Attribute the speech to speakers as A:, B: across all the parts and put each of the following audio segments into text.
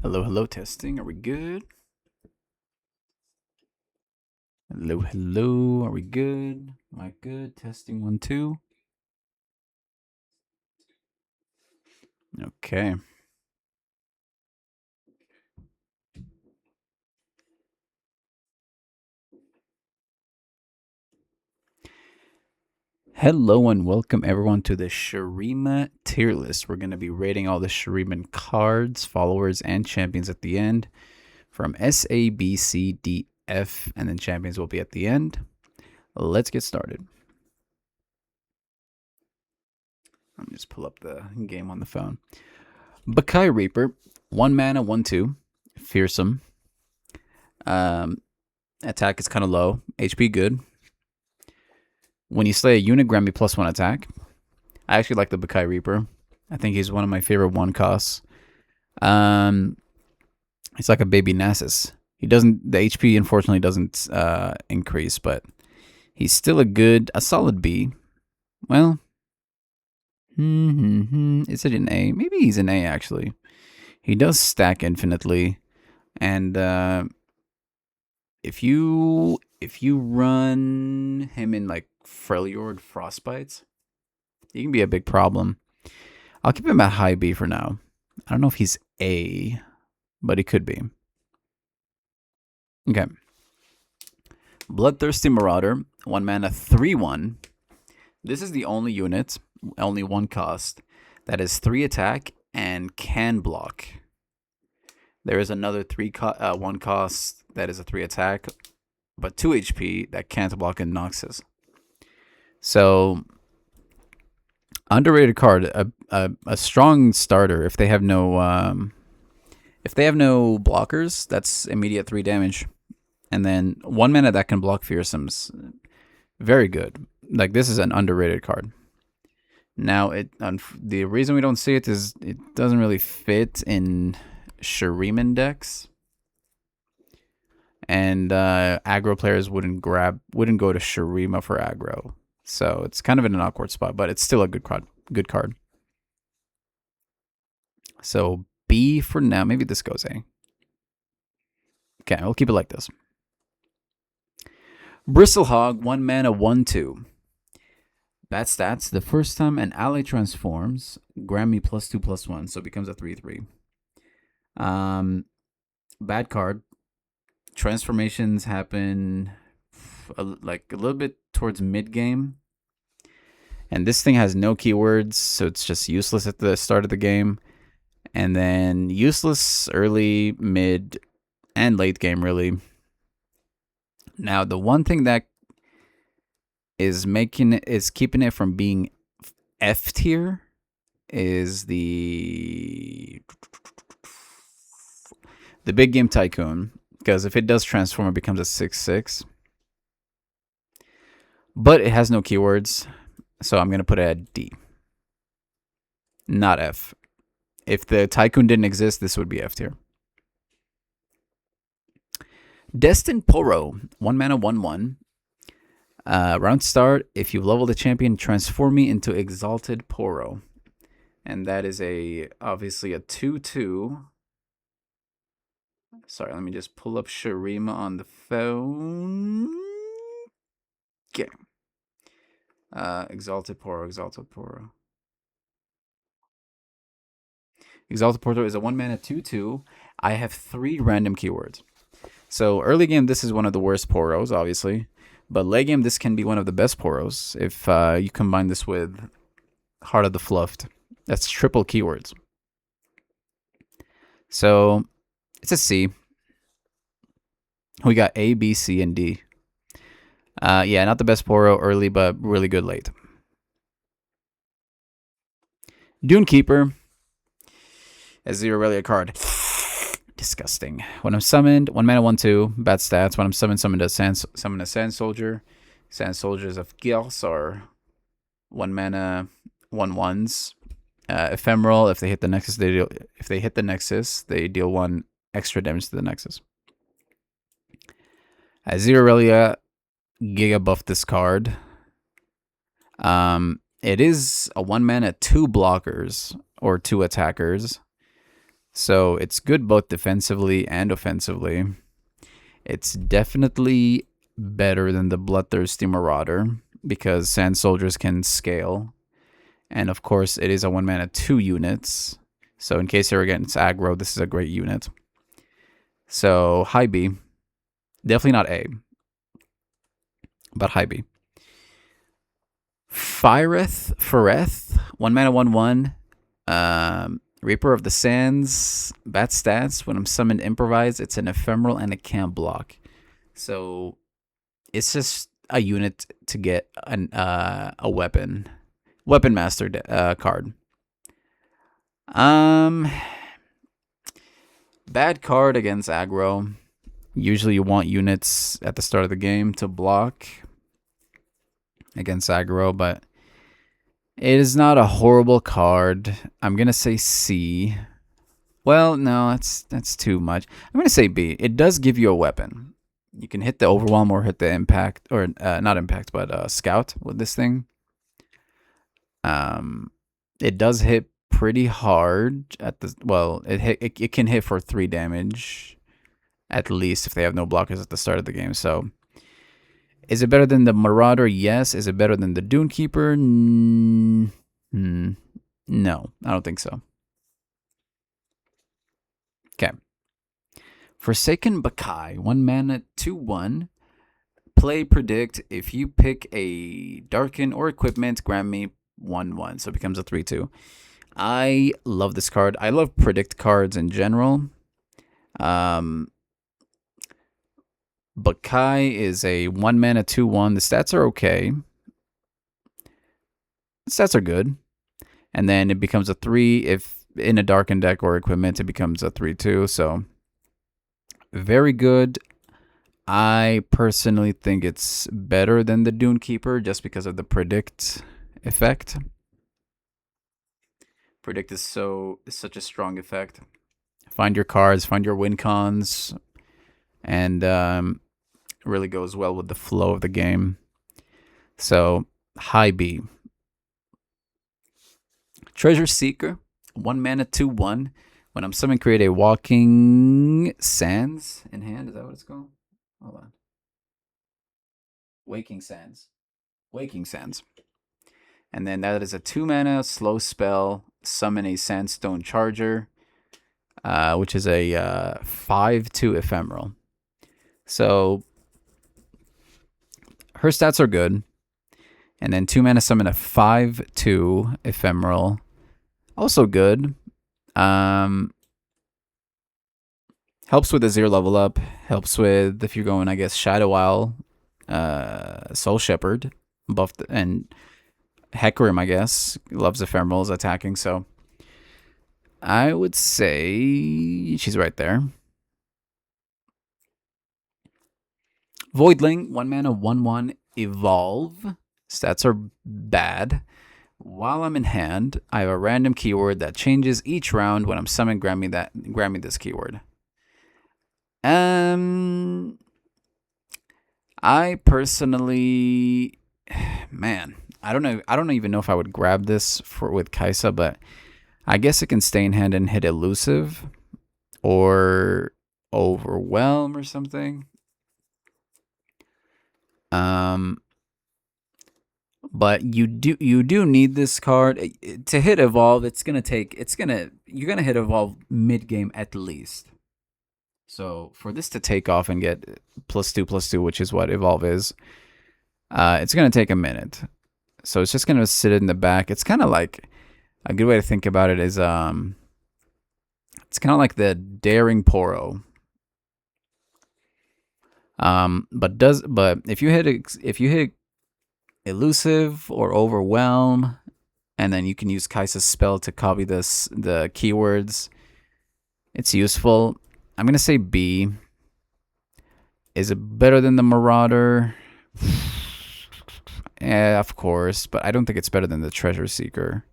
A: Hello, hello, testing. Are we good? Hello, hello. Are we good? Am I good? Testing 1, 2. Okay. Hello and welcome everyone to the Shurima tier list. We're going to be rating all the Shuriman cards, followers, and champions at the end from S, A, B, C, D, F, and then champions will be at the end. Let's get started. Let me just pull up the game on the phone. Bakai Reaper, 1 mana, 1/2, fearsome. Attack is kind of low. HP good. When you slay a unit, grant me +1 attack. I actually like the Bakai Reaper. I think he's one of my favorite 1 costs. It's like a baby Nasus. The HP unfortunately doesn't increase, but he's still a solid B. Well, is it an A? Maybe he's an A actually. He does stack infinitely, and if you run him in like Freljord Frostbites, he can be a big problem. I'll keep him at high B for now. I don't know if he's A, but he could be. Okay. Bloodthirsty Marauder, 1 mana, 3/1. This is the only unit, only 1 cost, that is 3 attack and can block. There is another 1 cost that is a 3 attack, but 2 HP that can't block in Noxus. So, underrated card, a strong starter. If they have no blockers, that's immediate 3 damage, and then 1 mana that can block fearsomes. Very good. Like, this is an underrated card. Now, the reason we don't see it is it doesn't really fit in Shuriman decks, and aggro players wouldn't go to Shurima for aggro. So it's kind of in an awkward spot, but it's still a good card. So B for now. Maybe this goes A. Okay, we'll keep it like this. Bristlehog, 1 mana, 1/2. Bad stats. The first time an ally transforms, grant me +2/+1, so it becomes a 3/3. Bad card. Transformations happen like a little bit towards mid game, and this thing has no keywords, so it's just useless at the start of the game, and then useless early, mid, and late game really. Now, the one thing that is keeping it from being F tier is the big game Tycoon, because if it does transform, it becomes a 6/6. But it has no keywords, so I'm gonna put it at D, not F. If the Tycoon didn't exist, this would be F tier. Destined Poro, 1 mana, 1/1. Round start, if you level the champion, transform me into Exalted Poro. And that is obviously a 2/2. Sorry, let me just pull up Shurima on the phone. Okay. Exalted Poro. Exalted Poro is a 1 mana 2/2. I have 3 random keywords. So early game, this is one of the worst Poros, obviously. But late game, this can be one of the best Poros if you combine this with Heart of the Fluffed. That's triple keywords. So it's a C. We got A, B, C, and D. Yeah, not the best Poro early, but really good late. Dune Keeper. A 0 Relia card. Disgusting. When I'm summoned, 1 mana, 1/2. Bad stats. When I'm summoned, summon a Sand Soldier. Sand Soldiers of Gils are 1 mana, 1/1s. Ephemeral. If they hit the Nexus, they deal 1 extra damage to the Nexus. As 0 Relia, Giga buff this card. It is a 1 mana, 2 blockers or 2 attackers. So it's good both defensively and offensively. It's definitely better than the Bloodthirsty Marauder because Sand Soldiers can scale. And of course, it is a 1 mana 2 units. So in case you're against aggro, this is a great unit. So high B. Definitely not A. But high B. Fireth, 1 mana 1/1. Reaper of the Sands, bad stats. When I'm summoned improvise, it's an ephemeral and it can't block. So it's just a unit to get a weapon master card. Bad card against aggro. Usually you want units at the start of the game to block against aggro, but it is not a horrible card. I'm gonna say C. Well, no, that's too much. I'm gonna say B. It does give you a weapon. You can hit the overwhelm or hit the impact, or not impact, but scout with this thing. It does hit pretty hard at the it can hit for 3 damage at least if they have no blockers at the start of the game. So is it better than the Marauder? Yes. Is it better than the Dune Keeper? No, I don't think so. Okay. Forsaken Bakai, 1 mana 2/1. Play predict. If you pick a Darken or equipment, grant me 1/1. So it becomes a 3/2. I love this card. I love predict cards in general. Bakai is a 1 mana 2/1. The stats are okay. The stats are good. And then it becomes a 3. If in a Darken deck or equipment, it becomes a 3/2. So very good. I personally think it's better than the Dune Keeper just because of the predict effect. Predict is such a strong effect. Find your cards, find your win cons, and really goes well with the flow of the game. So high B. Treasure Seeker, 1 mana 2/1. When I'm summoned, create a Walking Sands in hand. Is that what it's called? Hold on. Waking Sands. And then that is a 2 mana slow spell. Summon a Sandstone Charger, which is a 5/2 ephemeral. So her stats are good. And then 2 mana summon a 5/2 ephemeral. Also good. Helps with the 0 level up. Helps with if you're going, I guess, Shadow Owl, Soul Shepherd, buffed, and Hecarim, I guess, loves ephemerals attacking. So I would say she's right there. Voidling, 1 mana 1/1 evolve. Stats are bad. While I'm in hand, I have a random keyword that changes each round. When I'm summoned, grant me this keyword. I personally, man, I don't even know if I would grab this with Kaisa, but I guess it can stay in hand and hit elusive or overwhelm or something. But you do need this card to hit evolve. You're gonna hit evolve mid game at least. So for this to take off and get +2/+2, which is what evolve is, it's gonna take a minute. So it's just gonna sit in the back. It's kind of like a good way to think about it is it's kind of like the Daring Poro. But if you hit elusive or overwhelm, and then you can use Kaisa's spell to copy the keywords, it's useful. I'm gonna say B. Is it better than the Marauder? Yeah, of course, but I don't think it's better than the Treasure Seeker.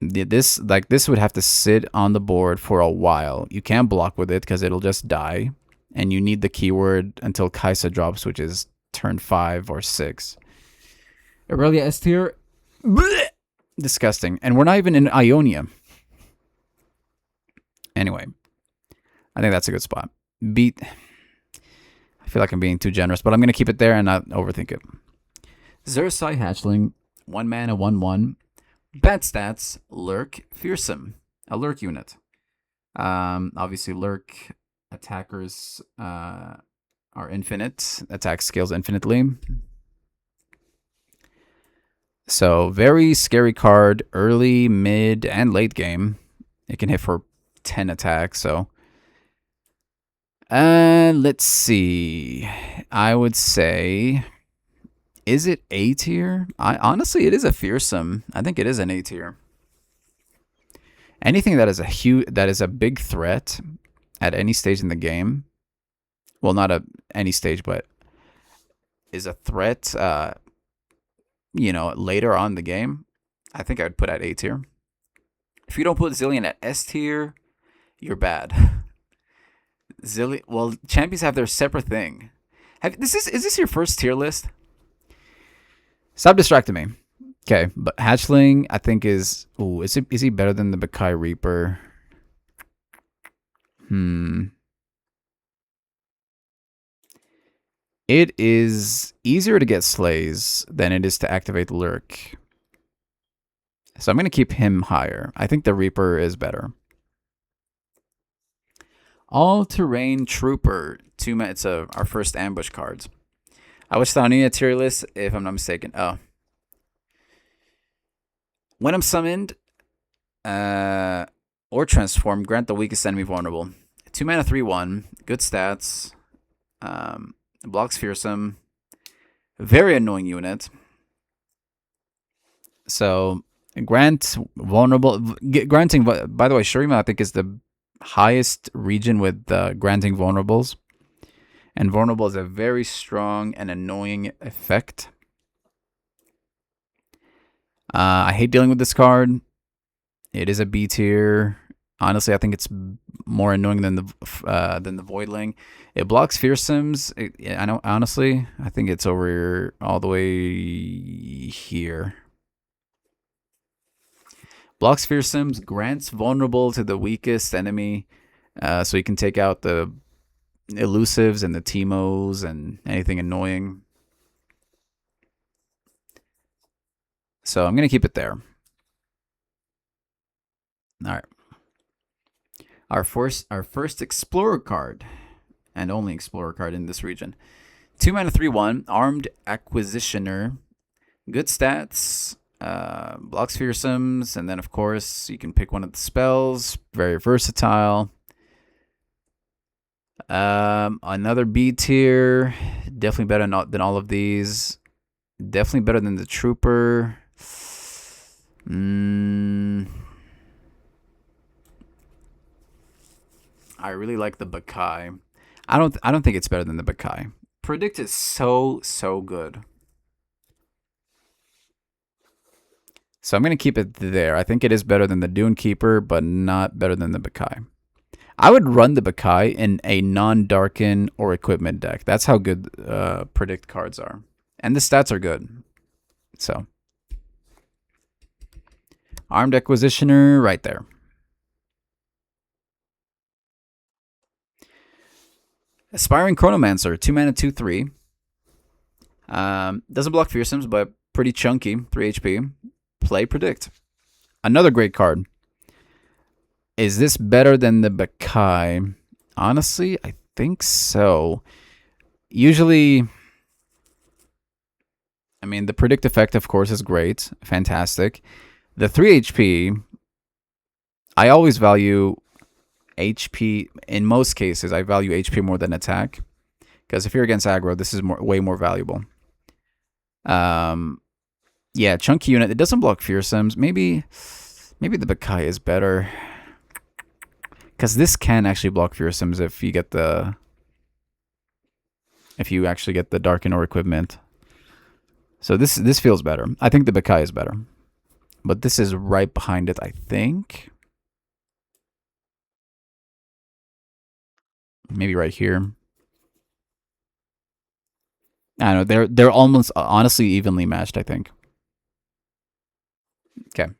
A: This would have to sit on the board for a while. You can't block with it because it'll just die, and you need the keyword until Kaisa drops, which is turn 5 or 6. Aurelia S tier, disgusting, and we're not even in Ionia. Anyway, I think that's a good spot. Beat. I feel like I'm being too generous, but I'm going to keep it there and not overthink it. Xerxai Hatchling, 1 mana, 1/1. Bad stats, Lurk, Fearsome. A Lurk unit. Obviously, Lurk attackers are infinite. Attack scales infinitely. So, very scary card early, mid, and late game. It can hit for 10 attacks, so. Let's see. I would say, is it A tier? Honestly, it is a fearsome. I think it is an A tier. Anything that is a big threat at any stage in the game. Well, not any stage, but is a threat. Later on in the game. I think I would put at A tier. If you don't put Zillion at S tier, you're bad. Well, champions have their separate thing. Is this your first tier list? Stop distracting me. Okay, but Hatchling I think is he better than the Bakai Reaper? It is easier to get Slays than it is to activate Lurk. So I'm going to keep him higher. I think the Reaper is better. All-Terrain Trooper. It's our first ambush cards. I was on a tier list, if I'm not mistaken. Oh. When I'm summoned or transformed, grant the weakest enemy vulnerable. 2 mana, 3/1. Good stats. Blocks fearsome. Very annoying unit. So, grant vulnerable. Granting, by the way, Shurima, I think, is the highest region with granting vulnerables. And vulnerable is a very strong and annoying effect. I hate dealing with this card. It is a B tier. Honestly, I think it's more annoying than the Voidling. It blocks fearsomes. I know. Honestly, I think it's over all the way here. Blocks fearsomes, grants vulnerable to the weakest enemy, so you can take out the elusives and the Teemos and anything annoying. So I'm gonna keep it there. All right. Our first Explorer card, and only Explorer card in this region. 2 mana, 3/1. Armed Acquisitioner. Good stats. Blocks fearsomes, and then of course you can pick one of the spells. Very versatile. Another B tier. Definitely better than all of these. Definitely better than the Trooper. I really like the Bakai. I don't think it's better than the Bakai. Predict is so good. So I'm going to keep it there. I think it is better than the Dune Keeper, but not better than the Bakai. I would run the Bakai in a non-Darken or Equipment deck. That's how good Predict cards are. And the stats are good. So. Armed Acquisitioner right there. Aspiring Chronomancer. 2 mana, 2/3. Doesn't block fearsomes, but pretty chunky. 3 HP. Play Predict. Another great card. Is this better than the Bakai? Honestly, I think so. Usually, I mean, the Predict effect, of course, is great. Fantastic. The 3 HP, I always value HP. In most cases, I value HP more than attack. Because if you're against aggro, this is way more valuable. Yeah, chunky unit. It doesn't block fearsomes. Maybe the Bakai is better. Because this can actually block fearsomes if you actually get the Darken or Equipment. So this feels better. I think the Bakai is better. But this is right behind it, I think. Maybe right here. I don't know. They're almost honestly evenly matched, I think. Okay.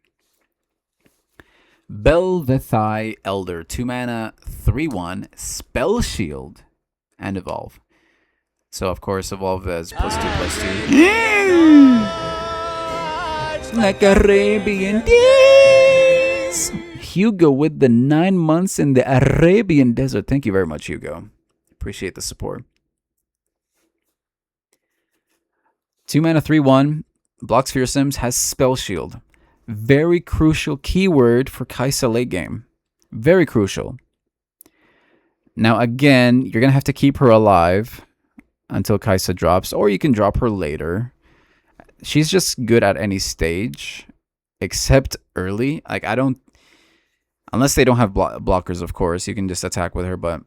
A: Belvethai Elder, 2 mana, 3/1, Spell Shield, and Evolve. So, of course, Evolve as +2/+2. Like Arabian days. Hugo with the 9 months in the Arabian desert. Thank you very much, Hugo. Appreciate the support. 2 mana, 3/1, blocks Fearsomes, has Spell Shield. Very crucial keyword for Kai'Sa late game. Very crucial. Now, again, you're going to have to keep her alive until Kai'Sa drops, or you can drop her later. She's just good at any stage, except early. Like, I don't... Unless they don't have blockers, of course, you can just attack with her, but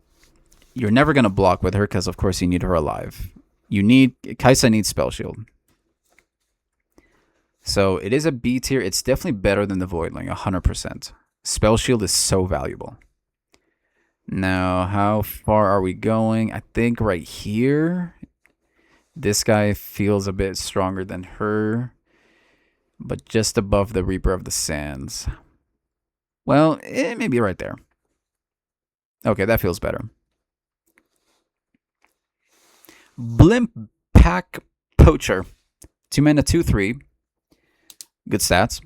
A: you're never going to block with her because, of course, you need her alive. Kai'Sa needs Spell Shield. So it is a B tier. It's definitely better than the Voidling, 100%. Spell Shield is so valuable. Now, how far are we going? I think right here. This guy feels a bit stronger than her, but just above the Reaper of the Sands. Well, maybe right there. Okay, that feels better. Blimp Pack Poacher. 2 mana, 2/3. Good stats.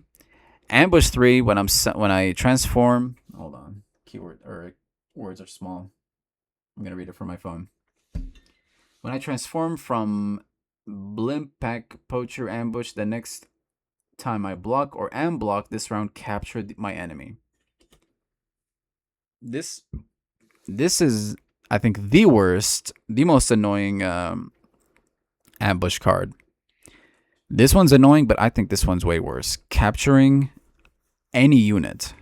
A: Ambush 3 when I transform. Hold on. Keyword or words are small. I'm gonna read it from my phone. When I transform from Blimp Pack Poacher Ambush, the next time I block or am blocked this round, capture my enemy. This is, I think, the most annoying ambush card. This one's annoying, but I think this one's way worse. Capturing any unit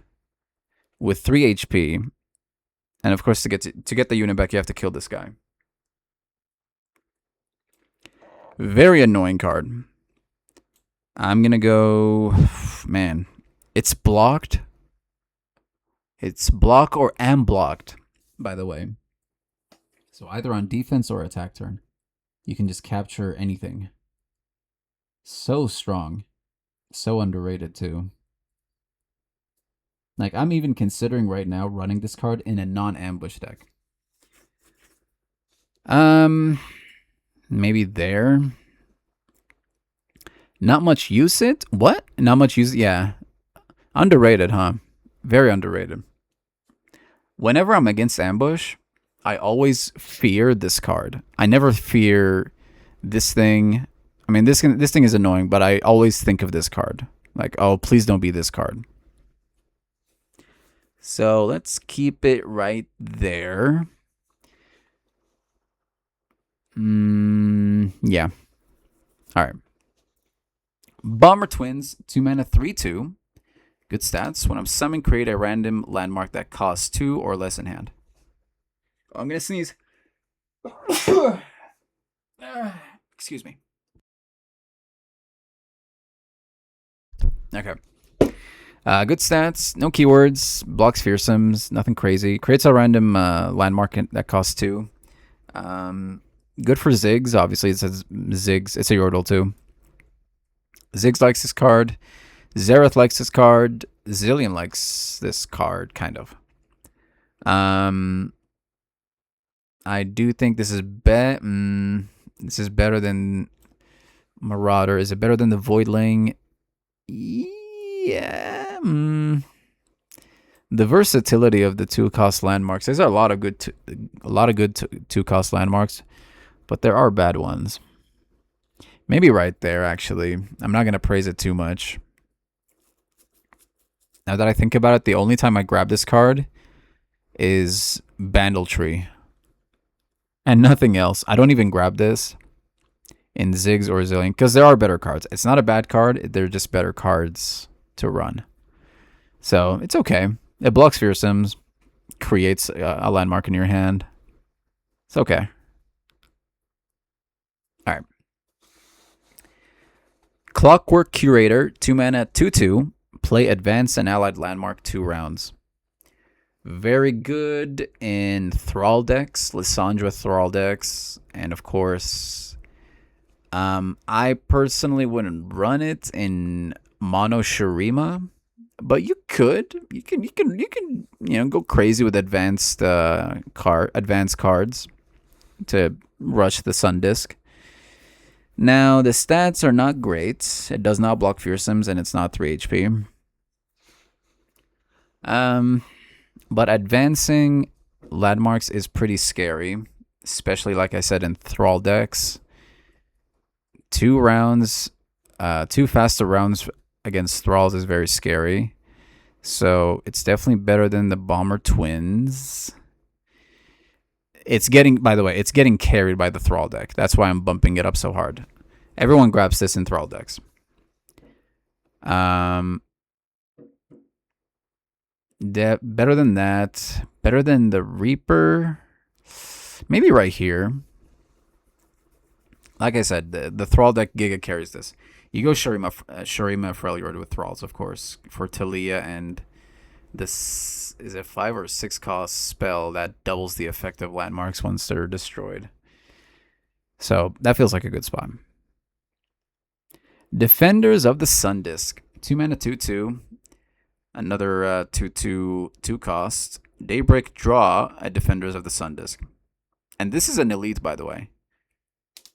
A: with 3 HP, and of course to get the unit back, you have to kill this guy. Very annoying card. I'm gonna go, man. It's blocked. It's block or am blocked, by the way. So either on defense or attack turn, you can just capture anything. So strong. So underrated too. Like, I'm even considering right now running this card in a non-ambush deck. Maybe there. Not much use it? What? Not much use? Yeah. Underrated, huh? Very underrated. Whenever I'm against ambush, I always fear this card. I never fear this thing. I mean, this thing is annoying, but I always think of this card. Like, oh, please don't be this card. So let's keep it right there. Yeah. All right. Bomber Twins, 2 mana, 3/2. Good stats. When I'm summoned, create a random landmark that costs 2 or less in hand. Oh, I'm gonna sneeze. Excuse me. Okay. Good stats. No keywords. Blocks Fearsomes. Nothing crazy. Creates a random landmark that costs 2. Good for Ziggs. Obviously, it says Ziggs. It's a Yordle too. Ziggs likes this card. Xerath likes this card. Zillion likes this card, kind of. I do think this is this is better than Marauder. Is it better than the Voidling? Yeah. The versatility of the 2-cost landmarks. There's a lot of good 2-cost landmarks, but there are bad ones. Maybe right there, actually. I'm not gonna praise it too much. Now that I think about it, the only time I grab this card is Bandletree. And nothing else. I don't even grab this in Ziggs or Zillion, because there are better cards. It's not a bad card. They're just better cards to run. So, it's okay. It blocks Fearsomes, creates a landmark in your hand. It's okay. Alright. Clockwork Curator, 2 mana, 2/2. Play Advance and Allied Landmark 2 rounds. Very good in Thrall decks, Lysandra Thrall decks, and of course, I personally wouldn't run it in Mono Shurima. But you can go crazy with advanced cards to rush the Sun Disc. Now the stats are not great. It does not block fearsomes and it's not 3 HP. But advancing landmarks is pretty scary, especially like I said in Thrall decks. 2 rounds, 2 faster rounds against Thralls is very scary. So it's definitely better than the Bomber Twins. It's getting, by the way, it's getting carried by the Thrall deck. That's why I'm bumping it up so hard. Everyone grabs this in Thrall decks. Better than that. Better than the Reaper. Maybe right here. Like I said, the Thrall deck Giga carries this. You go Shurima Freljord with Thralls, of course, for Talia, and this is a 5 or 6 cost spell that doubles the effect of landmarks once they're destroyed. So that feels like a good spot. Defenders of the Sun Disc. 2 mana 2/2. Another 2/2 cost. Daybreak, draw a Defenders of the Sun Disc. And this is an elite, by the way.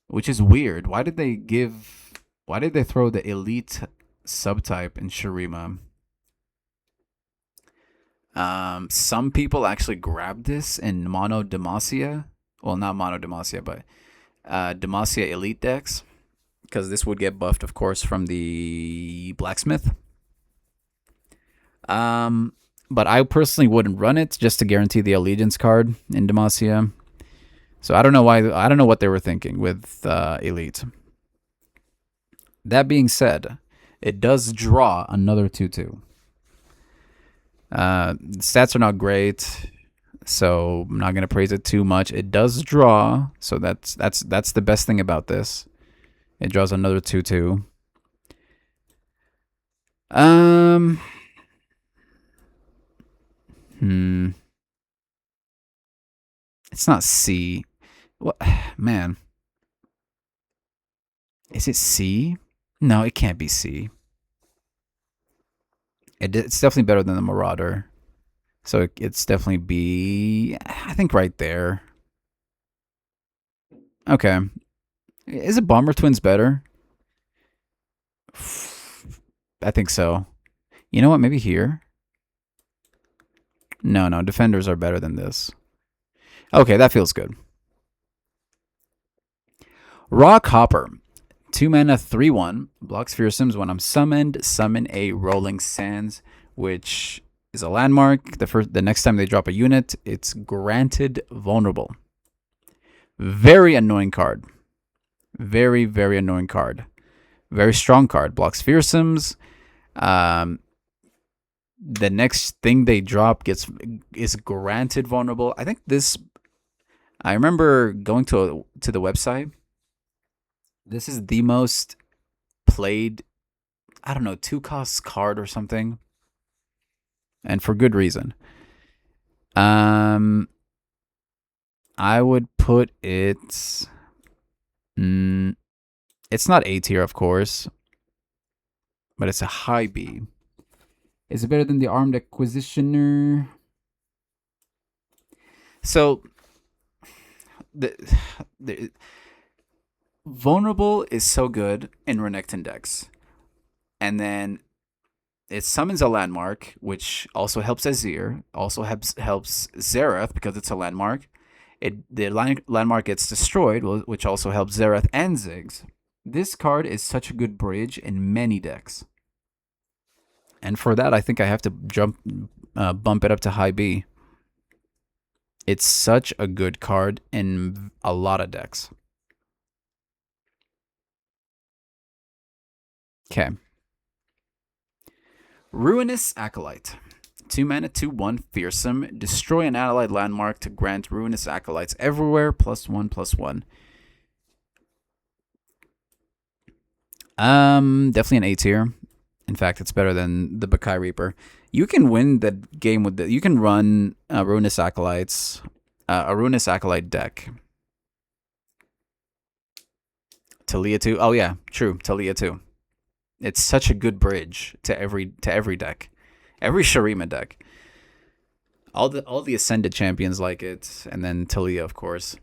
A: Which is weird. Why did they throw the elite subtype in Shurima? Some people actually grabbed this in Mono Demacia. Well, not Mono Demacia, but Demacia Elite decks. Because this would get buffed, of course, from the Blacksmith. But I personally wouldn't run it just to guarantee the Allegiance card in Demacia. So I don't know what they were thinking with Elite. That being said, it does draw another 2/2. Stats are not great, so I'm not gonna praise it too much. It does draw, so that's the best thing about this. It draws another 2/2. It's not C. What, man? Is it C? No, it can't be C. It's definitely better than the Marauder. So it's definitely B. I think right there. Okay. Is it Bomber Twins better? I think so. You know what? Maybe here. No, Defenders are better than this. Okay, that feels good. Rock Hopper. 2 mana 3/1. Blocks fearsomes when I'm summoned. Summon a Rolling Sands, which is a landmark. The next time they drop a unit, it's granted vulnerable. Very annoying card. Very, very annoying card. Very strong card. Blocks fearsomes. The next thing they drop is granted vulnerable. I think this. I remember going to the website. This is the most played, I don't know, 2-cost card or something, and for good reason. I would put it. It's not A tier, of course, but it's a high B. Is it better than the Armed Acquisitioner? So, the Vulnerable is so good in Renekton decks. And then it summons a landmark, which also helps Azir, also helps Xerath because it's a landmark. The landmark gets destroyed, which also helps Xerath and Ziggs. This card is such a good bridge in many decks. And for that, I think I have to bump it up to high B. It's such a good card in a lot of decks. Okay. Ruinous Acolyte. 2 mana, 2/1, fearsome. Destroy an allied landmark to grant Ruinous Acolytes everywhere, +1/+1. Definitely an A tier. In fact, it's better than the Bakai Reaper. You can win the game with you can run Ruinous Acolytes, a Ruinous Acolyte deck. Talia 2. Oh yeah, true. Talia 2. It's such a good bridge to every deck. Every Shurima deck. All the Ascended champions like it, and then Talia, of course.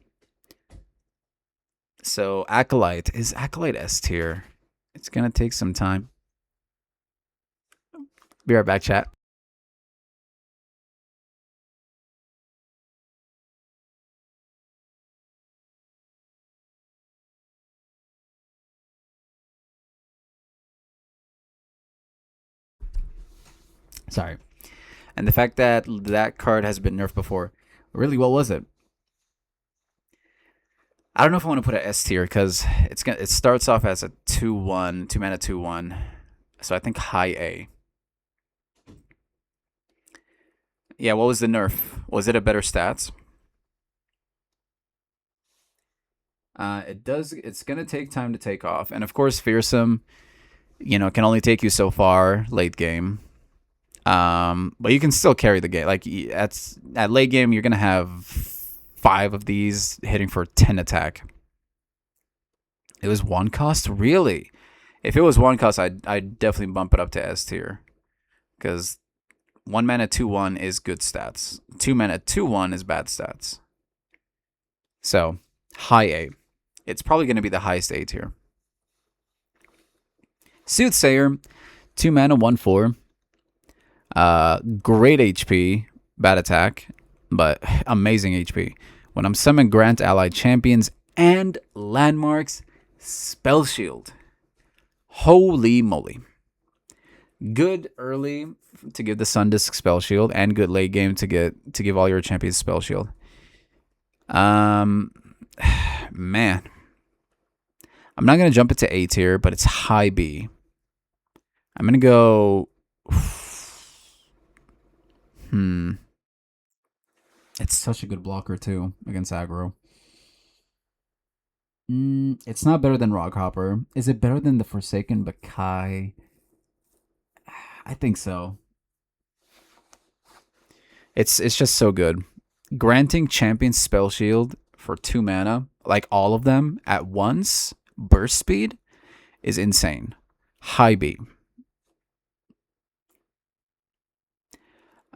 A: So Acolyte. Is Acolyte S tier? It's gonna take some time. Be right back, chat. Sorry. And the fact that that card has been nerfed before. Really, what was it? I don't know if I want to put it S tier because it starts off as a 2/1, 2 mana 2/1. So I think high A. Yeah, what was the nerf? Was it a better stats? It's gonna take time to take off, and of course, fearsome, can only take you so far late game. But you can still carry the game. Like at late game, you're gonna have 5 of these hitting for 10 attack. It was 1 cost, really. If it was 1 cost, I'd definitely bump it up to S tier, because 1 mana 2/1 is good stats. 2 mana 2/1 is bad stats. So high A. It's probably going to be the highest A tier. Soothsayer, 2 mana 1/4. Great HP, bad attack, but amazing HP. When I'm summoning grant allied champions and landmarks, spell shield. Holy moly. Good early to give the Sun Disc spell shield, and good late game to give all your champions spell shield. Man. I'm not gonna jump into A tier, but it's high B. I'm gonna go. It's such a good blocker too against aggro. It's not better than Rockhopper. Is it better than the Forsaken Bakai? I think so. It's just so good. Granting champion spell shield for 2 mana, like all of them at once, burst speed, is insane. High B.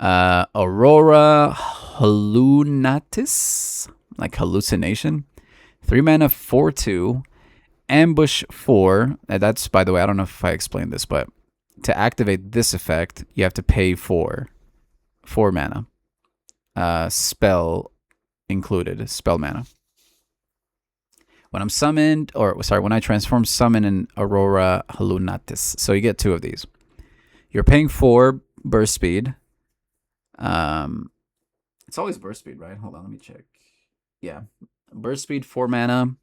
A: Aurora Hallunatus, like hallucination. 3 mana 4/2. Ambush 4. That's, by the way, I don't know if I explained this, but to activate this effect, you have to pay 4 mana. Spell included, spell mana. When I'm summoned, when I transform, summon an Aurora Hallunatus. So you get 2 of these. You're paying 4 burst speed. It's always burst speed, right? Hold on, let me check. Yeah, burst speed 4 mana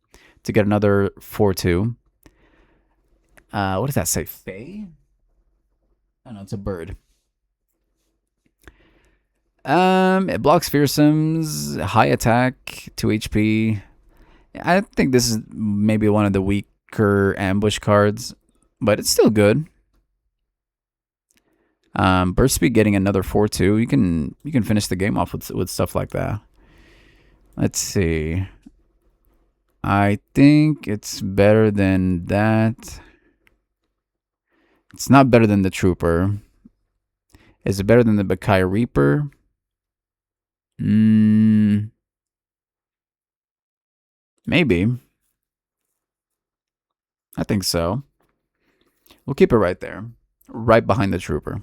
A: to get another 4/2. What does that say? Fae? I don't know. It's a bird. It blocks fearsomes, high attack, 2 HP. I think this is maybe one of the weaker ambush cards, but it's still good. Burst speed getting another 4/2. You can finish the game off with stuff like that. Let's see. I think it's better than that. It's not better than the Trooper. Is it better than the Bakai Reaper? Maybe. I think so. We'll keep it right there. Right behind the Trooper.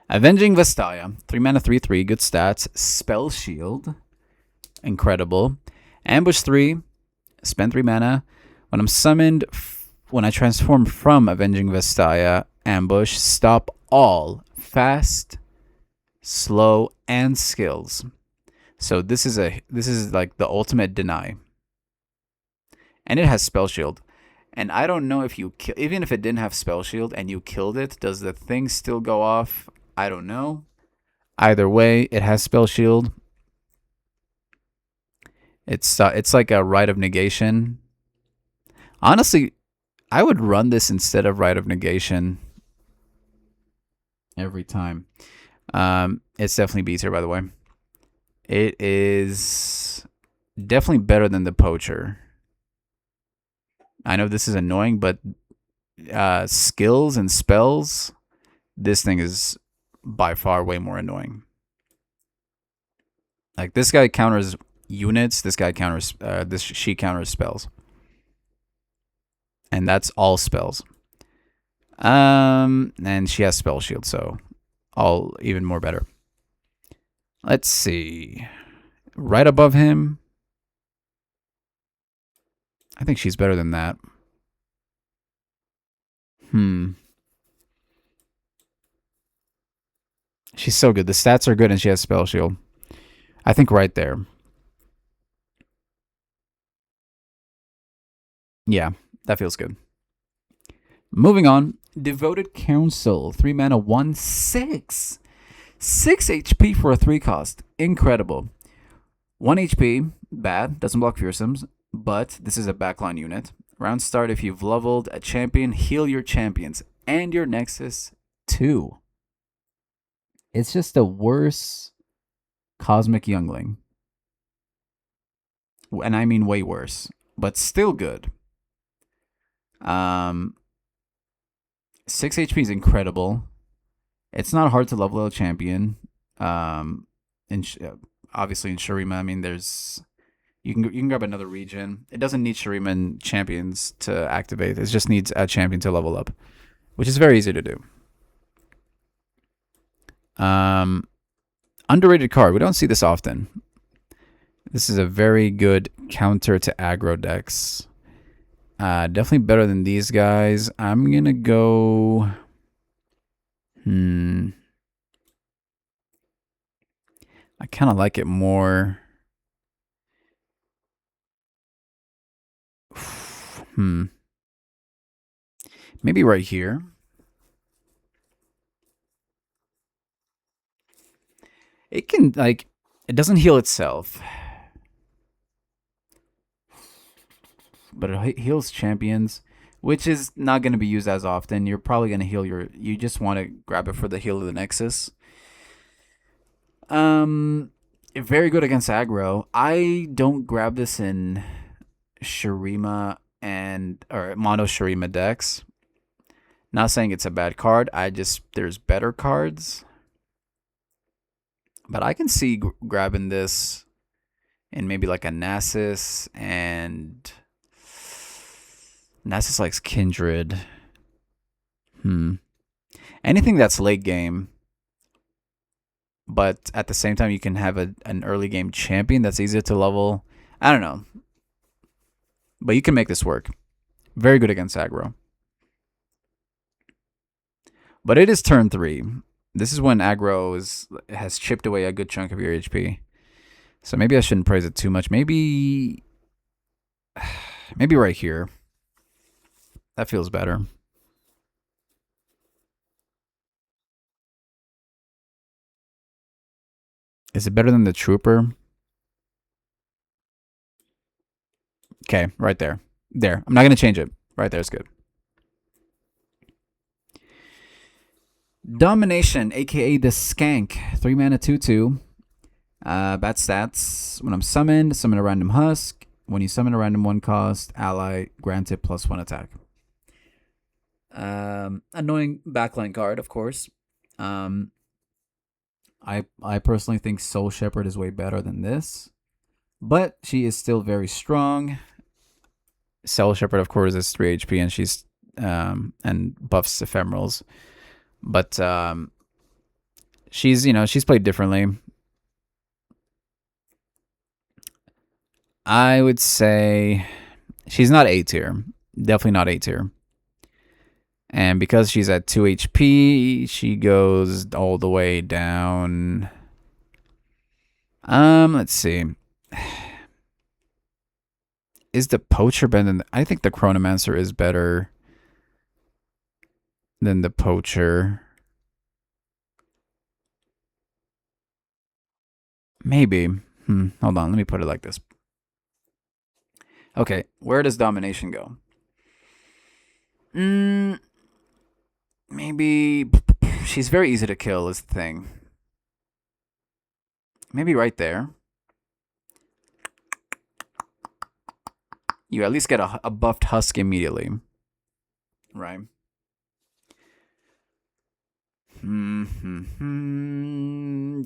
A: Avenging Vestaya. 3 mana 3/3. Good stats. Spell Shield. Incredible. Ambush 3. Spend 3 mana. When I'm summoned, when I transform from Avenging Vestaya, Ambush, stop all fast, slow, and skills. So this is like the ultimate deny. And it has Spell Shield. And I don't know if even if it didn't have Spell Shield and you killed it, does the thing still go off? I don't know. Either way, it has Spell Shield. It's like a Rite of Negation. Honestly, I would run this instead of Rite of Negation every time. It's definitely B tier, by the way. It is definitely better than the Poacher. I know this is annoying, but skills and spells, this thing is by far way more annoying. Like this guy counters units, this guy counters she counters spells. And that's all spells. And she has spell shield, so all even more better. Let's see. Right above him, I think she's better than that. She's so good. The stats are good and she has spell shield. I think right there. Yeah, that feels good. Moving on. Devoted Council. 3 mana, 1/6. 6 HP for a 3 cost. Incredible. 1 HP. Bad. Doesn't block fearsomes. But this is a backline unit. Round start, if you've leveled a champion, heal your champions and your Nexus too. It's just a worse Cosmic Youngling. And I mean way worse. But still good. 6 HP is incredible. It's not hard to level a champion. Obviously in Shurima, I mean, there's you can grab another region. It doesn't need Shuriman champions to activate. It just needs a champion to level up, which is very easy to do. Underrated card. We don't see this often. This is a very good counter to aggro decks. Definitely better than these guys. I'm gonna go. I kind of like it more. Maybe right here. It can, like, it doesn't heal itself. But it heals champions, which is not going to be used as often. You're probably going to heal you just want to grab it for the heal of the Nexus. Very good against aggro. I don't grab this in Shurima or mono Shurima decks. Not saying it's a bad card. There's better cards. But I can see grabbing this in maybe like a Nasus, and Nasus likes Kindred. Anything that's late game, but at the same time you can have an early game champion that's easier to level. I don't know. But you can make this work. Very good against aggro. But it is turn 3. This is when aggro has chipped away a good chunk of your HP. So maybe I shouldn't praise it too much. Maybe right here. That feels better. Is it better than the Trooper? Okay, right there. There. I'm not going to change it. Right there is good. Domination, aka the Skank. 3 mana, 2/2. Bad stats. When I'm summoned, summon a random husk. When you summon a random 1 cost, ally granted +1 attack. Annoying backline card, of course. I personally think Soul Shepherd is way better than this, but she is still very strong. Soul Shepherd, of course, is 3 HP, and she's and buffs ephemerals, but she's played differently. I would say she's not A tier. Definitely not A tier. And because she's at 2 HP, she goes all the way down. Let's see. Is the Poacher better than... I think the Chronomancer is better than the Poacher. Maybe. Hold on, let me put it like this. Okay, where does Domination go? Maybe she's very easy to kill is the thing. Maybe right there. You at least get a buffed husk immediately. Right.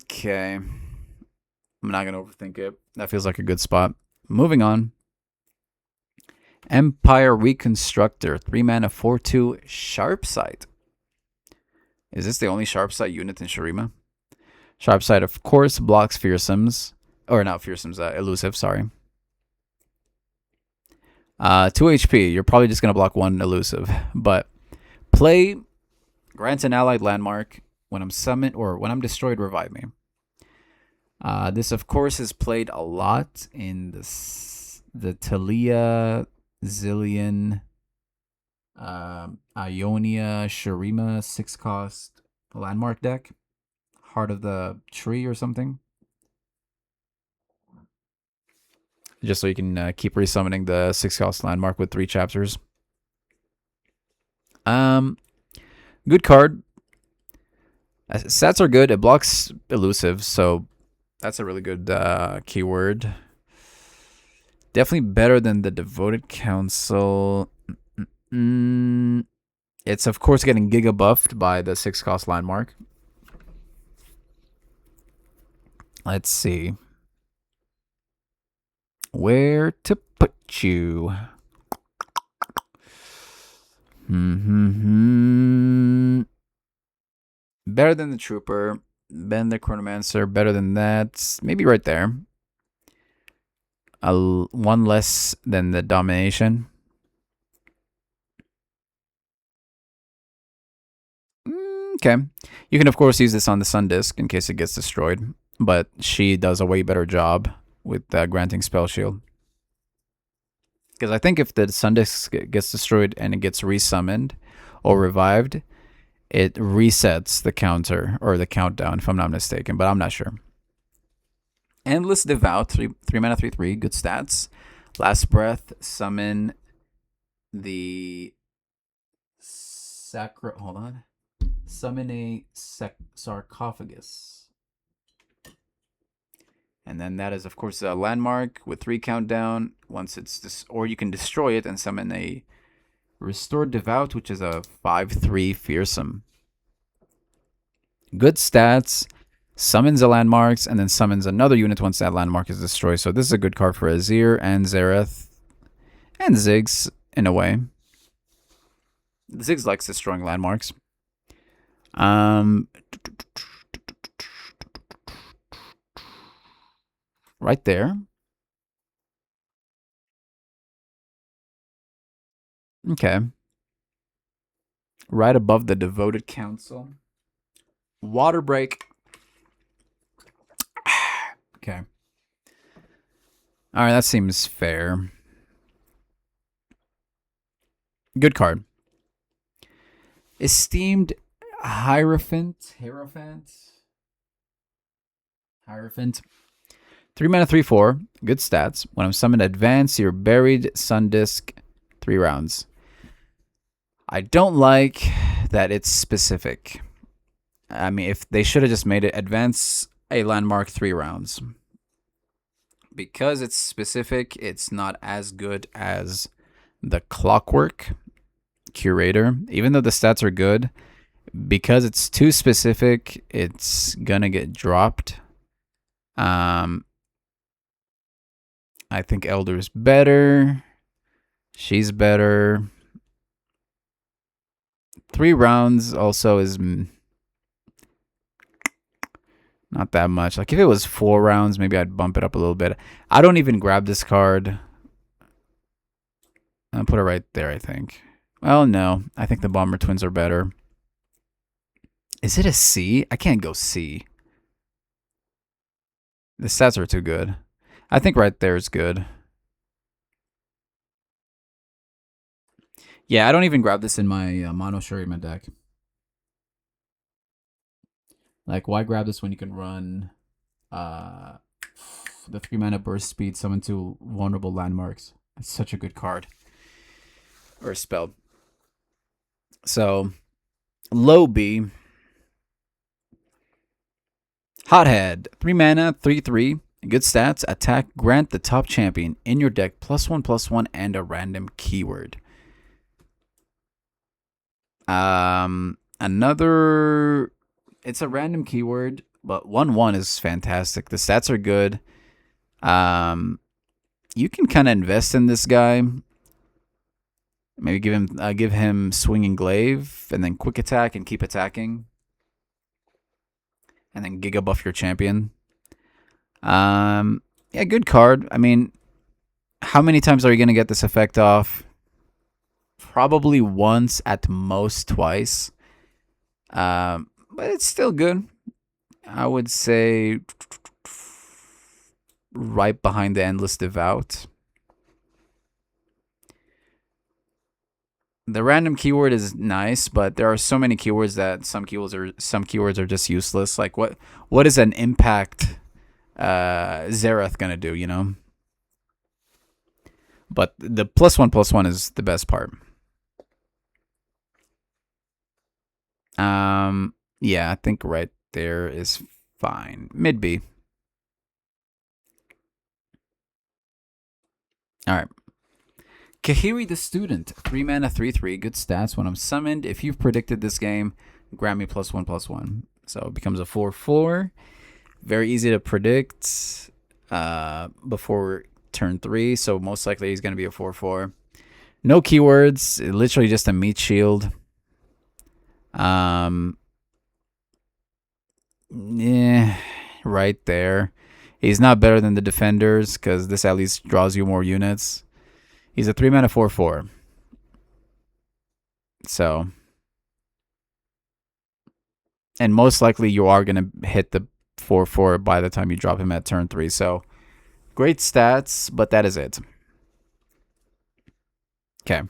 A: Okay. I'm not going to overthink it. That feels like a good spot. Moving on. Empire Reconstructor. 3 mana, 4/2, Sharp Sight. Is this the only Sharp Sight unit in Shurima? Sharp Sight, of course, blocks Fearsomes. Or not Fearsomes, Elusive, sorry. 2 HP. You're probably just going to block 1 Elusive. But play, grant an allied landmark. When I'm summoned or when I'm destroyed, revive me. This, of course, is played a lot in the Talia, Zillion, Ionia, Shurima 6-cost landmark deck. Heart of the Tree or something. Just so you can keep resummoning the 6-cost landmark with 3 chapters. Good card. Stats are good. It blocks Elusive, so that's a really good keyword. Definitely better than the Devoted Council. It's, of course, getting Giga buffed by the 6-cost landmark. Let's see. Where to put you? Better than the Trooper. Better than the Chronomancer. Better than that. Maybe right there. 1 less than the Domination. Okay. You can, of course, use this on the Sun Disc in case it gets destroyed. But she does a way better job with granting Spell Shield. Because I think if the Sun Disc gets destroyed and it gets resummoned or revived, it resets the counter or the countdown, if I'm not mistaken, but I'm not sure. Endless Devout, 3 mana, 3/3, good stats. Last Breath, summon the hold on. Summon a sarcophagus. And then that is, of course, a landmark with 3 countdown. Once it's or you can destroy it and summon a Restored Devout, which is a 5/3 fearsome. Good stats. Summons the landmarks and then summons another unit once that landmark is destroyed. So this is a good card for Azir and Zareth and Ziggs in a way. Ziggs likes destroying landmarks. Right there. Okay. Right above the Devoted Council. Water Break. Okay. All right, that seems fair. Good card. Esteemed Hierophant. 3 mana, 3/4. Good stats. When I'm summoned, advance your buried Sun Disc 3 rounds. I don't like that it's specific. I mean, if they should have just made it advance a landmark 3 rounds. Because it's specific, it's not as good as the Clockwork Curator. Even though the stats are good, because it's too specific, it's gonna get dropped. I think Elder's better. She's better. 3 rounds also is not that much. Like if it was 4 rounds, maybe I'd bump it up a little bit. I don't even grab this card. I'll put it right there, I think. Well, no. I think the Bomber Twins are better. Is it a C? I can't go C. The stats are too good. I think right there is good. Yeah, I don't even grab this in my Mono Shurima deck. Like, why grab this when you can run the 3 mana burst speed, summon 2 vulnerable landmarks? It's such a good card. Or spell. So, low B. Hothead. 3 mana, 3/3. Good stats. Attack. Grant the top champion in your deck +1/+1 and a random keyword. Another it's a random keyword, but 1/1 is fantastic. The stats are good. You can kind of invest in this guy. Maybe give him swinging glaive and then quick attack and keep attacking, and then giga buff your champion. Yeah, good card. I mean, how many times are you gonna get this effect off? Probably once, at most twice. But it's still good. I would say right behind the Endless Devout. The random keyword is nice, but there are so many keywords that some keywords are just useless. Like what is an impact Zerath gonna do, you know? But the +1/+1 is the best part. Yeah, I think right there is fine. Mid B. All right. Kahiri the Student, 3 mana, 3/3, good stats. When I'm summoned, if you've predicted this game, grant me +1/+1. So it becomes a 4/4. Very easy to predict before turn 3. So most likely he's going to be a 4/4. No keywords, literally just a meat shield. Yeah, right there. He's not better than the defenders because this at least draws you more units. He's a 3 mana 4/4. So, and most likely you are going to hit the 4/4 by the time you drop him at turn 3. So, great stats, but that is it. Okay.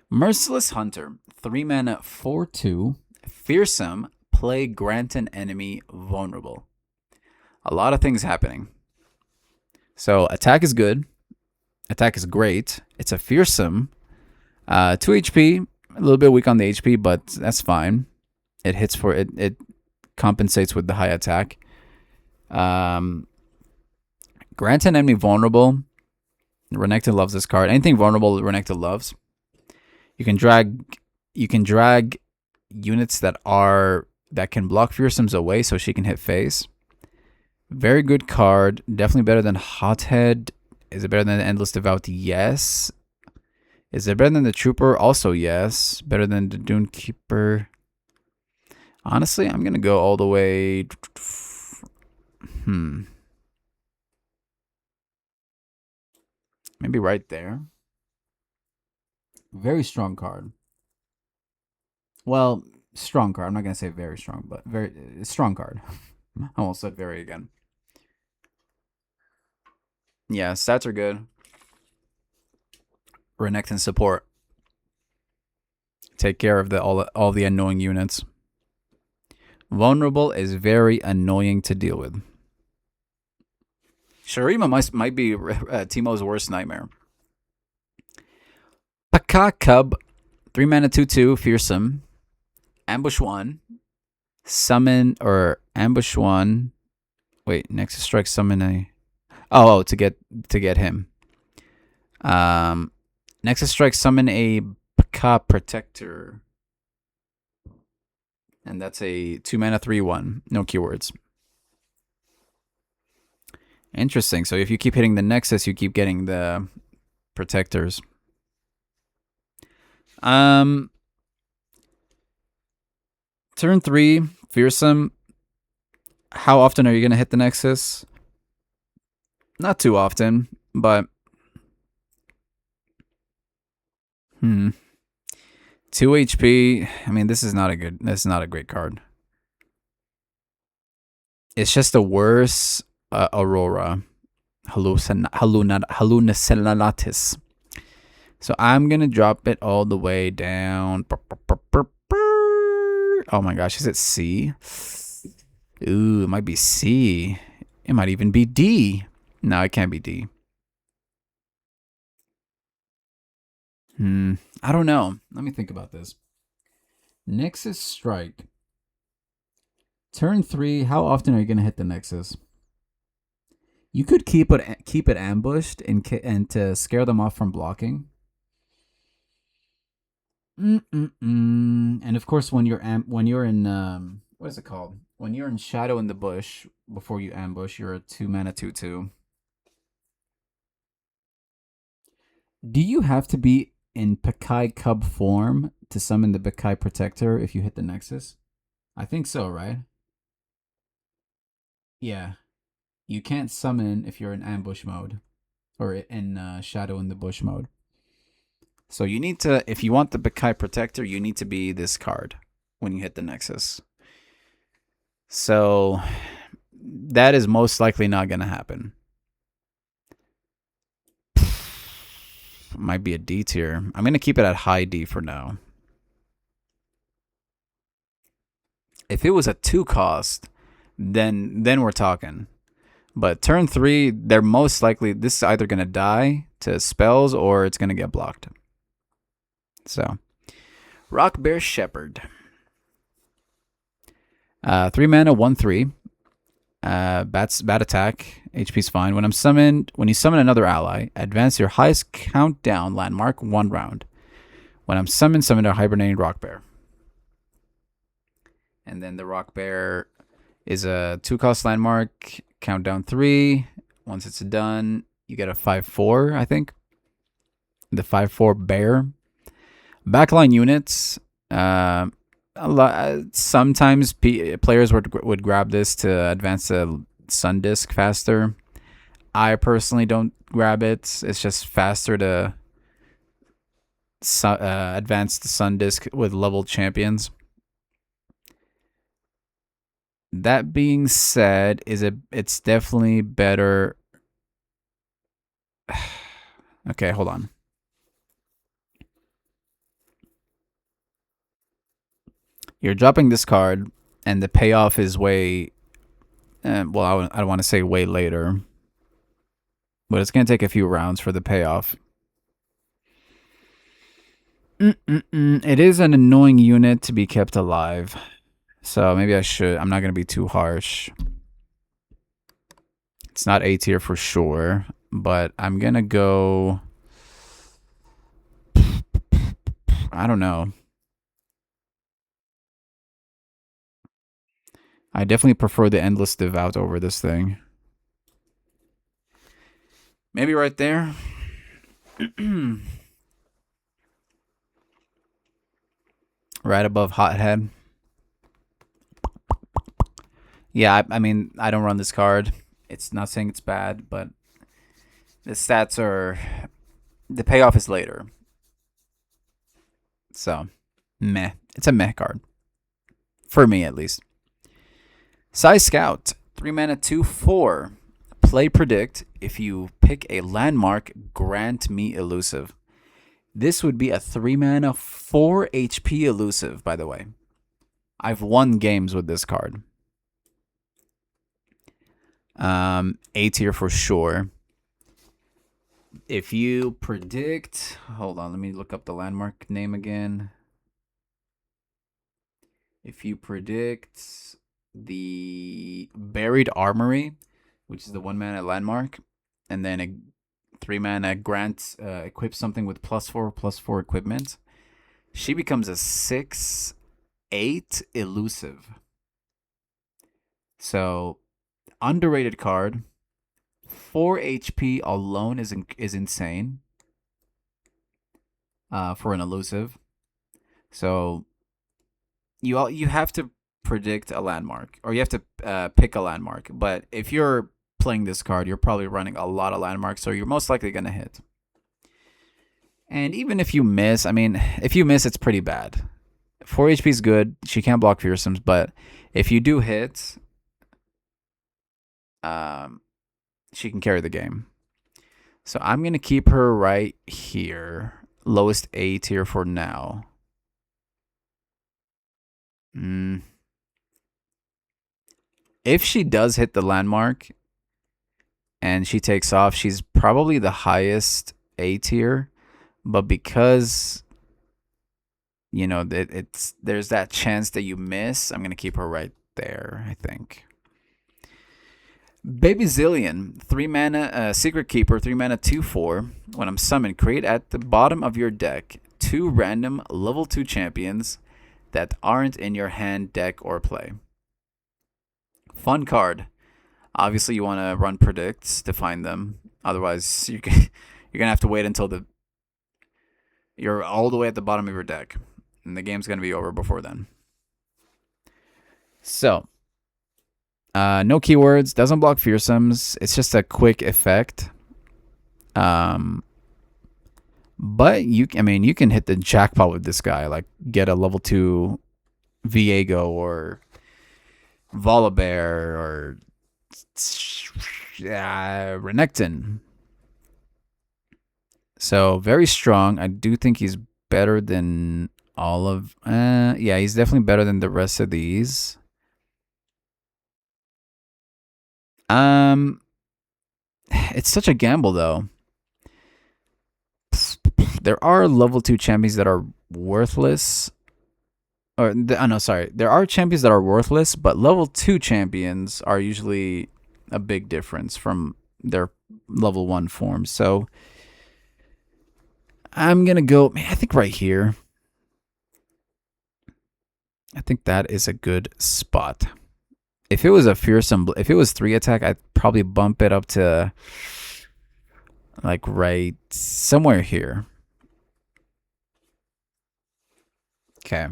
A: Merciless Hunter, 3 mana 4/2, fearsome, play grant an enemy vulnerable. A lot of things happening. So, attack is good. Attack is great. It's a fearsome. 2 HP, a little bit weak on the HP, but that's fine. It hits for it. It compensates with the high attack. Grant an enemy vulnerable. Renekton loves this card. Anything vulnerable, Renekton loves. You can drag units that can block fearsomes away, so she can hit face. Very good card. Definitely better than Hothead. Is it better than the Endless Devout? Yes. Is it better than the Trooper? Also yes. Better than the Dune Keeper? Honestly, I'm gonna go all the way. Maybe right there. Very strong card. Well, strong card. I'm not gonna say very strong, but very strong card. I almost said very again. Yeah, stats are good. Renekton support. Take care of all the annoying units. Vulnerable is very annoying to deal with. Sharima might be Teemo's worst nightmare. Paka Cub, 3 mana 2/2, fearsome. Ambush 1. Summon or ambush 1. Wait, Nexus Strike summon a. Oh, to get him. Nexus Strike summon a Paka Protector. And that's a 2 mana 3/1. No keywords. Interesting. So if you keep hitting the Nexus, you keep getting the protectors. Turn 3, fearsome. How often are you gonna hit the Nexus? Not too often, but 2 HP. I mean, this is not a great card. It's just a worse Aurora. Hallucinatis. So I'm gonna drop it all the way down. Oh my gosh, is it C? Ooh, it might be C. It might even be D. No, it can't be D. I don't know. Let me think about this. Nexus Strike. Turn 3, how often are you going to hit the Nexus? You could keep it ambushed and to scare them off from blocking. And of course, when you're in what is it called? When you're in Shadow in the Bush before you ambush, you're a 2 mana 2/2. Do you have to be in Pakai Cub form to summon the Pakai Protector if you hit the Nexus? I think so, right? Yeah. You can't summon if you're in ambush mode or in Shadow in the Bush mode. So you need to, if you want the Pakai Protector, you need to be this card when you hit the Nexus. So that is most likely not going to happen. Might be a D tier. I'm going to keep it at high D for now. If it was a 2 cost, then we're talking. But turn 3, they're most likely, this is either going to die to spells or it's going to get blocked. So, Rock Bear Shepherd. 3 mana, 1/3. Bat attack. HP's fine. When you summon another ally, advance your highest countdown landmark 1 round. When I'm summoned, summon a hibernating rock bear. And then the rock bear is a 2-cost landmark, countdown 3. Once it's done, you get a 5/4, I think. The 5/4 bear. Backline units. Sometimes players would grab this to advance the Sun Disc faster. I personally don't grab it. It's just faster to advance the Sun Disc with leveled champions. That being said, it's definitely better. Okay, hold on. You're dropping this card, and the payoff is way. Well, I don't want to say way later, but it's gonna take a few rounds for the payoff. It is an annoying unit to be kept alive, so maybe I'm not gonna be too harsh. It's not A tier for sure, but I'm gonna go. I don't know. I definitely prefer the Endless Devout over this thing. Maybe right there. Right above Hothead. Yeah, I mean, I don't run this card. It's not saying it's bad, but the stats are. The payoff is later. So, meh. It's a meh card. For me, at least. Size Scout. 3 mana, 2/4. Play Predict. If you pick a landmark, grant me elusive. This would be a 3 mana, 4 HP elusive, by the way. I've won games with this card. A tier for sure. If you predict, hold on, let me look up the landmark name again. If you predict the Buried Armory, which is the 1 mana landmark, and then a 3 mana grant equips something with +4/+4 equipment, she becomes a 6/8 elusive. So, underrated card. 4 HP alone is insane for an elusive. So you have to predict a landmark, or you have to pick a landmark. But if you're playing this card, you're probably running a lot of landmarks, so you're most likely gonna hit. And even if you miss, I mean, if you miss, it's pretty bad. 4 HP is good. She can't block fearsomes, but if you do hit, she can carry the game. So I'm going to keep her right here. Lowest A tier for now. If she does hit the landmark and she takes off, she's probably the highest A tier. But because, you know, there's that chance that you miss, I'm going to keep her right there, I think. Baby Zillion, 3 mana, Secret Keeper, 3 mana, 2/4. When I'm summoned, create at the bottom of your deck 2 random level 2 champions that aren't in your hand, deck, or play. fun card. Obviously, you want to run predicts to find them. Otherwise, you're gonna have to wait until you're all the way at the bottom of your deck, and the game's gonna be over before then. So, no keywords, doesn't block fearsomes. It's just a quick effect. But you can hit the jackpot with this guy, like get a level 2 Viego or Volibear or Renekton. So very strong. I do think he's better than all of. Yeah, he's definitely better than the rest of these. It's such a gamble though. There are level 2 champions that are worthless. Or no, sorry. There are champions that are worthless, but level 2 champions are usually a big difference from their level 1 forms. So I'm going to go, I think right here. I think that is a good spot. If it was a fearsome, if it was 3 attack, I'd probably bump it up to like right somewhere here. Okay.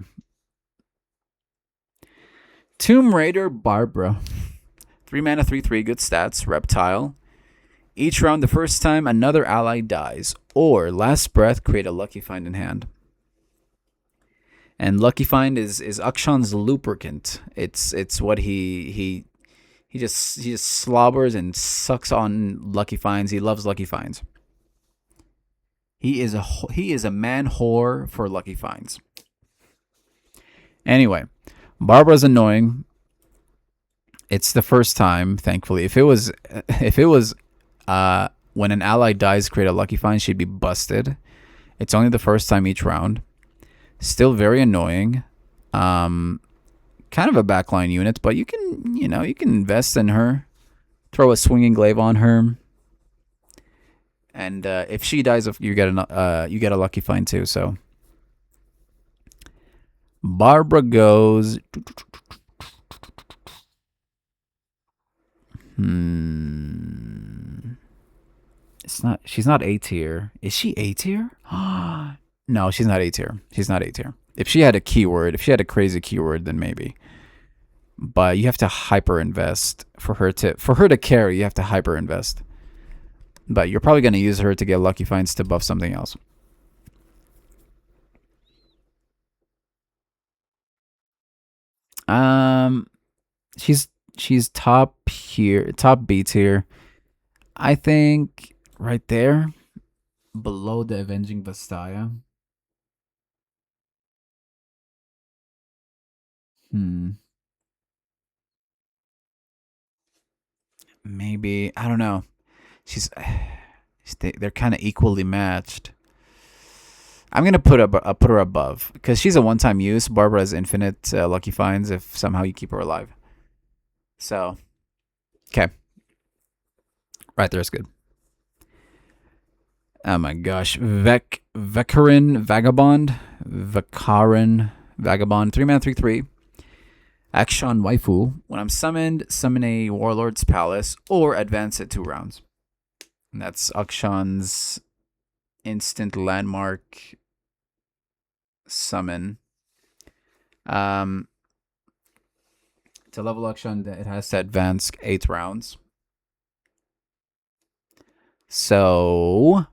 A: Tomb Raider Barbara. 3 mana, 3/3, good stats, reptile. Each round, the first time another ally dies, or last breath, create a lucky find in hand. And lucky find is Akshan's lubricant. It's what he just slobbers and sucks on lucky finds. He loves lucky finds. He is a man whore for lucky finds. Anyway, Barbara's annoying. It's the first time, thankfully. If it was when an ally dies, create a lucky find, she'd be busted. It's only the first time each round. Still very annoying. Kind of a backline unit, but you can invest in her. Throw a swinging glaive on her. And if she dies, you get a lucky find too. So Barbara goes. She's not A tier. Is she A tier? No, she's not A tier. She's not A tier. If she had a crazy keyword, then maybe. But you have to hyper invest for her to carry. You have to hyper invest. But you're probably gonna use her to get lucky finds to buff something else. She's top here, top B tier. I think right there, below the Avenging Vastaya. Maybe, I don't know. They're kind of equally matched. I'm gonna put her above because she's a one-time use. Barbara has infinite lucky finds if somehow you keep her alive. So, okay, right there is good. Oh my gosh, Vekarin Vagabond, 3 mana, 3/3. Akshan Waifu. When I'm summoned, summon a Warlord's Palace or advance it 2 rounds. And that's Akshan's instant landmark summon. To level Akshan, it has to advance 8 rounds. So,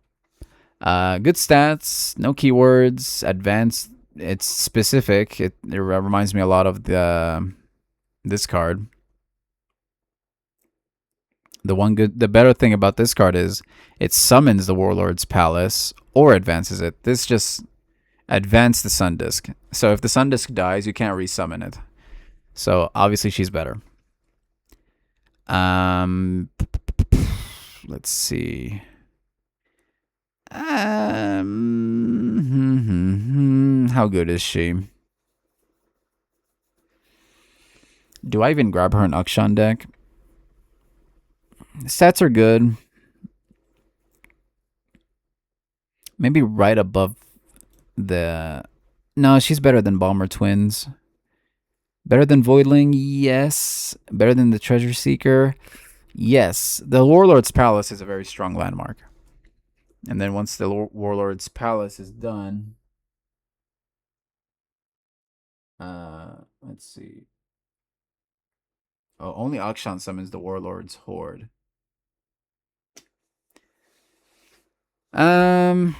A: good stats, no keywords, advanced. It's specific. It reminds me a lot of this card. The better thing about this card is it summons the Warlord's Palace or advances it. This just advanced the Sun Disk. So if the Sun Disk dies, you can't resummon it. So obviously she's better. Let's see. How good is she? Do I even grab her in Akshan deck? Stats are good. Maybe right above the... No, she's better than Bomber Twins. Better than Voidling, yes. Better than the Treasure Seeker, yes. The Warlord's Palace is a very strong landmark. And then once the Warlord's Palace is done, let's see. Oh, only Akshan summons the Warlord's Horde. Um,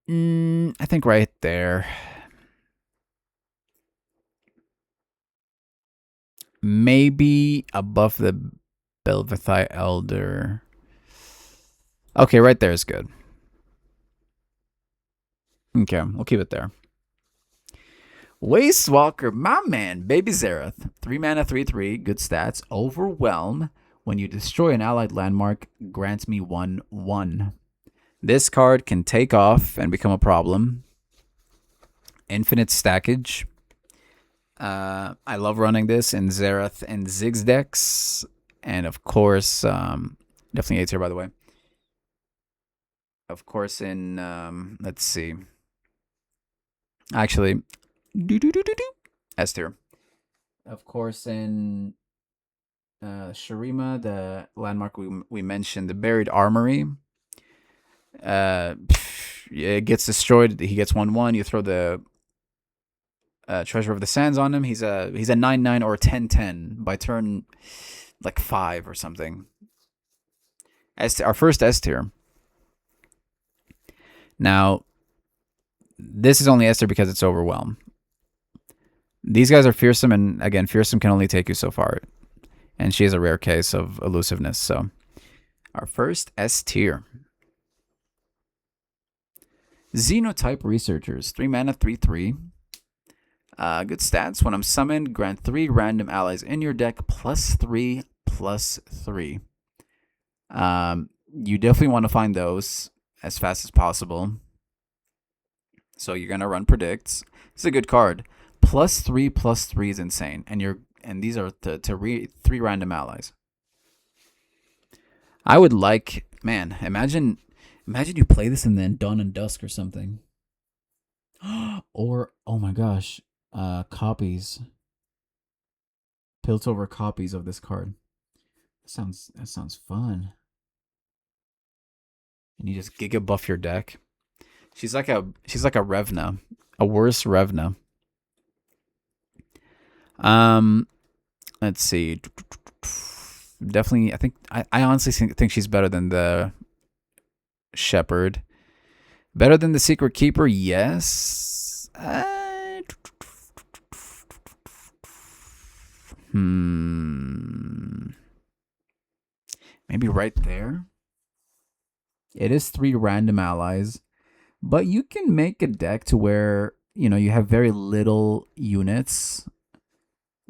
A: I think right there. Maybe above the Belvathai Elder. Okay, right there is good. Okay, we'll keep it there. Wastewalker, my man, Baby Zerath. 3 mana, 3/3, good stats. Overwhelm. When you destroy an allied landmark, grants me 1/1. This card can take off and become a problem. Infinite stackage. I love running this in Zerath and Ziggs decks. And of course, definitely A tier, by the way. Of course, in, let's see. Actually, S tier. Of course, in Shurima, the landmark we mentioned, the Buried Armory. It gets destroyed. He gets 1/1. You throw the Treasure of the Sands on him. He's a 9/9 or 10/10 by turn like 5 or something. Our first S tier. Now, this is only S tier because it's Overwhelm. These guys are fearsome, and again, fearsome can only take you so far. And she is a rare case of elusiveness. So, our first S tier. Xenotype Researchers. 3 mana, 3/3. Good stats. When I'm summoned, grant 3 random allies in your deck +3/+3. You definitely want to find those as fast as possible. So you're gonna run predicts. It's a good card. +3/+3 is insane, and these are to 3 random allies. I would like, man. Imagine you play this and then Dawn and Dusk or something. Or oh my gosh, copies. Piltover copies of this card. That sounds fun. And you just giga buff your deck. She's like a Revna, a worse Revna. Let's see. Definitely, I honestly think she's better than the Shepherd. Better than the Secret Keeper, yes. Maybe right there. It is 3 random allies, but you can make a deck to where you have very little units,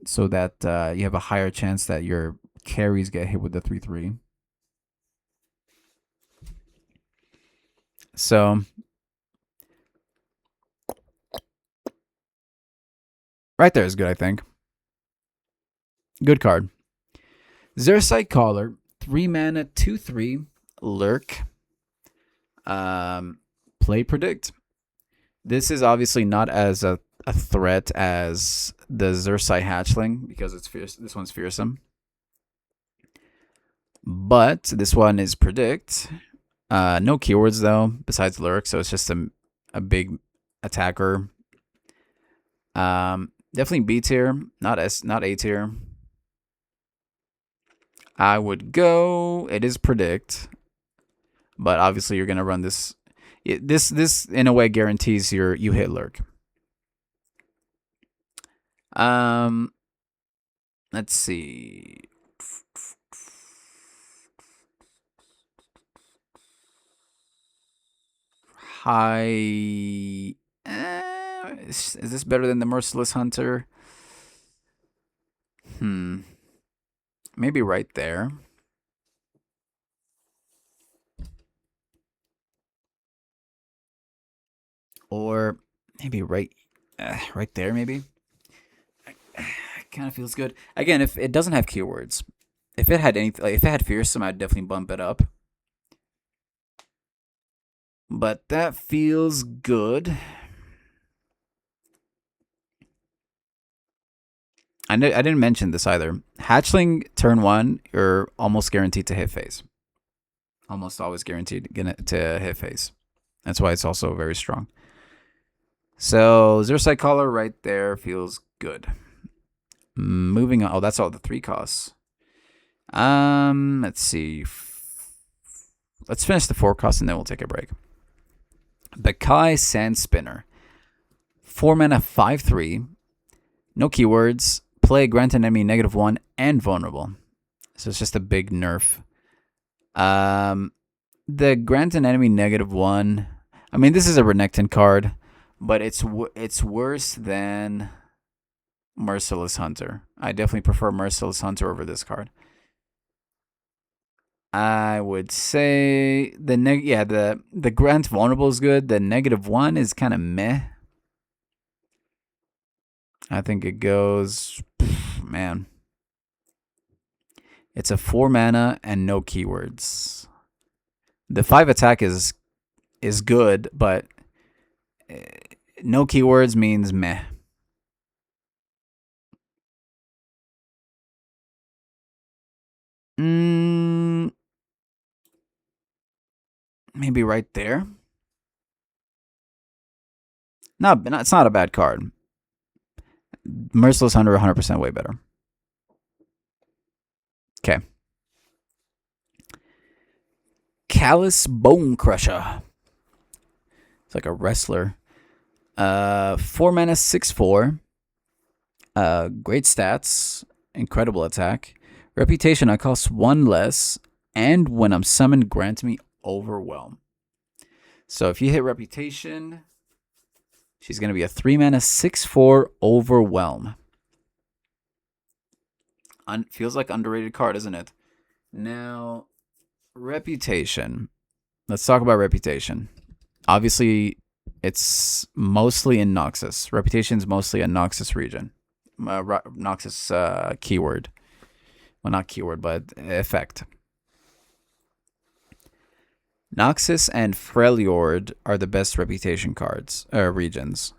A: so that you have a higher chance that your carries get hit with the 3/3. So right there is good, I think. Good card. Xerxite Caller, 3 mana, 2/3, Lurk. Play Predict. This is obviously not as a threat as the Xerxite Hatchling because it's fierce. This one's fearsome. But this one is Predict. No keywords though, besides Lurk, so it's just a big attacker. Definitely B tier, not A tier. I would go. It is Predict, but obviously you're gonna run this. This in a way guarantees you hit Lurk. Let's see. High. Is this better than the Merciless Hunter? Maybe right there. Or maybe right there, maybe. Kind of feels good. Again, if it doesn't have keywords, if it had anything, if it had fearsome, I'd definitely bump it up. But that feels good. I didn't mention this either. Hatchling turn 1, you're almost guaranteed to hit face. Almost always guaranteed to hit face. That's why it's also very strong. So Zero Side Collar right there feels good. Moving on. Oh, that's all the 3 costs. Let's see. Let's finish the 4 costs and then we'll take a break. Bakai Sand Spinner. 4 mana, 5/3. No keywords. Play, grant an enemy -1 and vulnerable. So it's just a big nerf. The grant an enemy -1. I mean, this is a Renekton card, but it's worse than Merciless Hunter. I definitely prefer Merciless Hunter over this card. I would say the grant vulnerable is good. The -1 is kind of meh. I think it goes, man. It's a 4 mana and no keywords. The 5 attack is good, but no keywords means meh. Maybe right there. No, it's not a bad card. Merciless Hunter 100% way better. Okay. Callous Bone Crusher. It's like a wrestler. 4 mana, 6/4. Great stats. Incredible attack. Reputation, I cost 1 less. And when I'm summoned, grant me Overwhelm. So if you hit Reputation, she's going to be a 3 mana, 6/4 Overwhelm. Feels like underrated card, isn't it? Now, Reputation. Let's talk about Reputation. Obviously, it's mostly in Noxus. Reputation's mostly a Noxus region. Noxus keyword. Well, not keyword, but effect. Noxus and Freljord are the best Reputation cards, regions.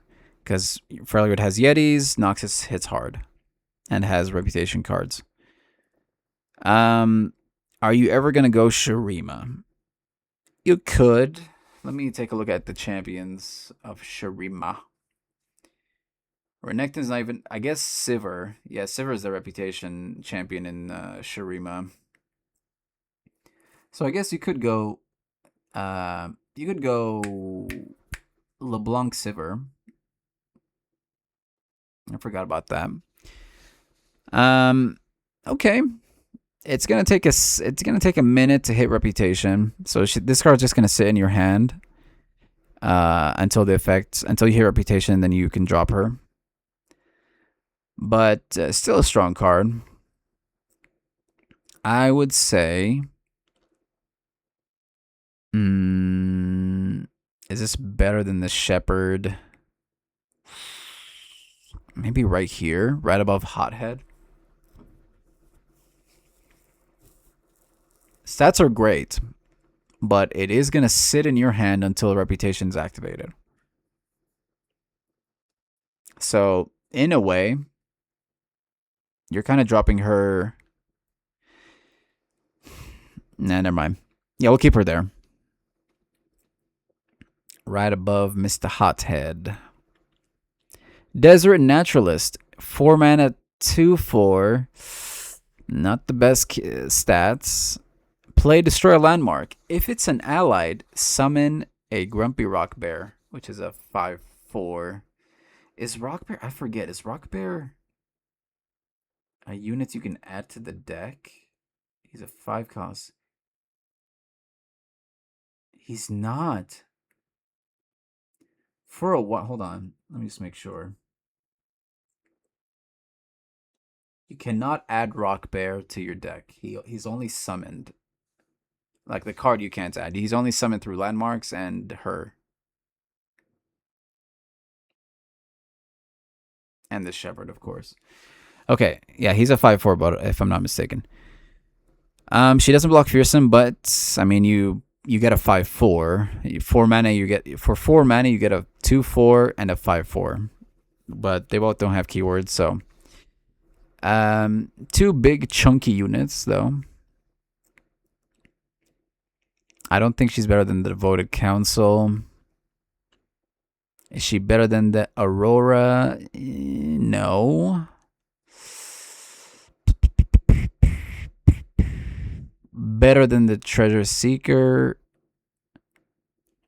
A: Because Freljord has Yetis, Noxus hits hard. And has Reputation cards. Are you ever going to go Shurima? You could. Let me take a look at the champions of Shurima. Renekton's not even... I guess Sivir. Yeah, Sivir is the Reputation champion in Shurima. So I guess you could go... LeBlanc Sivir. I forgot about that. Okay. It's gonna take a minute to hit Reputation. So this card's just gonna sit in your hand until you hit Reputation, then you can drop her. But still a strong card. I would say. Is this better than the Shepherd? Maybe right here, right above Hothead. Stats are great, but it is going to sit in your hand until Reputation is activated. So, in a way, you're kind of dropping her. Nah, never mind. Yeah, we'll keep her there. Right above Mr. Hothead. Desert Naturalist. 4 mana, 2/4. Not the best stats. Play, destroy a landmark. If it's an allied, summon a Grumpy Rock Bear, which is a 5/4. Is Rock Bear? I forget. Is Rock Bear a unit you can add to the deck? He's a 5 cost. He's not. For a what? Hold on. Let me just make sure. You cannot add Rock Bear to your deck. He's only summoned. Like the card you can't add. He's only summoned through landmarks and her. And the Shepherd, of course. Okay, yeah, he's a 5/4, but if I'm not mistaken. She doesn't block Fearsome, but I mean you get a 5/4. 4 mana you get a 2/4 and a 5/4. But they both don't have keywords, so Two big chunky units though. I don't think she's better than the Devoted Council. Is she better than the Aurora? No. Better than the Treasure Seeker?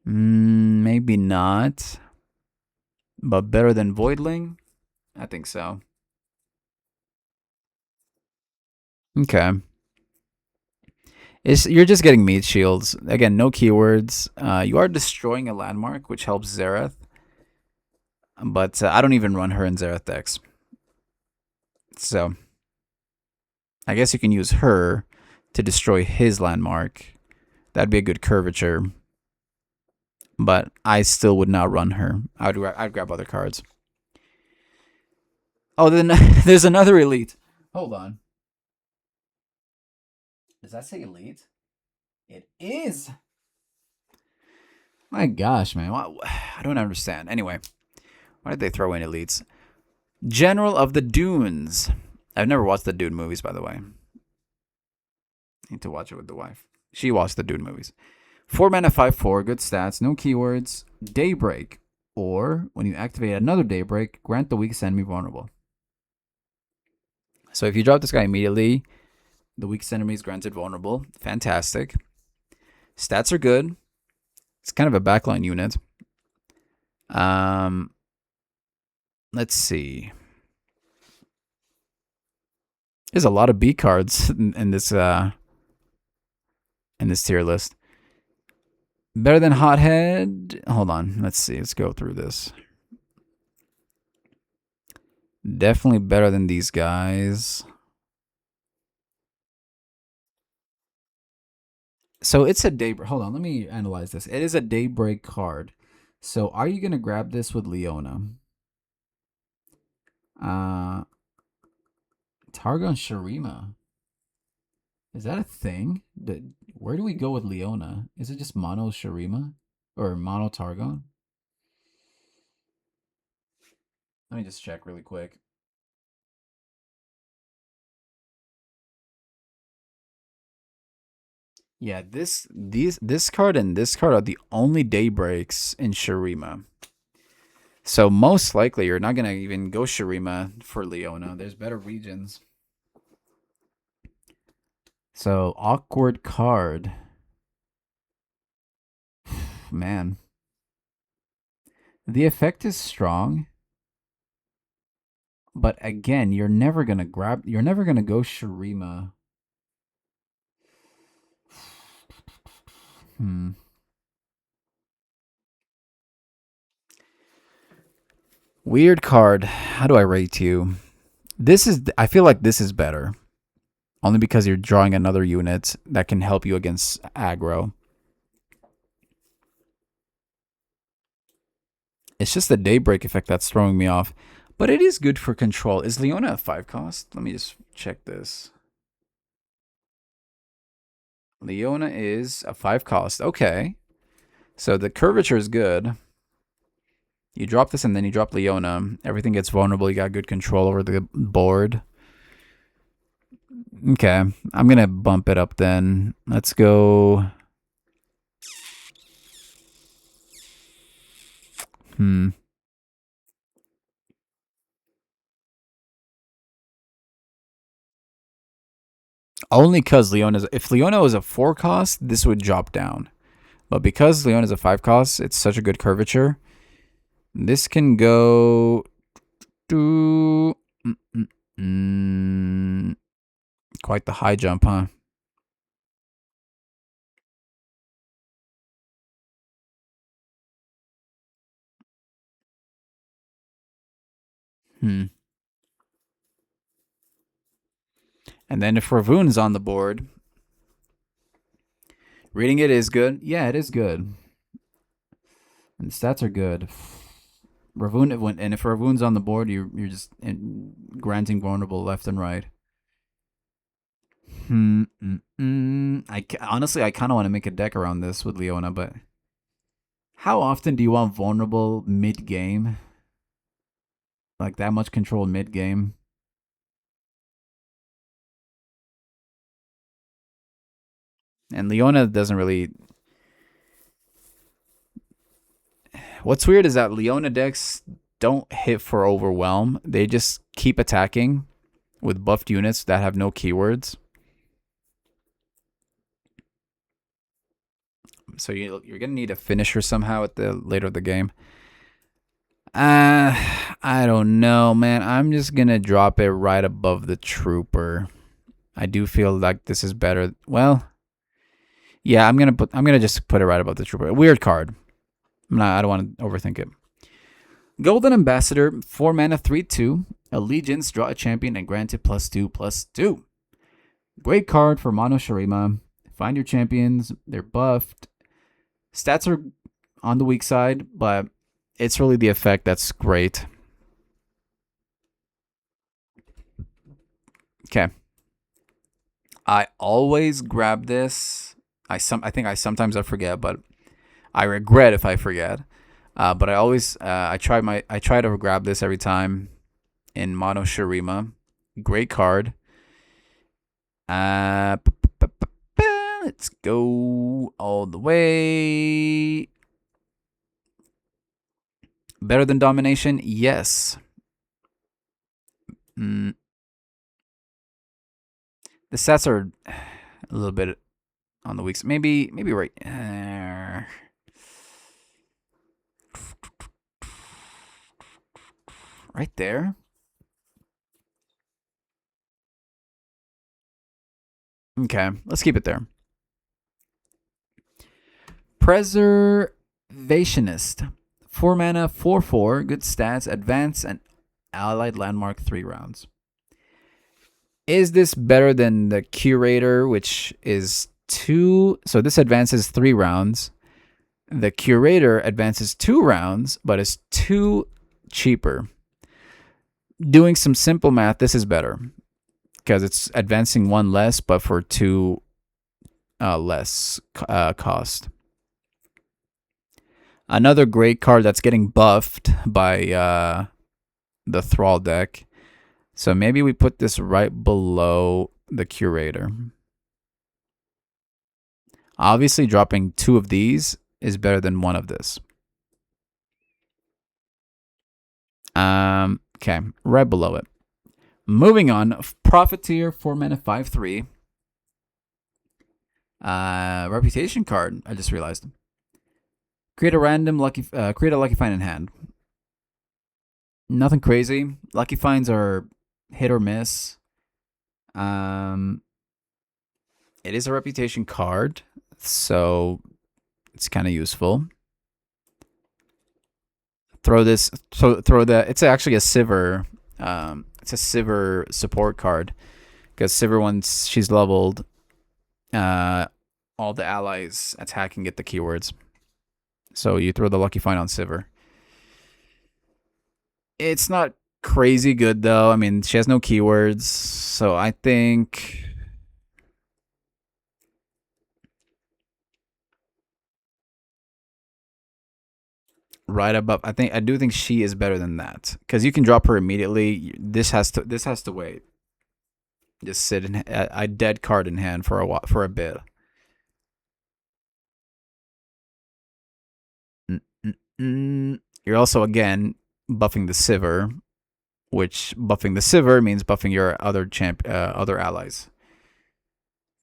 A: Maybe not. But better than Voidling? I think so. Okay. You're just getting meat shields. Again, no keywords. You are destroying a landmark, which helps Zareth. But I don't even run her in Zareth decks. So I guess you can use her to destroy his landmark. That'd be a good curvature. But I still would not run her. I'd grab other cards. Oh, then there's another elite. Hold on. Does that say elite? It is. My gosh, man. I don't understand. Anyway, why did they throw in elites? General of the Dunes. I've never watched the Dune movies, by the way. Need to watch it with the wife. She watched the Dune movies. 4 mana, 5/4, good stats, no keywords. Daybreak, or when you activate another Daybreak, grant the weakest enemy vulnerable. So if you drop this guy immediately, the weakest enemy is granted vulnerable. Fantastic. Stats are good. It's kind of a backline unit. Let's see. There's a lot of B cards in this tier list. Better than Hothead? Hold on. Let's see. Let's go through this. Definitely better than these guys. So it's a Daybreak. Hold on. Let me analyze this. It is a Daybreak card. So are you going to grab this with Leona? Targon Shurima. Is that a thing? Where do we go with Leona? Is it just mono Shurima? Or mono Targon? Let me just check really quick. Yeah, this card and this card are the only Daybreaks in Shurima. So most likely you're not gonna even go Shurima for Leona. There's better regions. So awkward card. Man. The effect is strong. But again, you're never gonna go Shurima. Weird card. How do I rate you? I feel like this is better. Only because you're drawing another unit that can help you against aggro. It's just the Daybreak effect that's throwing me off. But it is good for control. Is Leona a 5 cost? Let me just check this. Leona is a 5 cost. Okay. So the curvature is good. You drop this and then you drop Leona. Everything gets vulnerable. You got good control over the board. Okay. I'm going to bump it up then. Let's go. Only because if Leona was a 4 cost, this would drop down. But because Leona is a 5 cost, it's such a good curvature. This can go to quite the high jump, huh? And then if Ravoon's on the board, reading it is good. Yeah, it is good. And the stats are good. Ravoon, and if Ravoon's on the board, you're just granting vulnerable left and right. Honestly, I kind of want to make a deck around this with Leona, but how often do you want vulnerable mid game? Like that much control mid game? And Leona doesn't really. What's weird is that Leona decks don't hit for overwhelm. They just keep attacking with buffed units that have no keywords. So you're gonna need a finisher somehow at the later of the game. I don't know, man. I'm just gonna drop it right above the trooper. I do feel like this is better. Well, yeah, I'm gonna just put it right above the trooper. Weird card. I don't want to overthink it. Golden Ambassador, 4 mana, 3/2. Allegiance, draw a champion and grant it +2/+2. Great card for Mono Shurima. Find your champions. They're buffed. Stats are on the weak side, but it's really the effect that's great. Okay. I always grab this. I think I sometimes forget, but I regret if I forget. But I always I try to grab this every time in Mono Shurima. Great card. Let's go all the way. Better than Domination? Yes. The stats are a little bit on the weak side. Maybe right. Right there. Okay, let's keep it there. Preservationist. 4 mana, 4/4. Good stats. Advance and allied landmark 3 rounds. Is this better than the Curator, which is 2? So this advances 3 rounds. The Curator advances 2 rounds, but is 2 cheaper. Doing some simple math, this is better because it's advancing 1 less, but for 2 less cost. Another great card that's getting buffed by the Thrall deck. So maybe we put this right below the Curator. Obviously, dropping 2 of these is better than 1 of this. Okay, right below it. Moving on, Profiteer, 4 mana, 5/3. Reputation card. I just realized. Create a lucky find in hand. Nothing crazy. Lucky finds are hit or miss. It is a reputation card, so it's kind of useful. Throw this. Throw that. It's actually a Sivir. It's a Sivir support card because Sivir, once she's leveled, all the allies attack and get the keywords. So you throw the Lucky Find on Sivir. It's not crazy good though. I mean, she has no keywords, so I think right above. I do think she is better than that because you can drop her immediately. This has to wait. Just sit in a dead card in hand for a bit. You're also again buffing the Sivir, which buffing the Sivir means buffing your other allies.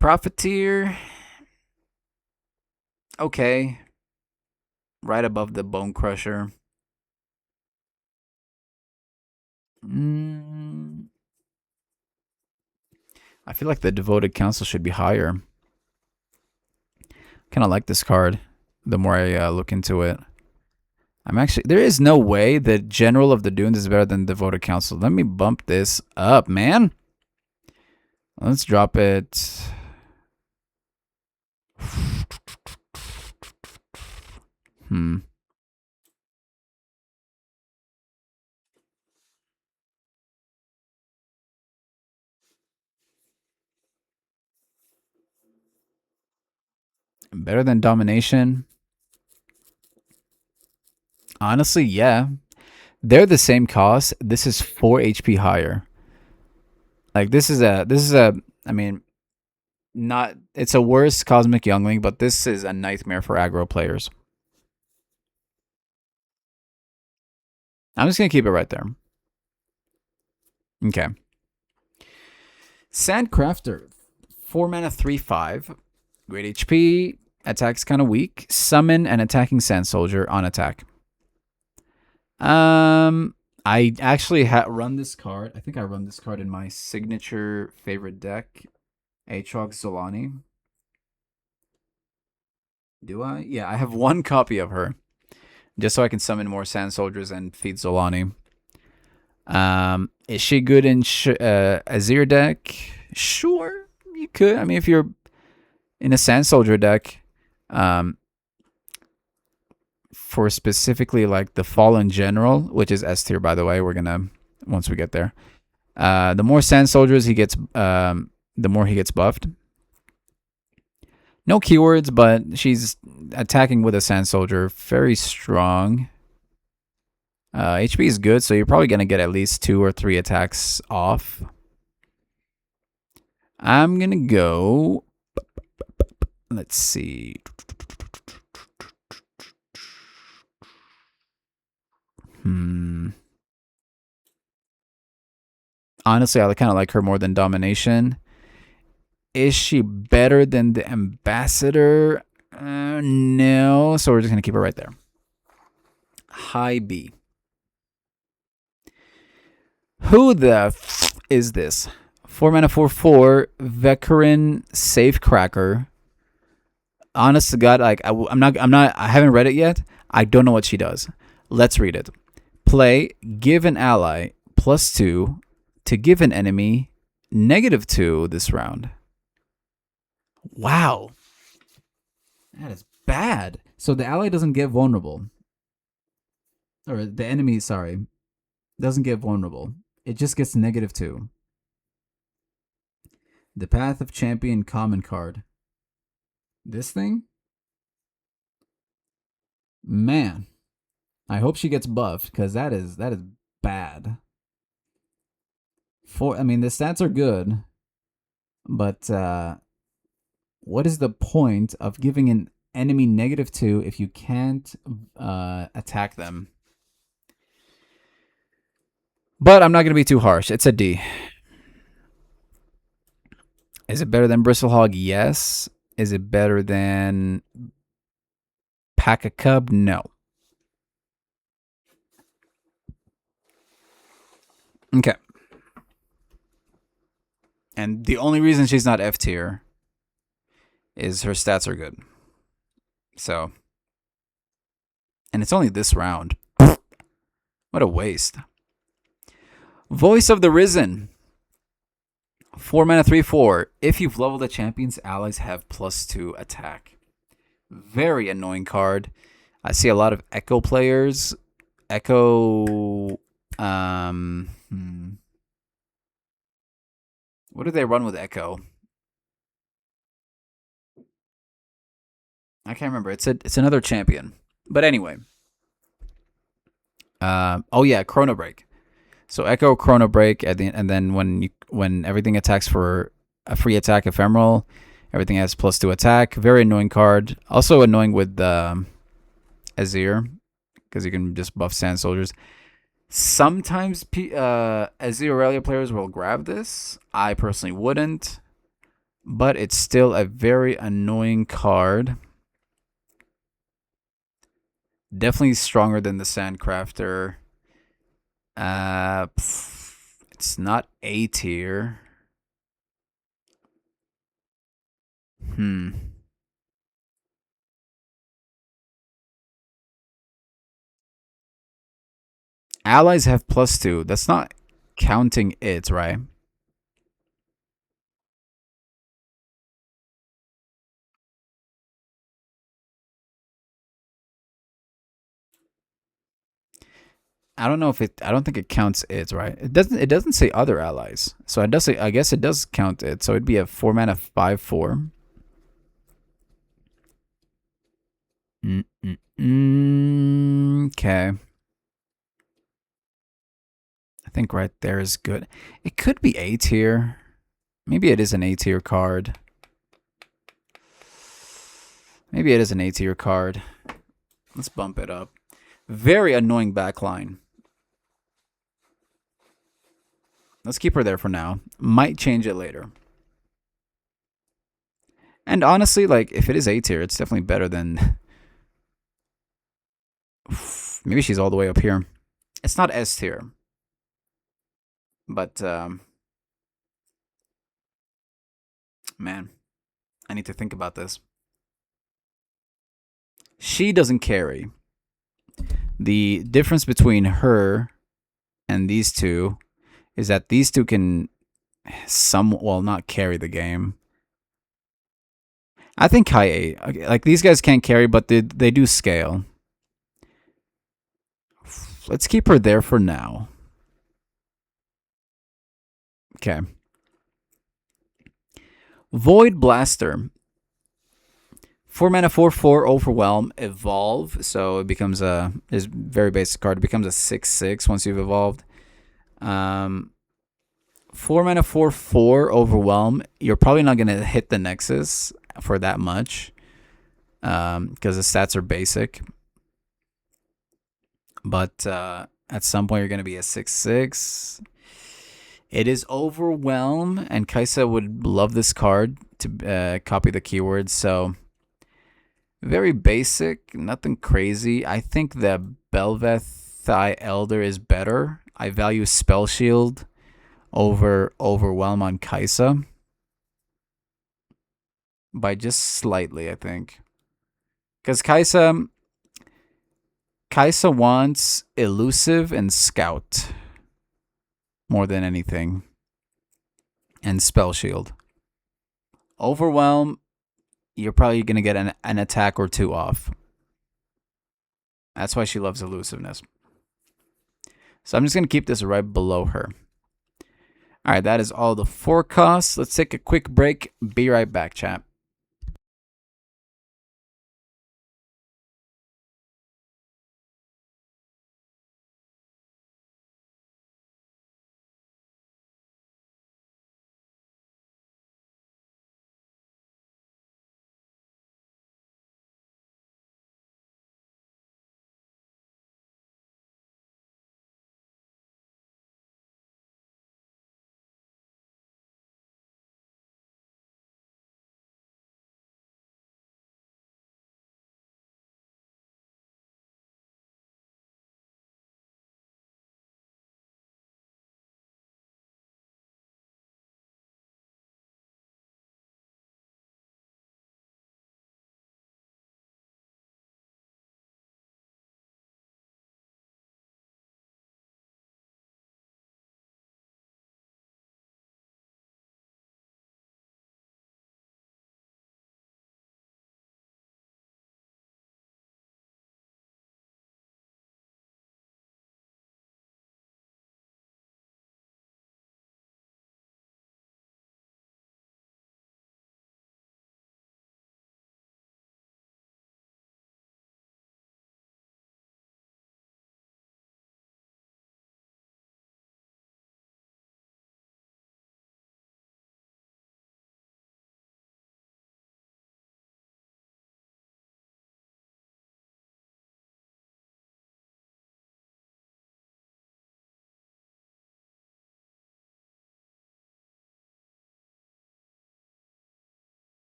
A: Profiteer, okay, right above the Bone Crusher. I feel like the Devoted Council should be higher. Kind of like this card. The more I look into it. There is no way that General of the Dunes is better than Devoted Council. Let me bump this up, man. Let's drop it. Better than Domination? Honestly, yeah. They're the same cost. This is 4 HP higher. Like this is a I mean, not. It's a worse Cosmic Youngling, but this is a nightmare for aggro players. I'm just gonna keep it right there. Okay. Sandcrafter, 4 mana, 3/5, great HP. Attack's kind of weak. Summon an attacking Sand Soldier on attack. I actually run this card. I think I run this card in my signature favorite deck, Aatrox Zolani. Do I? Yeah, I have one copy of her, just so I can summon more Sand Soldiers and feed Zolani. Is she good in Azir deck? Sure, you could. I mean, if you're in a Sand Soldier deck, for specifically like the Fallen General, which is S tier, by the way, we're gonna once we get there. The more Sand Soldiers he gets, the more he gets buffed. No keywords, but she's attacking with a Sand Soldier, very strong. HP is good, so you're probably gonna get at least 2 or 3 attacks off. I'm gonna go. Let's see. Honestly, I kind of like her more than Domination. Is she better than the Ambassador? No. So we're just going to keep her right there. High B. Who the is this? 4 mana, 4/4, Veteran Safecracker. Honest to God, like I haven't read it yet. I don't know what she does. Let's read it. Play, give an ally +2 to give an enemy -2 this round. Wow. That is bad. So the ally doesn't get vulnerable. Or the enemy, sorry, doesn't get vulnerable. It just gets -2. The Path of Champion common card. This thing? Man. I hope she gets buffed, because that is bad. I mean, the stats are good, but what is the point of giving an enemy -2 if you can't attack them? But I'm not going to be too harsh. It's a D. Is it better than Bristlehog? Yes. Is it better than Pack-a-Cub? No. Okay. And the only reason she's not F tier is her stats are good. So. And it's only this round. What a waste. Voice of the Risen. 4 mana, 3/4. If you've leveled a champion's allies have +2 attack. Very annoying card. I see a lot of Echo players. Echo. What do they run with Echo? I can't remember. It's another champion. But anyway. Oh yeah, Chrono Break. So Echo, Chrono Break, and then when everything attacks for a free attack ephemeral, everything has +2 attack. Very annoying card. Also annoying with Azir, because you can just buff Sand Soldiers. Sometimes Azir Aurelia players will grab this. I personally wouldn't, but it's still a very annoying card. Definitely stronger than the Sandcrafter. It's not A tier. Allies have +2. That's not counting it, right? I don't know if it. I don't think it counts it, right? It doesn't. It doesn't say other allies, so it does say. I guess it does count it. So it'd be a 4 mana 5/4. Okay. I think right there is good. It could be A tier. Maybe it is an A tier card. Maybe it is an A tier card. Let's bump it up. Very annoying backline. Let's keep her there for now. Might change it later. And honestly, like, if it is A tier, it's definitely better than... Maybe she's all the way up here. It's not S tier. But, man, I need to think about this. She doesn't carry. The difference between her and these two is that these two can well, not carry the game. I think high 8. Okay, like, these guys can't carry, but they do scale. Let's keep her there for now. Okay. Void Blaster. 4 mana, 4/4 Overwhelm, evolve. So it becomes is very basic card. It becomes a 6/6 once you've evolved. 4 mana, 4/4 Overwhelm. You're probably not gonna hit the Nexus for that much, because the stats are basic. But at some point you're gonna be a 6/6. It is Overwhelm, and Kaisa would love this card to copy the keywords. So very basic, nothing crazy. I think the Belvethai Elder is better. I value Spell Shield over Overwhelm on Kaisa by just slightly, I think. Because Kaisa wants Elusive and Scout more than anything, and Spell Shield. Overwhelm, you're probably going to get an attack or two off. That's why she loves elusiveness. So I'm just going to keep this right below her. All right, that is all the forecasts. Let's take a quick break. Be right back, chat.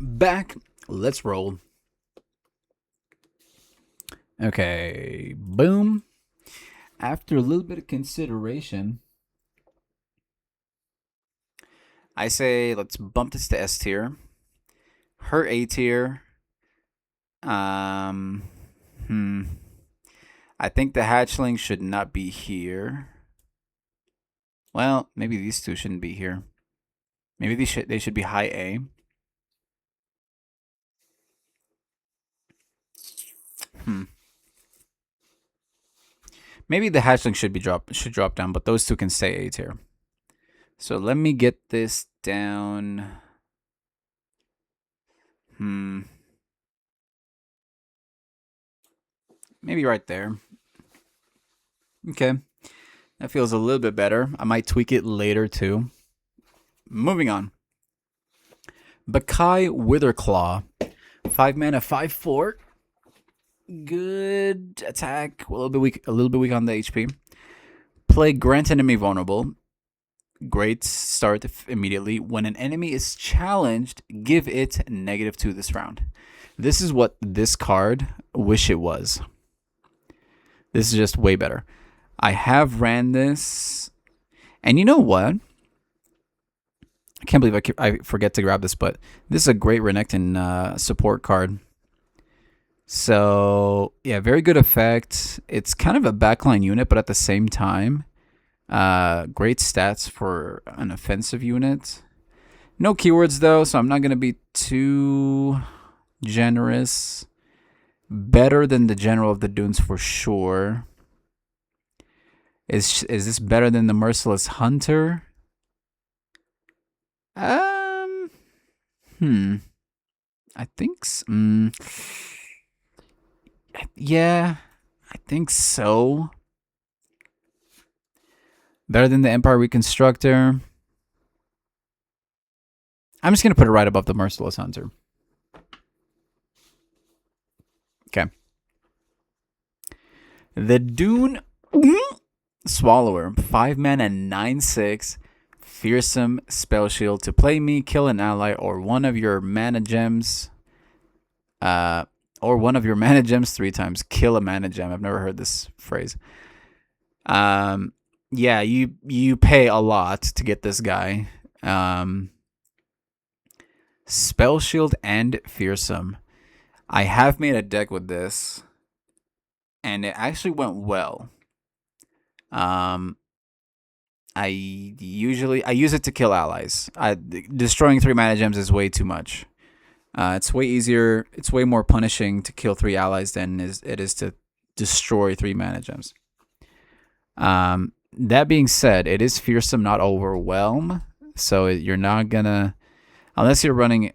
A: back. Let's roll. Okay, boom. After a little bit of consideration, I say let's bump this to S tier. Her A tier. I think the hatchling should not be here. Well, maybe these two shouldn't be here. Maybe they should be high A. Maybe the hatchling should drop down, but those two can stay A tier. So let me get this down. Maybe right there. Okay. That feels a little bit better. I might tweak it later too. Moving on. Bakai Witherclaw. 5 mana, 5/4. Good attack. A little bit weak on the HP. Play grant enemy vulnerable. Great start immediately. When an enemy is challenged, give it -2 this round. This is what this card wish it was. This is just way better. I have ran this, and you know what? I can't believe I forget to grab this, but this is a great Renekton support card. So yeah, very good effect. It's kind of a backline unit, but at the same time, great stats for an offensive unit. No keywords though, so I'm not gonna be too generous. Better than the General of the Dunes for sure. Is this better than the Merciless Hunter? I think yeah, I think so. Better than the Empire Reconstructor. I'm just gonna put it right above the Merciless Hunter. Okay. The Dune Swallower. 5 mana, 9/6. Fearsome spell shield. To play me, kill an ally or one of your mana gems. Or one of your mana gems 3 times. Kill a mana gem. I've never heard this phrase. Yeah, you pay a lot to get this guy. Spell shield and fearsome. I have made a deck with this, and it actually went well. I use it to kill allies. Destroying 3 mana gems is way too much. It's way easier. It's way more punishing to kill 3 allies than it is to destroy 3 mana gems. That being said, it is fearsome, not overwhelm. So you're not gonna, unless you're running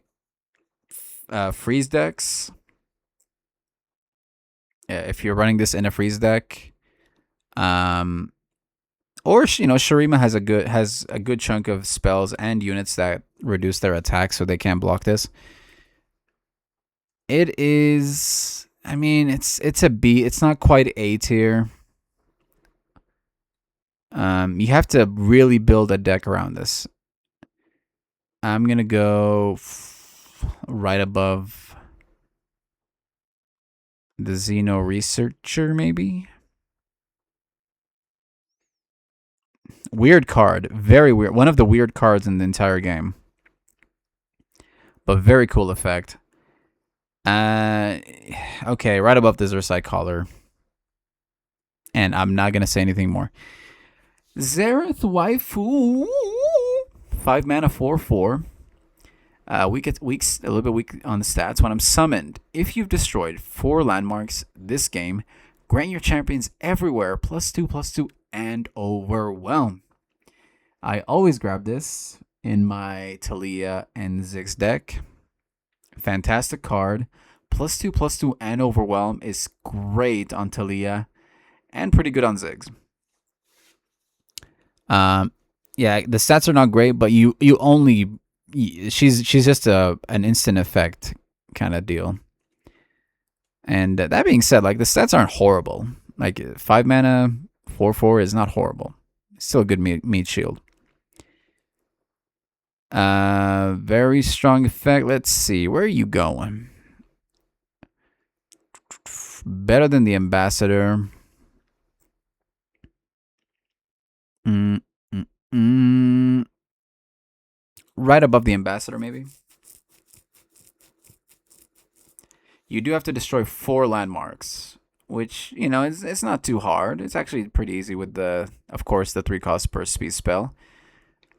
A: freeze decks. If you're running this in a freeze deck, or Shurima has a good chunk of spells and units that reduce their attack, so they can't block this. It is. I mean, it's a B. It's not quite A tier. You have to really build a deck around this. I'm gonna go right above the Xeno Researcher, maybe. Weird card. Very weird. One of the weird cards in the entire game. But very cool effect. Okay, right above the Zersai Collar. And I'm not going to say anything more. Zereth Waifu. 5 mana, 4/4. Weeks a little bit weak on the stats. When I'm summoned, if you've destroyed 4 landmarks this game, grant your champions everywhere +2/+2 and overwhelm. I always grab this in my Talia and Ziggs deck. Fantastic card. +2/+2 and overwhelm is great on Talia and pretty good on Ziggs. Yeah, the stats are not great, but she's just an instant effect kind of deal. And that being said, like, the stats aren't horrible. Like 5 mana, 4/4 is not horrible. It's still a good meat shield. Very strong effect. Let's see. Where are you going? Better than the ambassador. Mm, mm, mm. Right above the ambassador, maybe. You do have to destroy 4 landmarks, which, you know, it's not too hard. It's actually pretty easy with the, of course, the 3 cost per speed spell.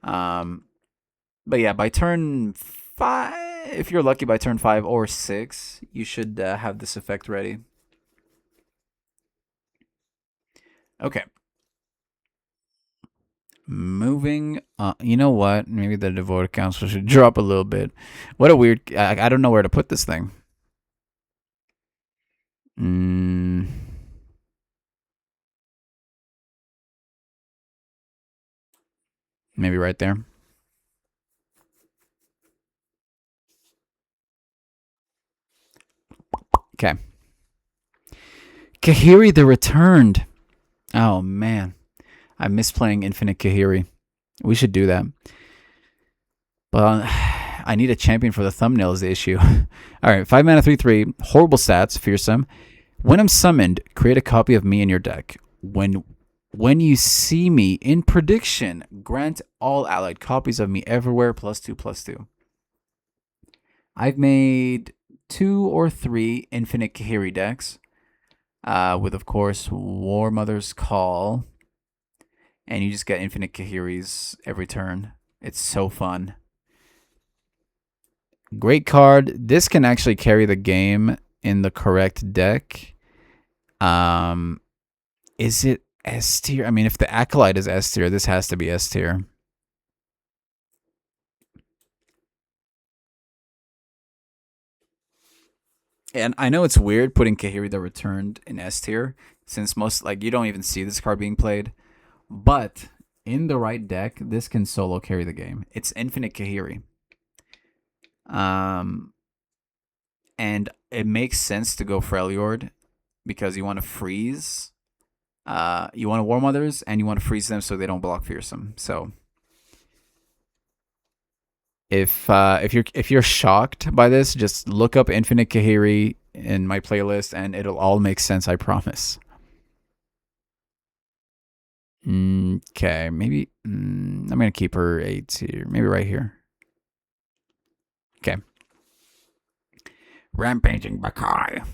A: But yeah, by turn 5, if you're lucky by turn 5 or 6, you should have this effect ready. Okay. Moving, you know what? Maybe the Devoted Council should drop a little bit. What a weird, I don't know where to put this thing. Maybe right there. Okay. Kahiri the Returned. Oh, man. I miss playing Infinite Kahiri. We should do that. But I need a champion for the thumbnail is the issue. All right, 5 mana, 3/3. Horrible stats, fearsome. When I'm summoned, create a copy of me in your deck. When you see me in prediction, grant all allied copies of me everywhere +2/+2. I've made 2 or 3 Infinite Kahiri decks, with of course War Mother's Call, and you just get Infinite Kahiris every turn. It's so fun. Great card. This can actually carry the game in the correct deck. Is it S tier? I mean, if the Acolyte is S tier, this has to be S tier. And I know it's weird putting Kahiri the Returned in S tier, since most, like, you don't even see this card being played. But in the right deck, this can solo carry the game. It's Infinite Kahiri. And it makes sense to go Freljord because you want to freeze. You want to War Mothers and you want to freeze them so they don't block Fearsome. So if you're shocked by this, just look up Infinite Kahiri in my playlist and it'll all make sense, I promise. Okay, maybe I'm gonna keep her 8 here. Maybe right here. Okay. Rampaging Bakai.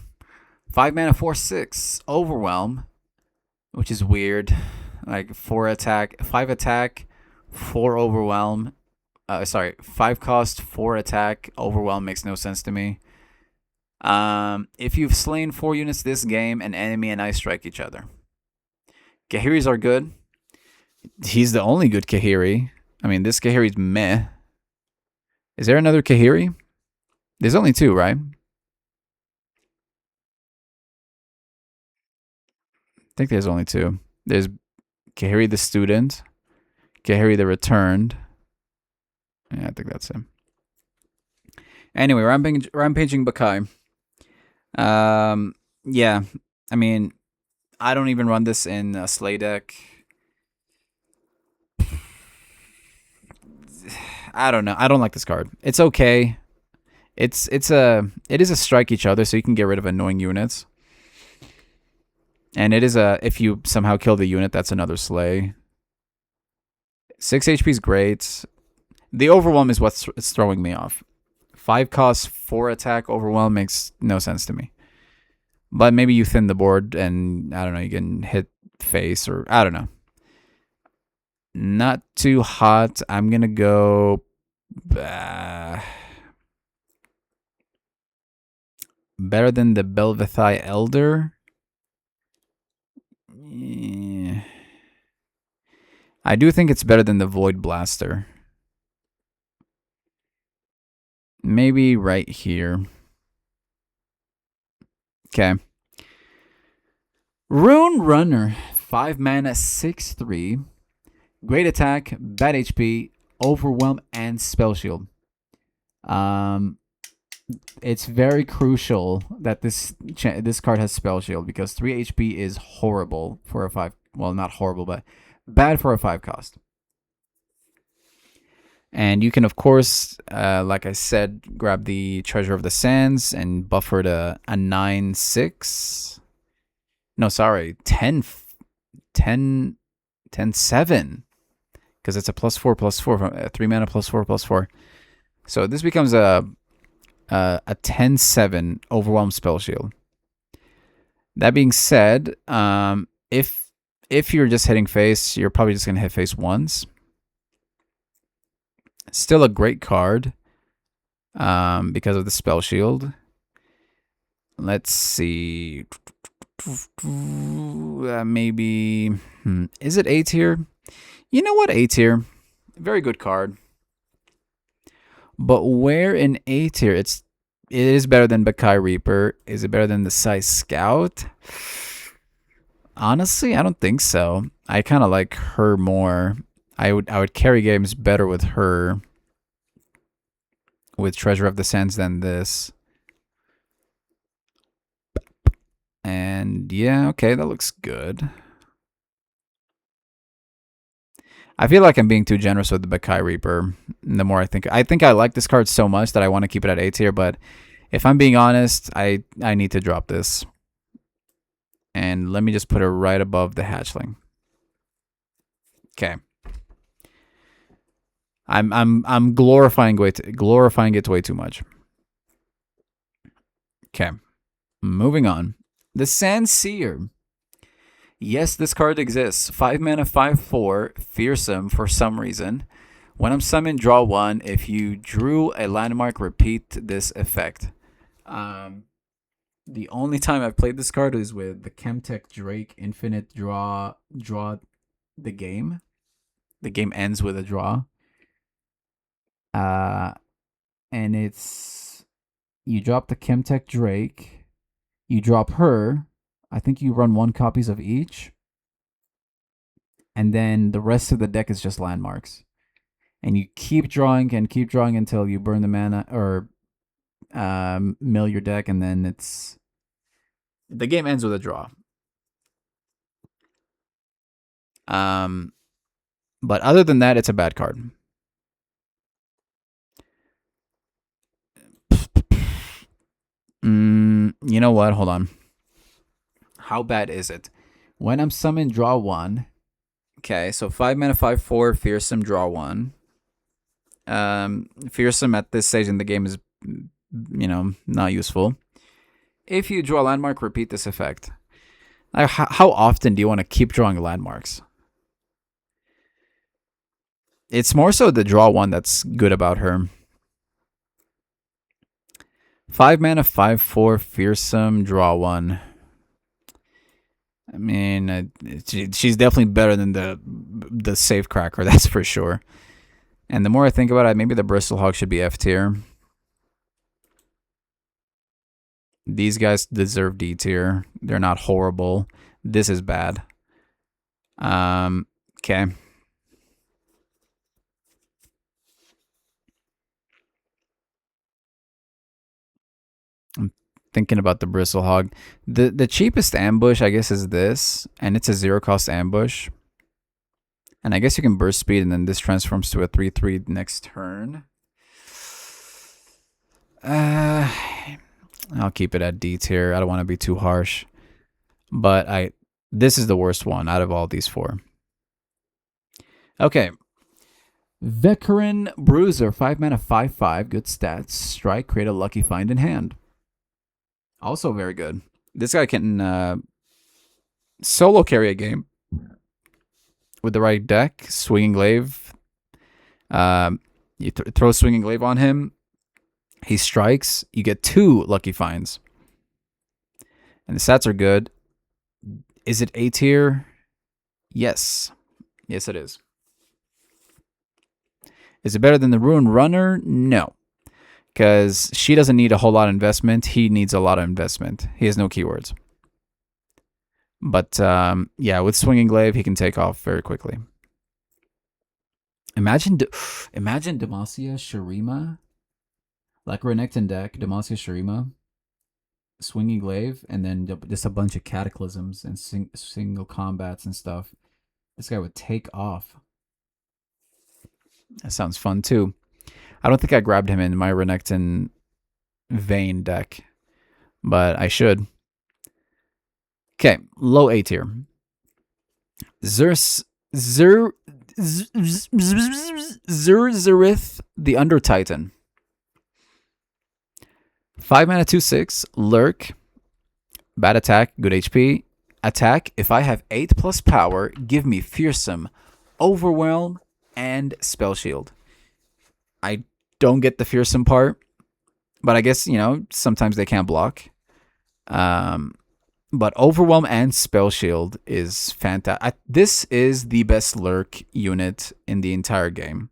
A: 5 mana, 4/6. Overwhelm, which is weird. Like 4 attack, 5 attack, 4 overwhelm. 5 cost, 4 attack. Overwhelm makes no sense to me. If you've slain 4 units this game, an enemy and I strike each other. Kahiris are good. He's the only good Kahiri. I mean, this Kahiri's meh. Is there another Kahiri? There's only 2, right? I think there's only 2. There's Kahiri the Student, Kahiri the Returned. Yeah, I think that's him. Anyway, Rampaging Bakai. Yeah, I mean, I don't even run this in a Slay deck. I don't know. I don't like this card. It's okay. It is a strike each other, so you can get rid of annoying units. And it is a, if you somehow kill the unit, that's another Slay. 6 HP is great. The Overwhelm is what's throwing me off. 5 cost, 4 attack, Overwhelm makes no sense to me. But maybe you thin the board and, I don't know, you can hit face or, I don't know. Not too hot. I'm going to go... better than the Belvethai Elder. Yeah. I do think it's better than the Void Blaster. Maybe right here. Okay. Rune Runner. 5 mana, 6/3. Great attack, bad HP, overwhelm, and spell shield. It's very crucial that this card has spell shield because 3 HP is horrible for a 5. Well, not horrible, but bad for a 5 cost. And you can, of course, like I said, grab the Treasure of the Sands and buffer to a 9/6. No, sorry, 10, 10/7. Because it's a +4/+4 from 3 mana +4/+4. So this becomes a 10/7 overwhelm spell shield. That being said, if you're just hitting face, you're probably just gonna hit face once. Still a great card, because of the spell shield. Let's see, maybe is it A tier? You know what, A tier, very good card. But where in A tier? It is better than Bakai Reaper. Is it better than the Sai Scout? Honestly, I don't think so. I kind of like her more. I would carry games better with her, with Treasure of the Sands, than this. And yeah, okay, that looks good. I feel like I'm being too generous with the Bakai Reaper. The more I think I like this card so much that I want to keep it at A tier, but if I'm being honest, I need to drop this. And let me just put it right above the Hatchling. Okay. I'm glorifying it way too much. Okay. Moving on. The Sandseer. Yes, this card exists. 5 mana, 5/4, fearsome for some reason. When I'm summoned, draw 1. If you drew a landmark, repeat this effect. The only time I've played this card is with the Chemtech Drake Infinite Draw the game. The game ends with a draw. And it's, you drop the Chemtech Drake, you drop her. I think you run 1 copies of each, and then the rest of the deck is just landmarks. And you keep drawing and keep drawing until you burn the mana or mill your deck, and then the game ends with a draw. But other than that, it's a bad card. You know what? Hold on. How bad is it? When I'm summoned, draw 1. Okay, so 5 mana, 5/4, fearsome, draw 1. Fearsome at this stage in the game is, not useful. If you draw a landmark, repeat this effect. How often do you want to keep drawing landmarks? It's more so the draw 1 that's good about her. 5 mana, 5/4, fearsome, draw 1. I mean, she's definitely better than the safe cracker, that's for sure. And the more I think about it, maybe the Bristlehawk should be F tier. These guys deserve D tier. They're not horrible. This is bad. Okay. I'm thinking about the Bristlehawk. The cheapest ambush, I guess, is this, and it's a 0-cost ambush. And I guess you can burst speed, and then this transforms to a 3/3 next turn. I'll keep it at D tier. I don't want to be too harsh. But this is the worst one out of all these 4. Okay. Veteran Bruiser, 5 mana, 5/5, good stats. Strike, create a lucky find in hand. Also very good. This guy can solo carry a game with the right deck. Swinging Glaive. You throw Swinging Glaive on him. He strikes. You get 2 lucky finds. And the stats are good. Is it A tier? Yes. Yes, it is. Is it better than the Rune Runner? No. Because she doesn't need a whole lot of investment. He needs a lot of investment. He has no keywords. But yeah, with Swinging Glaive, he can take off very quickly. Imagine Demacia Shurima. Like Renekton deck, Demacia Shurima. Swinging Glaive, and then just a bunch of Cataclysms and single combats and stuff. This guy would take off. That sounds fun too. I don't think I grabbed him in my Renekton Vayne deck, but I should. Okay, low A tier. Zerth the Under Titan. 5 mana 2/6, lurk, bad attack, good HP. Attack, if I have 8 plus power, give me fearsome, overwhelm, and spell shield. I don't get the fearsome part, but I guess, you know, sometimes they can't block. But overwhelm and spell shield is fantastic. This is the best lurk unit in the entire game.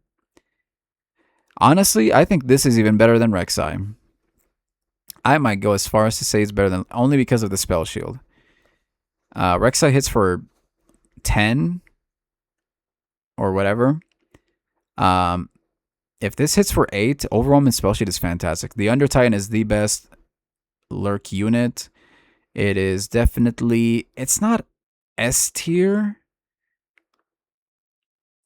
A: Honestly, I think this is even better than Rek'Sai. I might go as far as to say it's better than, only because of the spell shield. Rek'Sai hits for 10 or whatever. If this hits for 8, overwhelm and spell shield is fantastic. The Under Titan is the best lurk unit. It is definitely, it's not S tier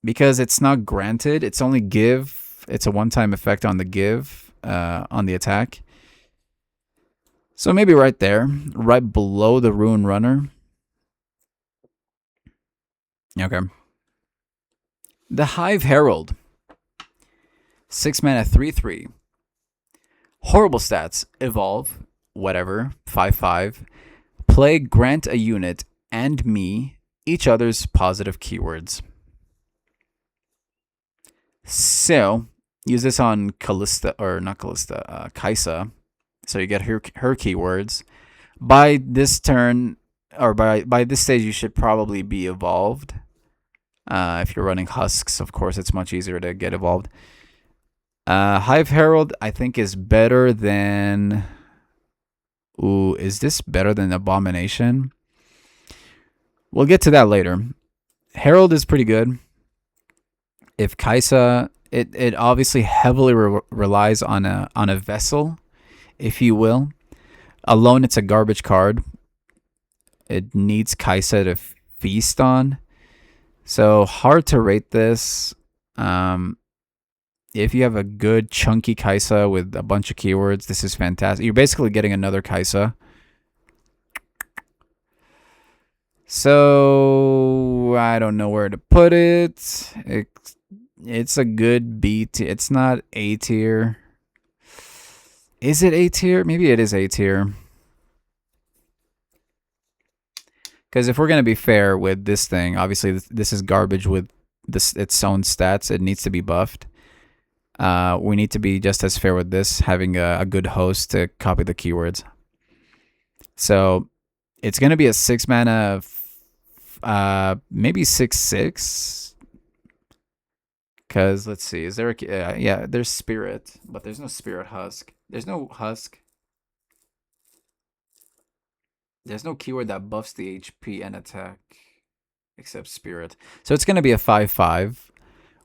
A: because it's not granted. It's only give. It's a one-time effect on the give, on the attack. So maybe right there, right below the Rune Runner. Okay. The Hive Herald. 6 mana, 3/3. Horrible stats. Evolve, whatever, 5/5. Play, grant a unit and me each other's positive keywords. So, use this on Callista, or not Callista, Kaisa. So you get her keywords. By this turn, or by this stage, you should probably be evolved. If you're running Husks, of course, it's much easier to get evolved. Hive Herald, I think, is better than... Ooh, is this better than Abomination? We'll get to that later. Herald is pretty good. If Kaisa, it obviously heavily relies on a vessel, if you will. Alone, it's a garbage card. It needs Kaisa to feast on. So hard to rate this. If you have a good chunky Kaisa with a bunch of keywords, this is fantastic. You're basically getting another Kaisa. So I don't know where to put it. It's a good B tier. It's not A tier. Is it A tier? Maybe it is A tier. Because if we're going to be fair with this thing, obviously this is garbage with its own stats. It needs to be buffed. We need to be just as fair with this, having a good host to copy the keywords. So it's going to be a 6 mana, maybe 6/6. Because let's see, is there a yeah? There's Spirit, but there's no Spirit Husk. There's no Husk. There's no keyword that buffs the HP and attack, except Spirit. So it's going to be a 5/5.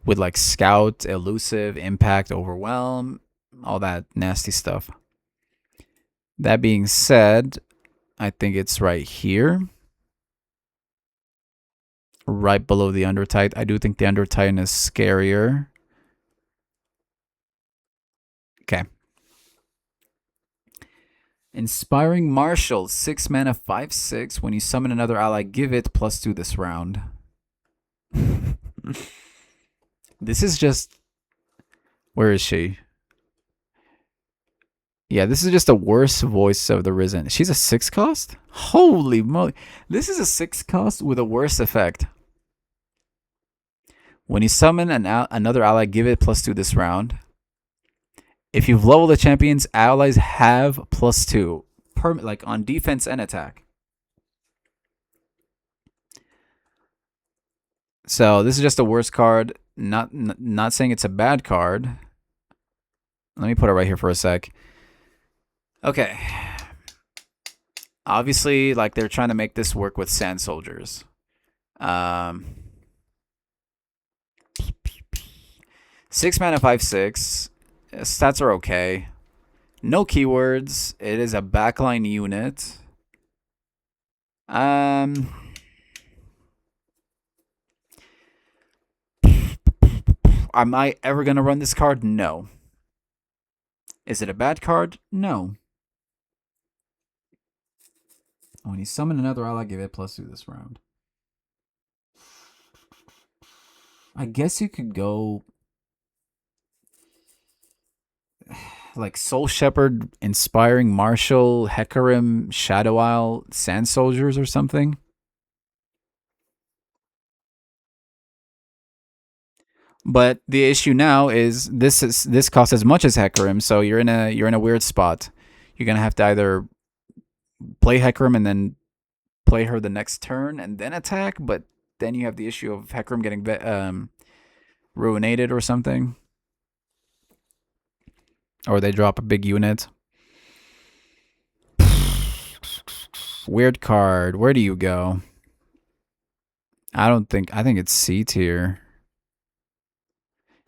A: With like Scout, Elusive, Impact, Overwhelm, all that nasty stuff. That being said, I think it's right here. Right below the Under Titan. I do think the Under Titan is scarier. Okay. Inspiring Marshal, 6 mana, 5/6. When you summon another ally, give it +2 this round. This is just... Where is she? Yeah, this is just a worse voice of the Risen. She's a 6 cost? Holy moly. This is a 6 cost with a worse effect. When you summon another ally, give it +2 this round. If you've leveled the champions, allies have +2. Like on defense and attack. So this is just a worse card. Not saying it's a bad card. Let me put it right here for a sec. Okay. Obviously, like, they're trying to make this work with Sand Soldiers. 6 mana, 5/6. Stats are okay. No keywords. It is a backline unit. Am I ever gonna run this card? No. Is it a bad card? No. When you summon another ally, give it +2 this round. I guess you could go like Soul Shepherd, Inspiring Marshal, Hecarim, Shadow Isle, Sand Soldiers, or something. But the issue now is this costs as much as Hecarim, so you're in a weird spot. You're gonna have to either play Hecarim and then play her the next turn and then attack, but then you have the issue of Hecarim getting ruinated or something, or they drop a big unit. Weird card. Where do you go? I think it's C tier.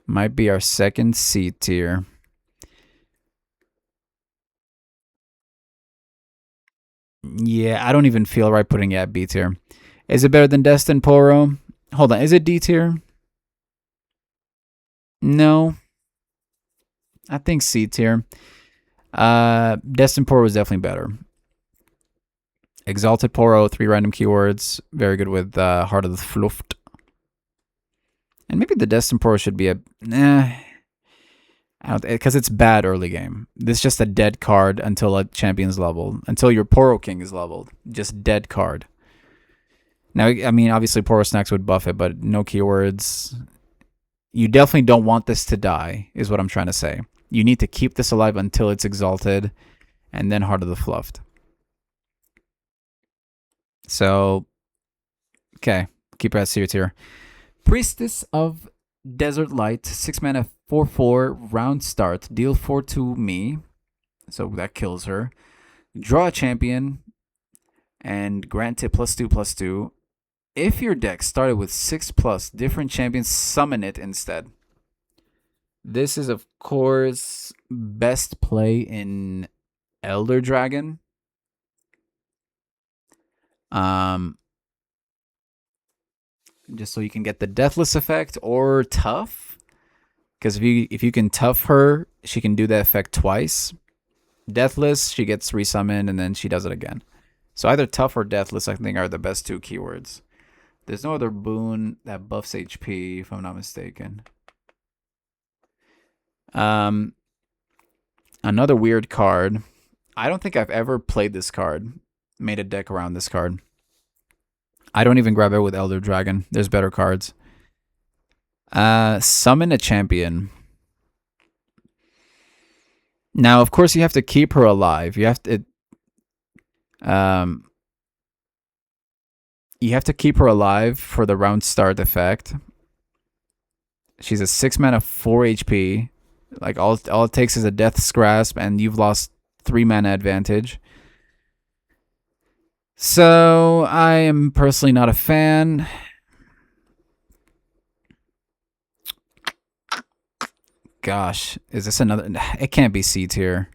A: Might be our second C tier. Yeah, I don't even feel right putting it at B tier. Is it better than Destin Poro? Hold on, is it D tier? No, I think C tier. Destin Poro was definitely better. Exalted Poro, 3 random keywords, very good with Heart of the Fluft. And maybe the Destin Poro should be a because it's bad early game. This is just a dead card until a champion's level, until your Poro King is leveled. Just dead card. Now, I mean, obviously Poro Snacks would buff it, but no keywords. You definitely don't want this to die, is what I'm trying to say. You need to keep this alive until it's exalted, and then Heart of the Fluffed. So, okay, keep it at C tier. Priestess of Desert Light, 6 mana, 4/4, round start. Deal 4 to me, so that kills her. Draw a champion, and grant it +2/+2. If your deck started with 6+ different champions, summon it instead. This is, of course, best play in Elder Dragon. Just so you can get the Deathless effect or Tough. Because if you can Tough her, she can do that effect twice. Deathless, she gets resummoned, and then she does it again. So either Tough or Deathless, I think, are the best 2 keywords. There's no other boon that buffs HP, if I'm not mistaken. Another weird card. I don't think I've ever played this card, made a deck around this card. I don't even grab it with Elder Dragon. There's better cards. Summon a champion. Now, of course, you have to keep her alive. You have to keep her alive for the round start effect. She's a 6 mana, 4 HP. Like all it takes is a Death's Grasp, and you've lost 3 mana advantage. So I am personally not a fan. Gosh, is this another? It can't be C tier.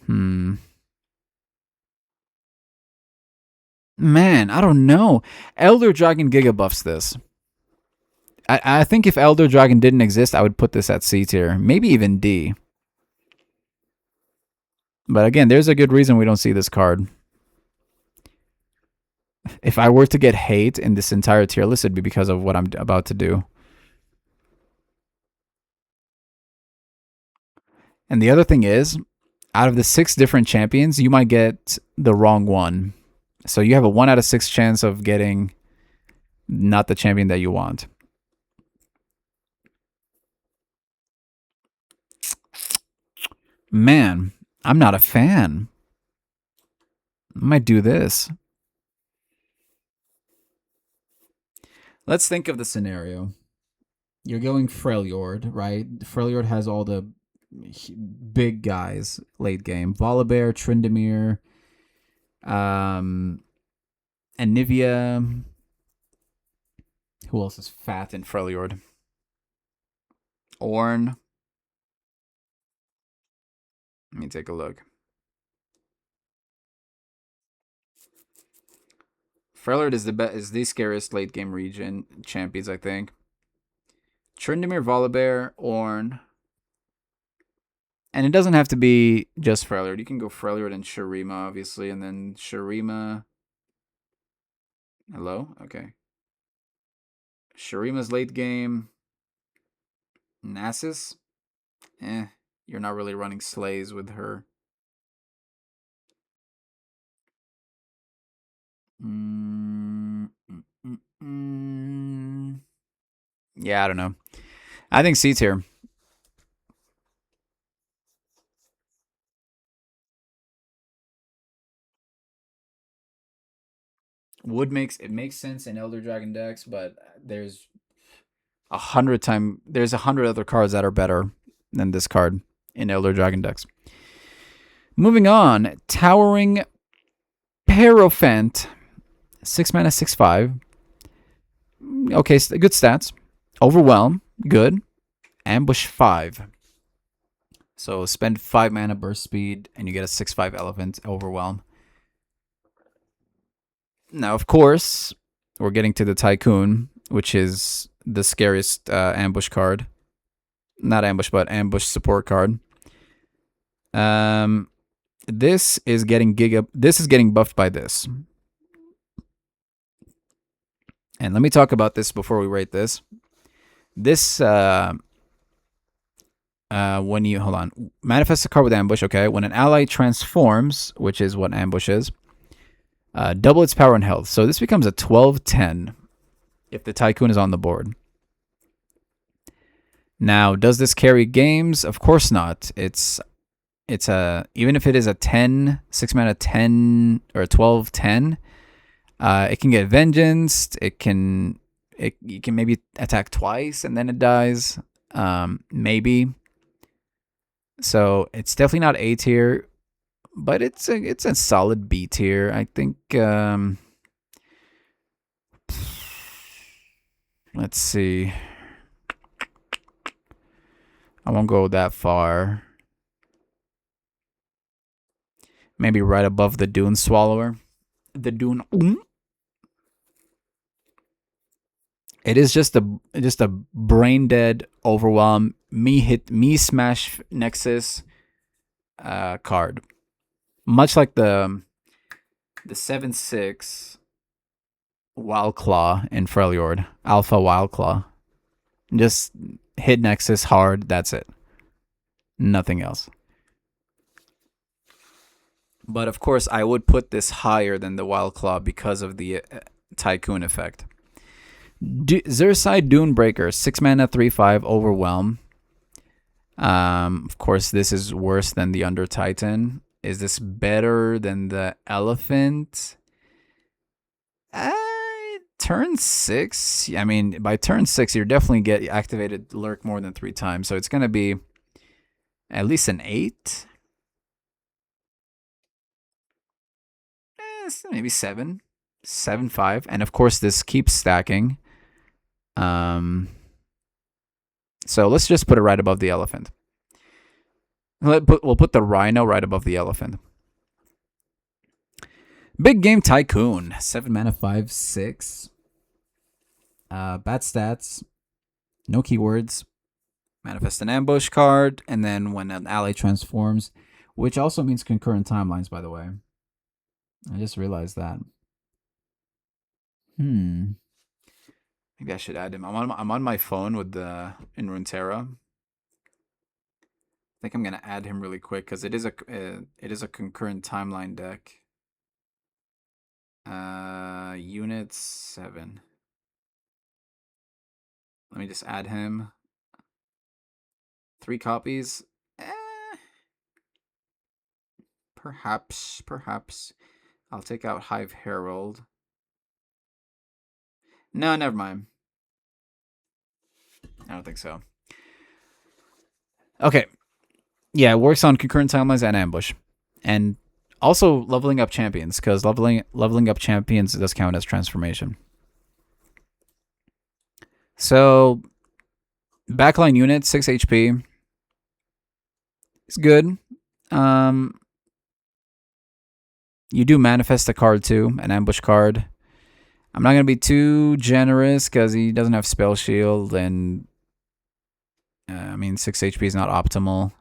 A: Man, I don't know. Elder Dragon Giga buffs this. I think if Elder Dragon didn't exist, I would put this at C tier. Maybe even D. But again, there's a good reason we don't see this card. If I were to get hate in this entire tier list, it'd be because of what I'm about to do. And the other thing is, out of the 6 different champions, you might get the wrong one. So you have a 1 out of 6 chance of getting not the champion that you want. Man, I'm not a fan. I might do this. Let's think of the scenario. You're going Freljord, right? Freljord has all the big guys late game. Volibear, Tryndamere, and Nivea. Who else is fat in Freljord? Ornn. Let me take a look. Freljord is the scariest late game region champions, I think. Tryndamere, Volibear, Ornn. And it doesn't have to be just Freljord. You can go Freljord and Shurima, obviously, and then Shurima. Hello? Okay. Shurima's late game. Nasus? You're not really running Slays with her. Yeah, I don't know. I think C tier. Makes sense in Elder Dragon decks, but there's 100 other cards that are better than this card in Elder Dragon decks. Moving on, Towering Hierophant, 6 mana, 6/5. Okay, good stats. Overwhelm, good. Ambush 5. So spend 5 mana burst speed, and you get a 6/5 elephant. Overwhelm. Now, of course, we're getting to the Tycoon, which is the scariest ambush card. Not ambush, but ambush support card. This is getting buffed by this. And let me talk about this before we rate this. This when you manifest a card with ambush. Okay, when an ally transforms, which is what ambush is, double its power and health. So this becomes a 12/10 if the Tycoon is on the board. Now, does this carry games? Of course not. It's even if it is a 6 mana 10 or a 12/10, it can get vengeance. You can maybe attack twice and then it dies. Maybe. So it's definitely not A tier, but it's a solid B tier. I think. Let's see. I won't go that far. Maybe right above the Dune Swallower. The Dune. It is just a brain dead overwhelm. Me smash Nexus card. Much like the 7/6 Wildclaw in Freljord. Alpha Wildclaw. Just hit Nexus hard, that's it. Nothing else. But of course, I would put this higher than the Wildclaw because of the Tycoon effect. Xerxide Dunebreaker, 6 mana, 3/5, Overwhelm. Of course, this is worse than the Under Titan. Is this better than the Elephant? Turn 6. I mean, by turn 6, you're definitely get activated Lurk more than 3 times. So it's going to be at least an 8. Maybe 7. 7/5. And of course, this keeps stacking. So let's just put it right above the Elephant. We'll put the Rhino right above the Elephant. Big Game Tycoon, 7 mana, 5/6. Bad stats, no keywords. Manifest an ambush card, and then when an ally transforms, which also means concurrent timelines, by the way. I just realized that. Maybe I should add him. I'm on my phone with in Runeterra. I think I'm gonna add him really quick because it is a concurrent timeline deck. Unit 7. Let me just add him. 3 copies. Perhaps. I'll take out Hive Herald. No, never mind. I don't think so. Okay. Yeah, it works on concurrent timelines and ambush. And also leveling up champions, because leveling up champions does count as transformation. So, backline unit, 6 HP. It's good. You do manifest a card too, an ambush card. I'm not going to be too generous because he doesn't have Spell Shield, and I mean, 6 HP is not optimal.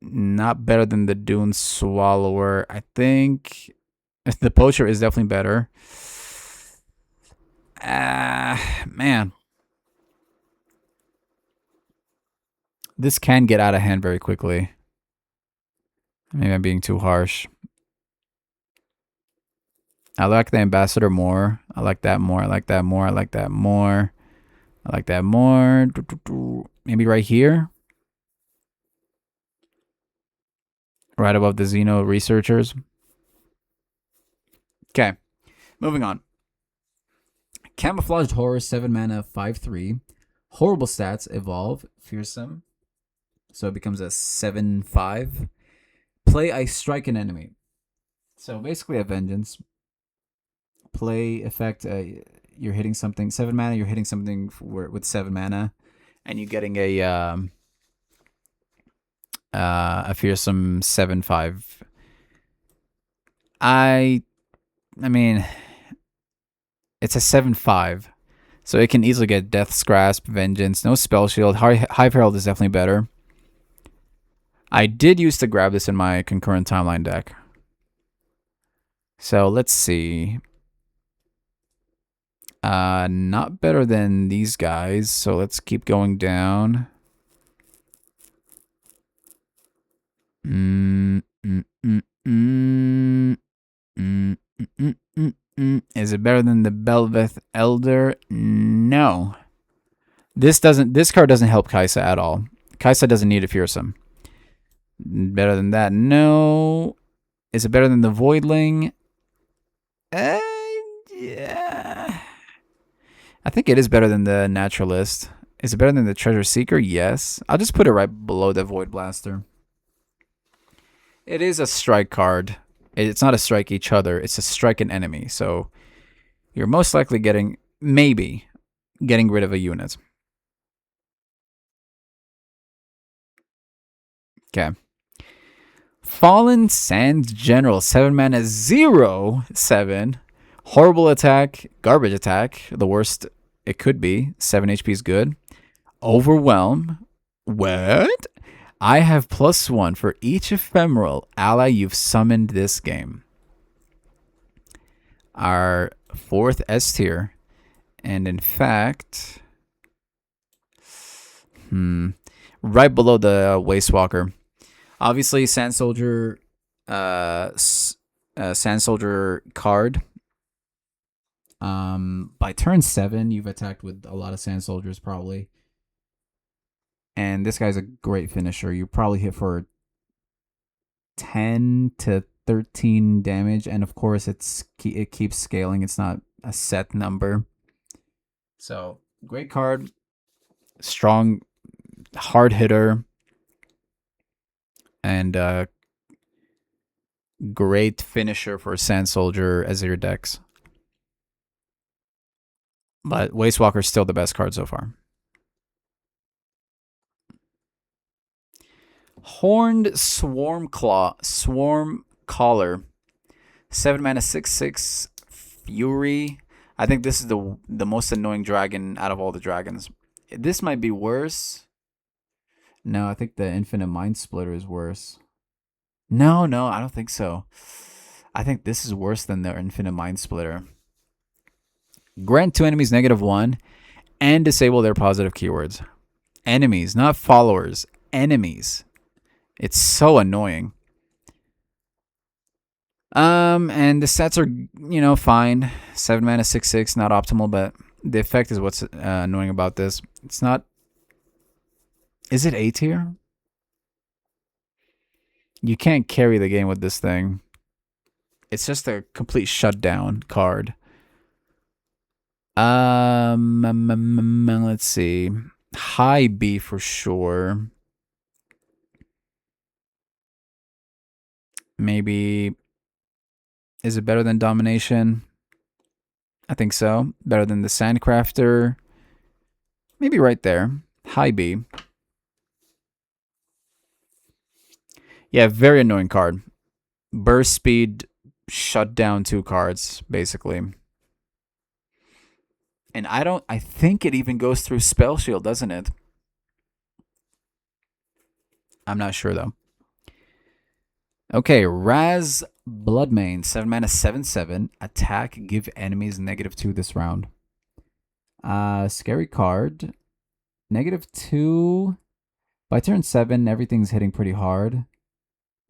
A: Not better than the Dune Swallower. I think the Poacher is definitely better. Man. This can get out of hand very quickly. Maybe I'm being too harsh. I like the Ambassador more. I like that more. I like that more. I like that more. I like that more. Maybe right here. Right above the Xeno researchers. Okay. Moving on. Camouflaged Horror, 7 mana, 5/3. Horrible stats, evolve, fearsome. So it becomes a 7/5. Play, I strike an enemy. So basically a vengeance. Play effect, you're hitting something, 7 mana, you're hitting something with 7 mana, and you're getting a fearsome 7/5. I mean, it's a 7/5. So it can easily get Death's Grasp, Vengeance, no Spell Shield. Hive Herald is definitely better. I did used to grab this in my Concurrent Timeline deck. So let's see. Not better than these guys. So let's keep going down. Is it better than the Belveth Elder? No. This card doesn't help Kaisa at all. Kaisa doesn't need a fearsome. Better than that? No. Is it better than the Voidling? Yeah. I think it is better than the Naturalist. Is it better than the Treasure Seeker? Yes. I'll just put it right below the Void Blaster. It is a strike card. It's not a strike each other. It's a strike an enemy. So you're most likely getting rid of a unit. Okay. Fallen Sands General, 7 mana, 0/7. Horrible attack, garbage attack, the worst it could be. 7 HP is good. Overwhelm. What? I have +1 for each ephemeral ally you've summoned this game. Our 4th S tier. And in fact, right below the Waste Walker. Obviously, Sand Soldier card. By turn 7, you've attacked with a lot of Sand Soldiers probably. And this guy's a great finisher. You probably hit for 10 to 13 damage, and of course it keeps scaling. It's not a set number. So, great card. Strong, hard hitter. And great finisher for Sand Soldier Azir decks. But Waste Walker is still the best card so far. Horned Swarm Caller. 7 mana, 6/6 Fury. I think this is the most annoying dragon out of all the dragons. This might be worse. No, I think the Infinite Mind Splitter is worse. No, I don't think so. I think this is worse than the Infinite Mind Splitter. Grant 2 enemies -1 and disable their positive keywords. Enemies, not followers. Enemies. It's so annoying. And the stats are, fine. 7 mana, 6/6, not optimal, but the effect is what's annoying about this. It's not. Is it A tier? You can't carry the game with this thing. It's just a complete shutdown card. Let's see. High B for sure. Maybe. Is it better than Domination? I think so. Better than the Sandcrafter. Maybe right there. High B. Yeah, very annoying card. Burst speed shut down 2 cards, basically. And I think it even goes through Spell Shield, doesn't it? I'm not sure though. Okay, Raz Bloodmane, 7 mana, 7/7. Attack, give enemies -2 this round. Scary card. -2. By turn 7, everything's hitting pretty hard.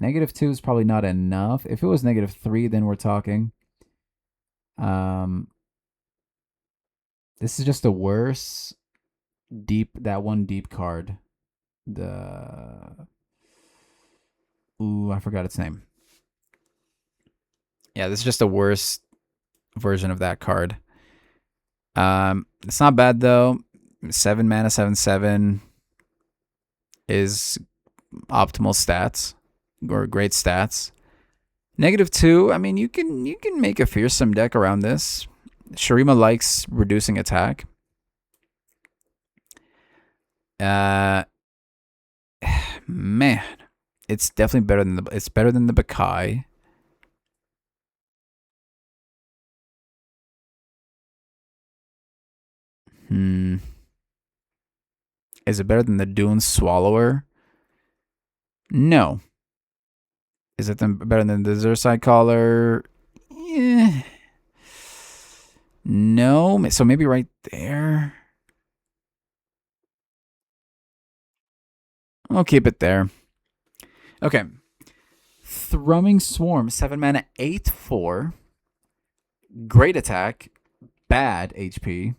A: -2 is probably not enough. If it was -3, then we're talking. This is just a worse that one deep card. I forgot its name. Yeah, this is just a worse version of that card. It's not bad though. 7 mana, 7/7 is optimal stats or great stats. -2. I mean, you can make a fearsome deck around this. Shurima likes reducing attack. Man, it's definitely better than the Bakai. Is it better than the Dune Swallower? No. Is it better than the Zurside Caller? Yeah. No. So maybe right there. I'll keep it there. Okay. Thrumming Swarm, 7 mana, 8/4. Great attack, bad HP.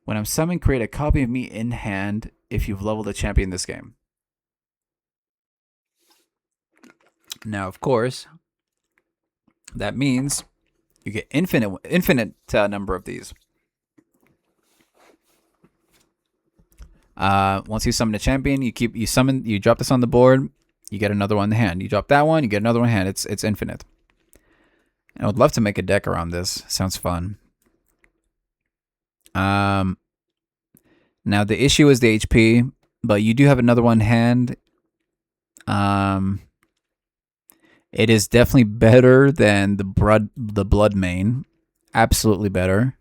A: When I'm summoned, create a copy of me in hand if you've leveled a champion this game. Now, of course, that means you get infinite number of these. Once you summon a champion, you drop this on the board, you get another one in the hand. You drop that one, you get another one in hand. It's infinite. I would love to make a deck around this. Sounds fun. Now the issue is the HP, but you do have another one in hand. It is definitely better than the Bloodmane. Absolutely better.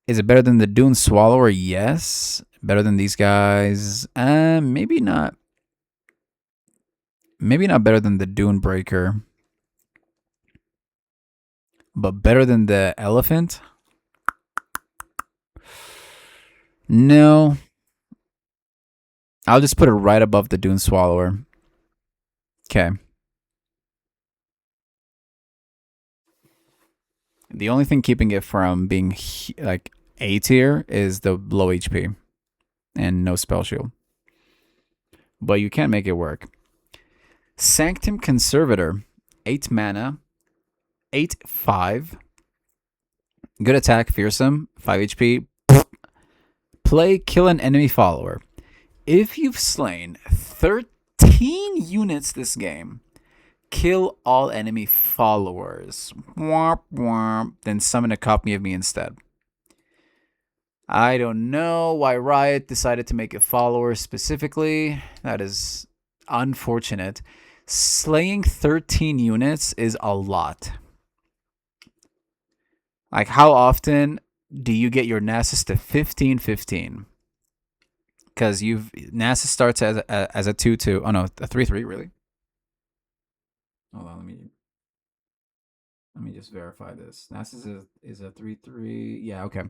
A: Is it better than the Dune Swallower? Yes. Better than these guys? Maybe not. Maybe not better than the Dune Breaker. But better than the Elephant? No. I'll just put it right above the Dune Swallower. Okay. The only thing keeping it from being like A tier is the low HP and no spell shield. But you can make it work. Sanctum Conservator, 8 mana, 8/5. Good attack, fearsome, 5 HP. Play, kill an enemy follower. If you've slain 13 units this game, kill all enemy followers. Womp womp. Then summon a copy of me instead. I don't know why Riot decided to make a follower specifically. That is unfortunate. Slaying 13 units is a lot. Like, how often do you get your Nasus to 15/15? Because Nasus starts as a 2/2. Oh no, a 3/3, really? Hold on, let me just verify this. Nasus is a 3/3. Yeah, okay.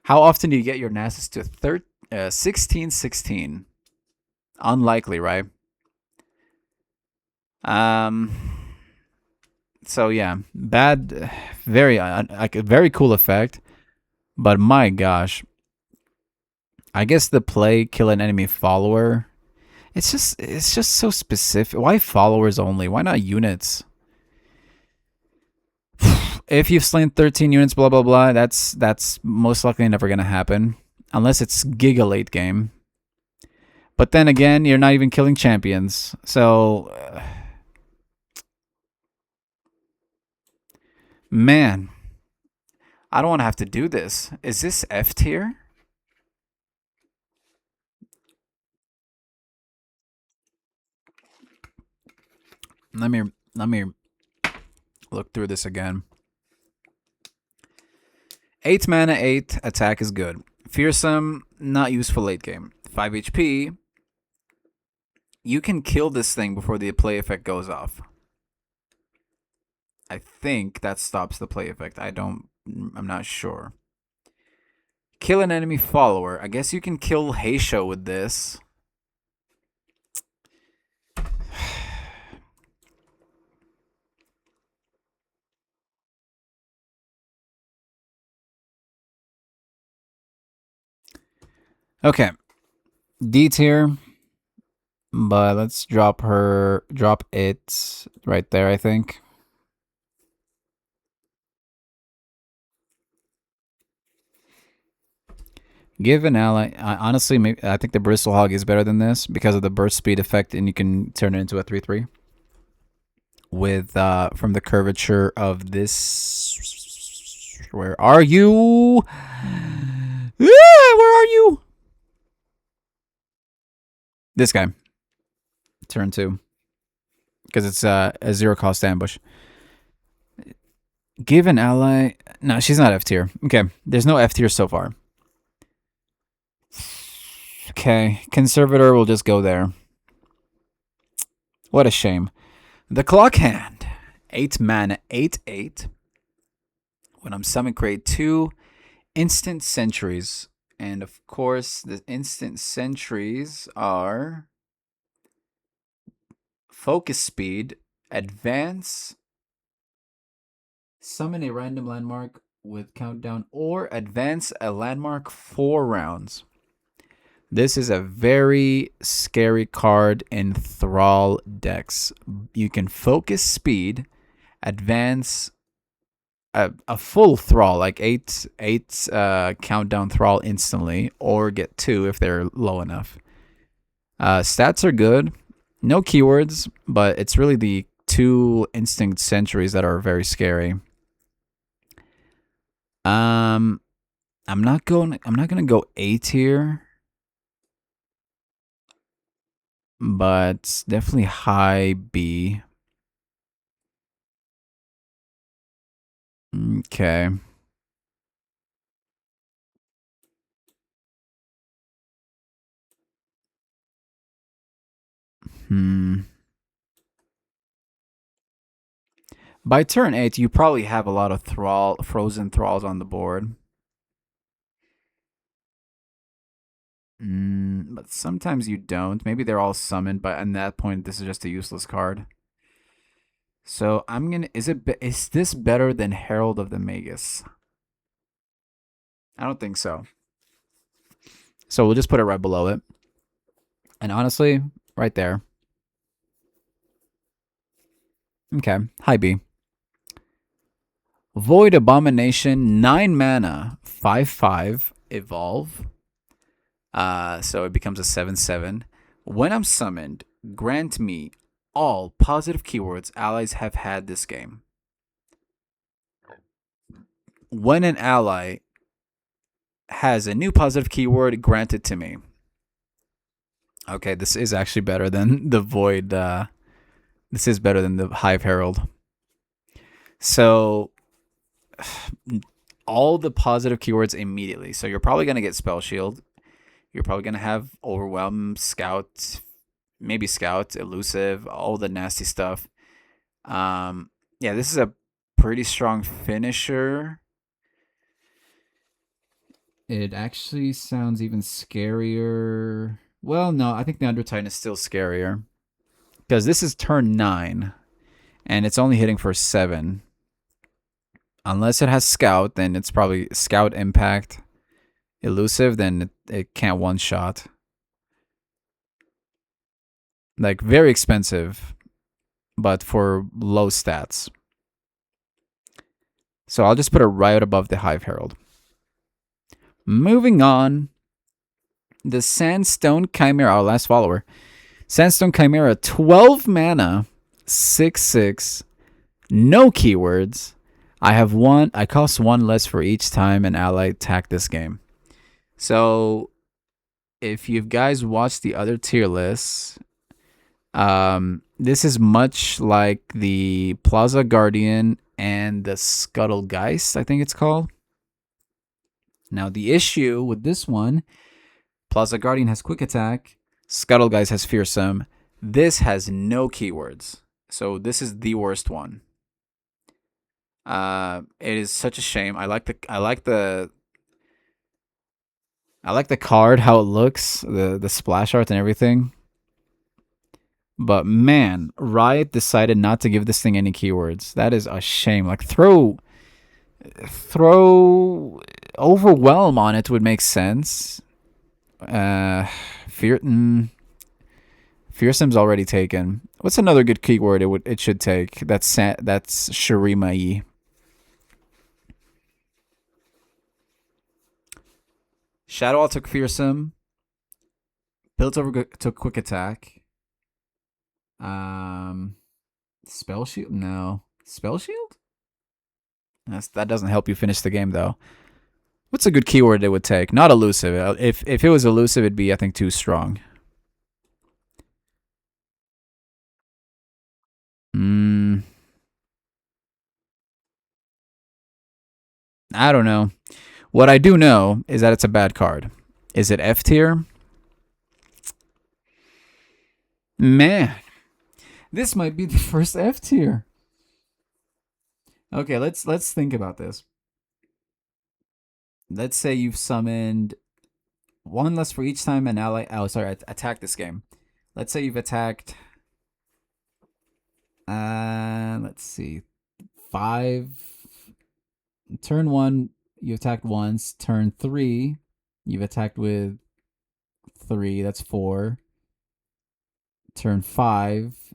A: How often do you get your Nasus to 16/16? Unlikely, right? So yeah, bad, like a very cool effect, but my gosh, I guess the play kill an enemy follower. It's just so specific. Why followers only? Why not units? If you've slain 13 units, blah blah blah, that's most likely never gonna happen unless it's Giga late game. But then again, you're not even killing champions, so man, I don't want to have to do this. Is this F tier? Let me Look through this again. 8 mana, 8 attack is good. Fearsome, not useful late game. 5 HP. You can kill this thing before the play effect goes off. I think that stops the play effect. I'm not sure. Kill an enemy follower. I guess you can kill Heisho with this. Okay. D tier. But let's drop it right there, I think. Give an ally. Honestly, I think the Bristle Hog is better than this because of the burst speed effect, and you can turn it into a 3/3 with from the curvature of this. Where are you? Where are you? This guy. Turn 2. Because it's a 0-cost ambush. Give an ally. No, she's not F tier. Okay, there's no F tier so far. Okay, Conservator will just go there. What a shame. The Clock Hand. 8 mana, 8/8. When I'm summoned, create 2 instant sentries. And of course, the instant sentries are Focus Speed, Advance, Summon a random landmark with countdown, or advance a landmark 4 rounds. This is a very scary card in Thrall decks. You can Focus Speed, advance a full Thrall, like 8 countdown Thrall instantly, or get 2 if they're low enough. Stats are good. No keywords, but it's really the 2 instinct sentries that are very scary. I'm not gonna go A tier, but definitely high B. Okay. By turn 8, you probably have a lot of frozen thralls on the board. But sometimes you don't. Maybe they're all summoned, but at that point, this is just a useless card. So I'm gonna. Is this better than Herald of the Magus? I don't think so. So we'll just put it right below it. And honestly, right there. Okay, high B. Void Abomination, 9 mana, 5/5, evolve. So it becomes a 7/7. When I'm summoned, grant me all positive keywords allies have had this game. When an ally has a new positive keyword, grant it to me. Okay, this is actually better than the Void. This is better than the Hive Herald. So all the positive keywords immediately. So you're probably going to get Spell Shield. You're probably going to have Overwhelm, Scout, maybe Scout, Elusive, all the nasty stuff. Yeah, this is a pretty strong finisher. It actually sounds even scarier. Well, no, I think the Undertitan is still scarier. Because this is turn 9. And it's only hitting for 7. Unless it has Scout, then it's probably Scout Impact. Elusive, then it can't one-shot. Like, very expensive, but for low stats. So I'll just put it right above the Hive Herald. Moving on. The Sandstone Chimera, our last follower. Sandstone Chimera, 12 mana, 6/6, no keywords. I cost 1 less for each time an ally attack this game. So if you guys watched the other tier lists, this is much like the Plaza Guardian and the Scuttlegeist, I think it's called. Now, the issue with this one, Plaza Guardian has Quick Attack, Scuttlegeist has Fearsome. This has no keywords. So this is the worst one. It is such a shame. I like the card, how it looks, the splash art and everything. But man, Riot decided not to give this thing any keywords. That is a shame. Like throw Overwhelm on it would make sense. Fearsome's already taken. What's another good keyword it should take? That's Shurima-y. Shadow took Fearsome. Piltover took Quick Attack. Spell Shield? No. Spell Shield? That doesn't help you finish the game, though. What's a good keyword it would take? Not elusive. If it was elusive, it'd be, I think, too strong. I don't know. What I do know is that it's a bad card. Is it F tier? Man, this might be the first F tier. Okay, let's think about this. Let's say you've summoned one less for each time an ally. Oh, sorry, attack this game. Let's say you've attacked. Let's see, 5. Turn 1, you attacked once. Turn 3, you've attacked with 3. That's 4. Turn 5,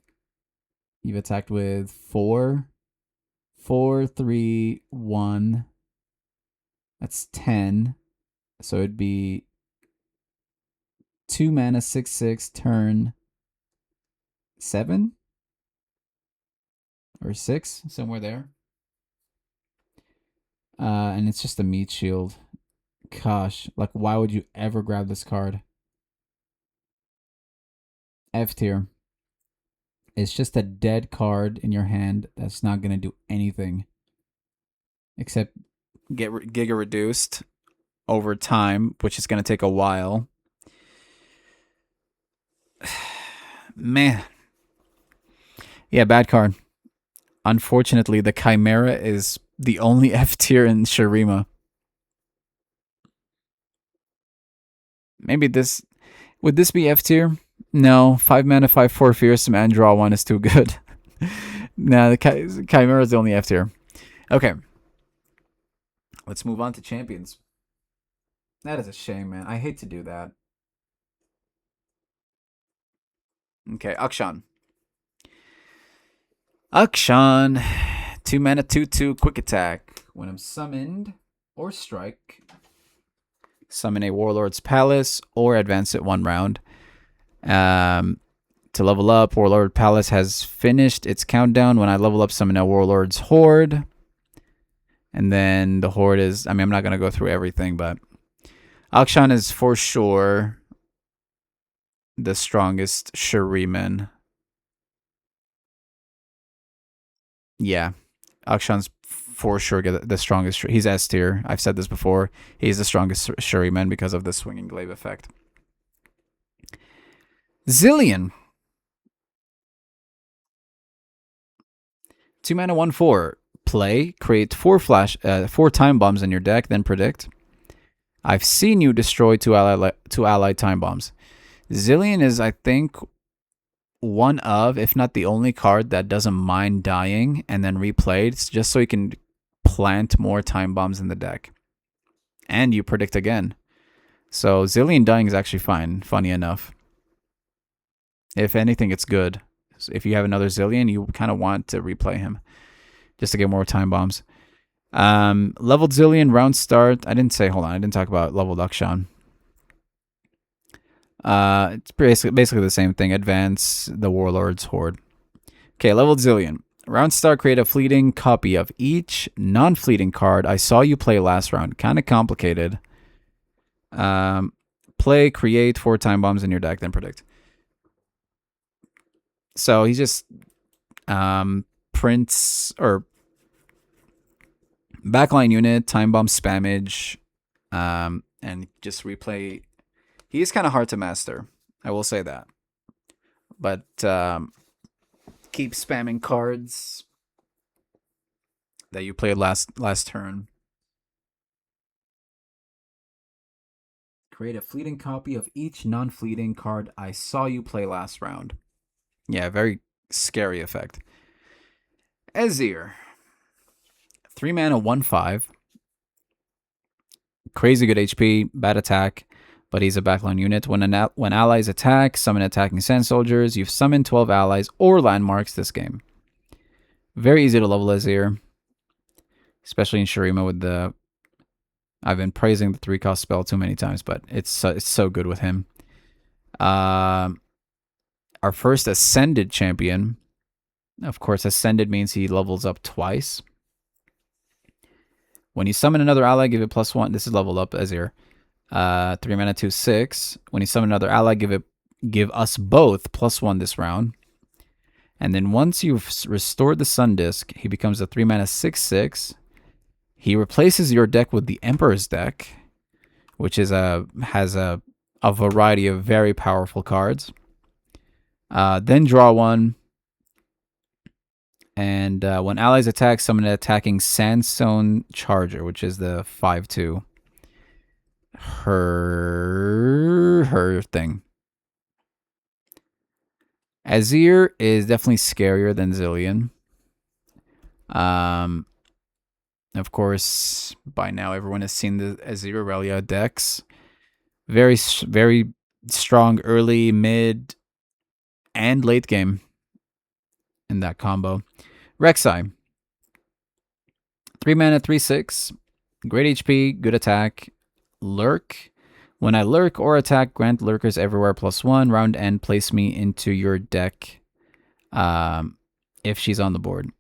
A: you've attacked with 4. 4, 3, 1. That's 10. So it'd be 2 mana, 6/6. Turn 7 or 6, somewhere there. And it's just a meat shield. Gosh, like why would you ever grab this card? F tier. It's just a dead card in your hand that's not gonna do anything except get Giga reduced over time, which is gonna take a while. Man, yeah, bad card. Unfortunately, the Chimera is the only F tier in Shurima. Maybe this would this be F tier? No, 5 mana, 5/4 Fearsome and draw 1 is too good. Nah, the Chimera is the only F tier. Okay, let's move on to champions. That is a shame, man. I hate to do that. Okay, Akshan. Akshan, 2 mana, 2/2 Quick Attack. When I'm summoned or strike, summon a Warlord's Palace or advance it 1 round. To level up, Warlord Palace has finished its countdown. When I level up, summon a Warlord's Horde. And then the Horde is, I mean, I'm not going to go through everything, but Akshan is for sure the strongest Shuriman. Yeah, Akshan's for sure the strongest. He's S tier. I've said this before. He's the strongest Shuriman because of the swinging glaive effect. Zilean. 2 mana, 1/4. Play. Create 4 time bombs in your deck. Then predict. I've seen you destroy 2 allied time bombs. Zilean is, I think, one of, if not the only card that doesn't mind dying and then replayed, just so you can plant more time bombs in the deck. And you predict again. So Zilean dying is actually fine, funny enough. If anything, it's good. So if you have another Zilean, you kind of want to replay him just to get more time bombs. Leveled Zilean, round start. I didn't talk about leveled Akshan. It's basically the same thing. Advance the Warlord's Horde. Okay, leveled Zilean. Round start, create a fleeting copy of each non-fleeting card I saw you play last round. Kind of complicated. Play, create 4 time bombs in your deck, then predict. So he just prints or Backline unit, time bomb spammage, and just replay. He is kind of hard to master. I will say that. But keep spamming cards that you played last turn. Create a fleeting copy of each non-fleeting card I saw you play last round. Yeah, very scary effect. Ezir. 3 mana, 1/5. Crazy good HP, bad attack, but he's a backline unit. When allies attack, summon attacking sand soldiers. You've summoned 12 allies or landmarks this game. Very easy to level Ezir, especially in Shurima with the... I've been praising the 3-cost spell too many times, but it's so good with him. Our first Ascended champion. Of course, Ascended means he levels up twice. When you summon another ally, give it +1. This is leveled up Ezir. 3 mana, 2/6. When you summon another ally, give us both +1 this round. And then once you've restored the Sun Disc, he becomes a 3 mana, 6/6. He replaces your deck with the Emperor's deck, which is has a variety of very powerful cards. Then draw one. And when allies attack, summon an attacking Sandstone Charger, which is the 5/2. Her thing. Azir is definitely scarier than Zillion. Of course, by now everyone has seen the Azir Aurelia decks. Very, very strong early, mid, and late game in that combo. Rek'Sai. 3 mana, 3/6. Great HP, good attack. Lurk. When I lurk or attack, grant lurkers everywhere +1. Round end, place me into your deck if she's on the board.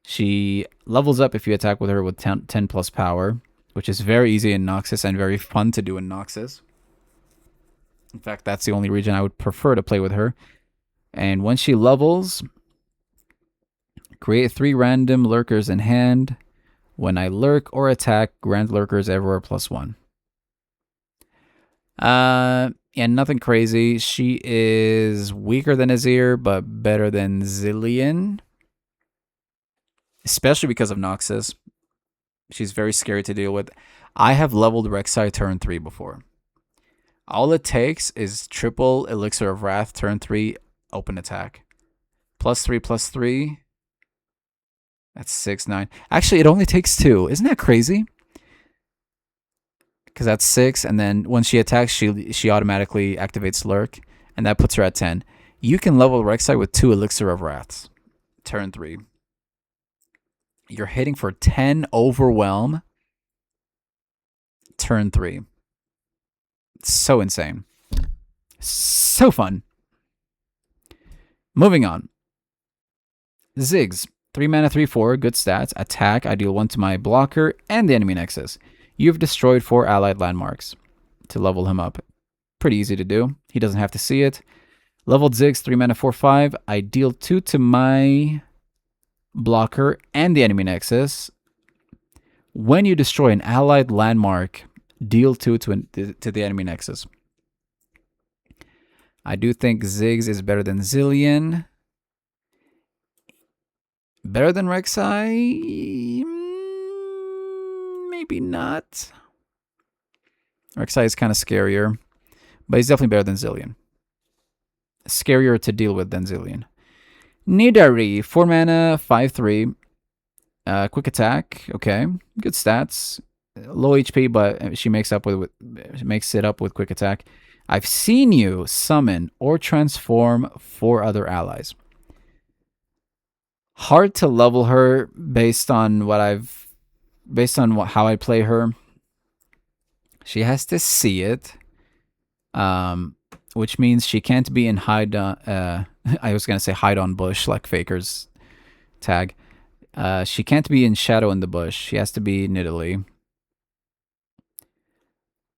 A: She levels up if you attack with her with 10 plus power, which is very easy in Noxus and very fun to do in Noxus. In fact, that's the only region I would prefer to play with her. And when she levels, create 3 random lurkers in hand. When I lurk or attack, grant lurkers everywhere +1. Yeah, nothing crazy. She is weaker than Azir, but better than Zillion. Especially because of Noxus. She's very scary to deal with. I have leveled Rek'Sai turn 3 before. All it takes is triple Elixir of Wrath turn 3, open attack. +3/+3. That's 6, 9. Actually, it only takes 2. Isn't that crazy? Because that's 6, and then when she attacks, she automatically activates Lurk, and that puts her at 10. You can level Rek'Sai with 2 Elixir of Wraths. Turn 3. You're hitting for 10 Overwhelm. Turn 3. So insane. So fun. Moving on. Ziggs. 3 mana, 3/4. Good stats. Attack. I deal 1 to my blocker and the enemy nexus. You've destroyed 4 allied landmarks to level him up. Pretty easy to do. He doesn't have to see it. Leveled Ziggs, 3 mana, 4/5. I deal 2 to my blocker and the enemy nexus. When you destroy an allied landmark, deal 2 to the enemy nexus. I do think Ziggs is better than Zillion. Better than Rek'Sai? Maybe not. Rek'Sai is kind of scarier, but he's definitely better than Zillion. Scarier to deal with than Zillion. Nidari, 4 mana, 5/3. Quick attack, okay. Good stats. Low HP, but she makes it up with quick attack. I've seen you summon or transform 4 other allies. Hard to level her based on how I play her. She has to see it, which means she can't be in hide on. I was gonna say hide on bush like Faker's tag. She can't be in shadow in the bush. She has to be Nidalee.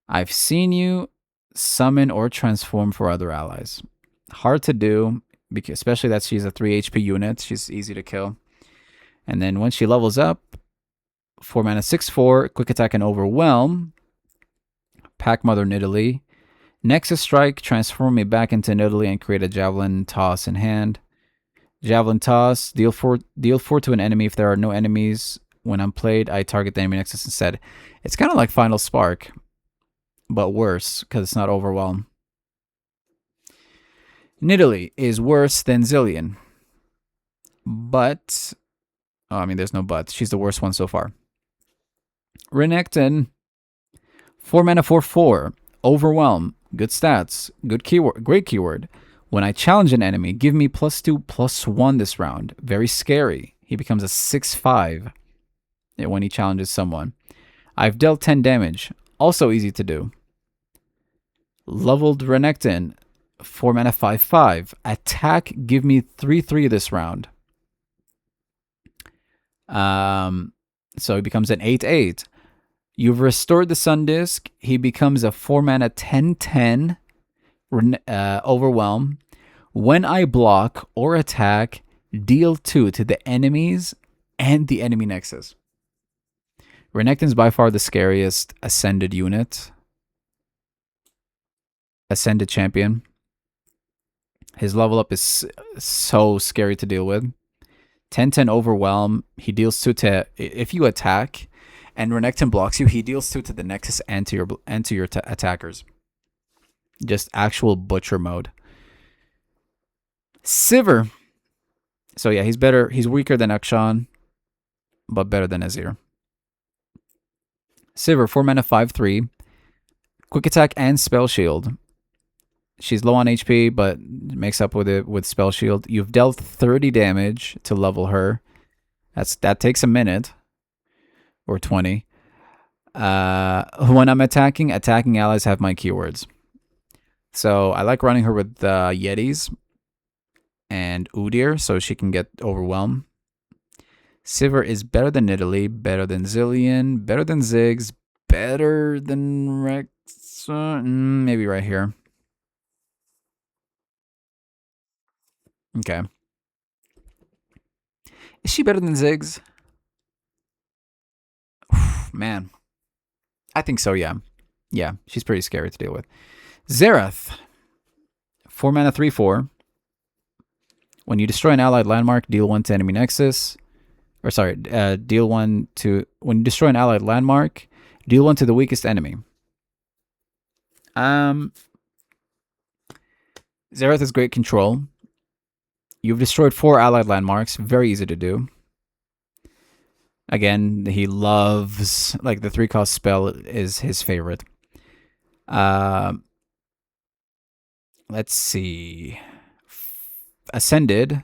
A: I've seen you summon or transform for other allies. Hard to do, because especially that she's a 3 HP unit. She's easy to kill. And then when she levels up, 4 mana 6/4, quick attack and overwhelm. Pack Mother Nidalee. Nexus Strike, transform me back into Nidalee and create a Javelin Toss in hand. Javelin Toss, deal 4 to an enemy. If there are no enemies when I'm played, I target the enemy Nexus instead. It's kind of like Final Spark, but worse because it's not overwhelm. Nidalee is worse than Zillion, but I mean, there's no but. She's the worst one so far. Renekton, 4 mana 4/4, overwhelm, good stats, good keyword, great keyword. When I challenge an enemy, give me +2/+1 this round. Very scary. He becomes a 6/5 when he challenges someone. I've dealt 10 damage. Also easy to do. Leveled Renekton, 4 mana 5/5. Attack, give me 3/3 this round. So he becomes an 8/8. You've restored the Sun Disc. He becomes a 4 mana 10/10 overwhelm. When I block or attack, deal 2 to the enemies and the enemy Nexus. Renekton's by far the scariest ascended unit. Ascended champion. His level up is so scary to deal with. 10/10 overwhelm. He deals 2 to if you attack, and Renekton blocks you. He deals 2 to the Nexus and to your attackers. Just actual butcher mode. Sivir. So yeah, he's better. He's weaker than Akshan, but better than Azir. Sivir, 4 mana 5/3. Quick attack and spell shield. She's low on HP, but makes up with it with spell shield. You've dealt 30 damage to level her. That takes a minute or 20. When I'm attacking allies have my keywords. So I like running her with Yetis and Udyr so she can get overwhelmed. Sivir is better than Nidalee, better than Zillion, better than Ziggs, better than Rex. Maybe right here. Okay. Is she better than Ziggs? Man. I think so, yeah. Yeah, she's pretty scary to deal with. Xerath. 4 mana 3/4. When you destroy an allied landmark, deal 1 to enemy Nexus. Or sorry, deal 1 to... When you destroy an allied landmark, deal 1 to the weakest enemy. Xerath is great control. You've destroyed 4 allied landmarks. Very easy to do. Again, he loves... Like, the 3-cost spell is his favorite. Let's see. Ascended.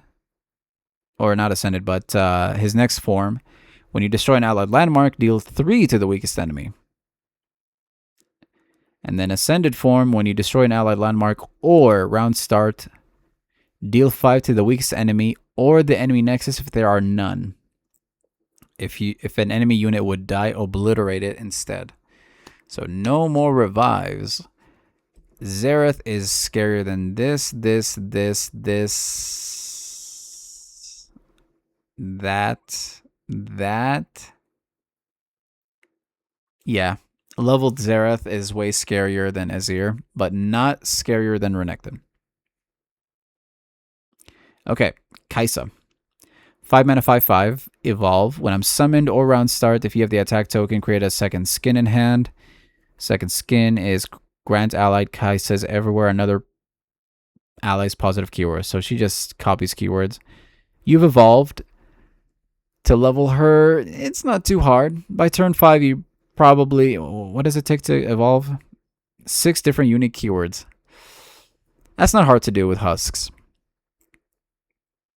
A: Or not Ascended, but his next form. When you destroy an allied landmark, deal 3 to the weakest enemy. And then Ascended form, when you destroy an allied landmark or round start, deal 5 to the weakest enemy or the enemy Nexus if there are none. If an enemy unit would die, obliterate it instead. So no more revives. Xerath is scarier than this, that. Yeah. Leveled Xerath is way scarier than Azir, but not scarier than Renekton. Okay, Kai'Sa. 5 mana 5/5, evolve. When I'm summoned or round start, if you have the attack token, create a second skin in hand. Second skin is grant allied Kai'Sas everywhere another ally's positive keyword. So she just copies keywords. You've evolved. To level her, it's not too hard. By turn 5, you probably... What does it take to evolve? 6 different unique keywords. That's not hard to do with husks.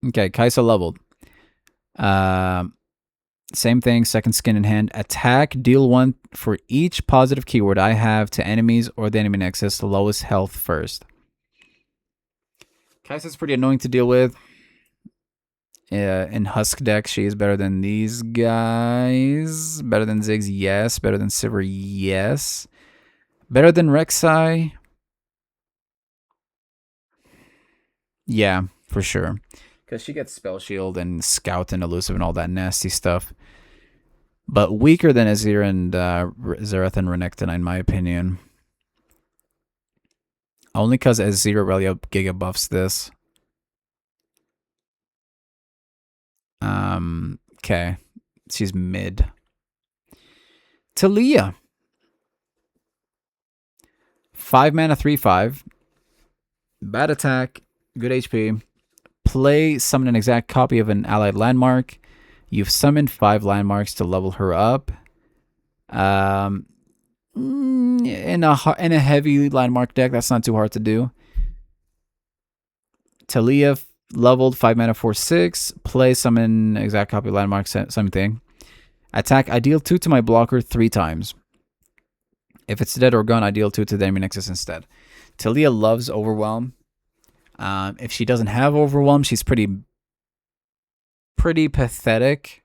A: Okay, Kai'Sa leveled. Same thing, second skin in hand. Attack, deal 1 for each positive keyword I have to enemies or the enemy Nexus, the lowest health first. Kai'Sa's pretty annoying to deal with. In Husk deck, she is better than these guys. Better than Ziggs, yes. Better than Sivir, yes. Better than Rek'Sai? Yeah, for sure. Because she gets Spell Shield and Scout and Elusive and all that nasty stuff. but weaker than Azir and Zerath and Renekton, in my opinion. Only because Azir really Giga buffs this. Okay. She's mid. Talia. 5 mana, 3/5. Bad attack, good HP. Play, summon an exact copy of an allied landmark. You've summoned 5 landmarks to level her up. In a heavy landmark deck, that's not too hard to do. Talia leveled 5 mana, 4/6. Play, summon exact copy of landmark, same thing. Attack, I deal 2 to my blocker 3 times. If it's dead or gone, I deal 2 to the enemy nexus instead. Talia loves Overwhelm. If she doesn't have Overwhelm, she's pretty pathetic.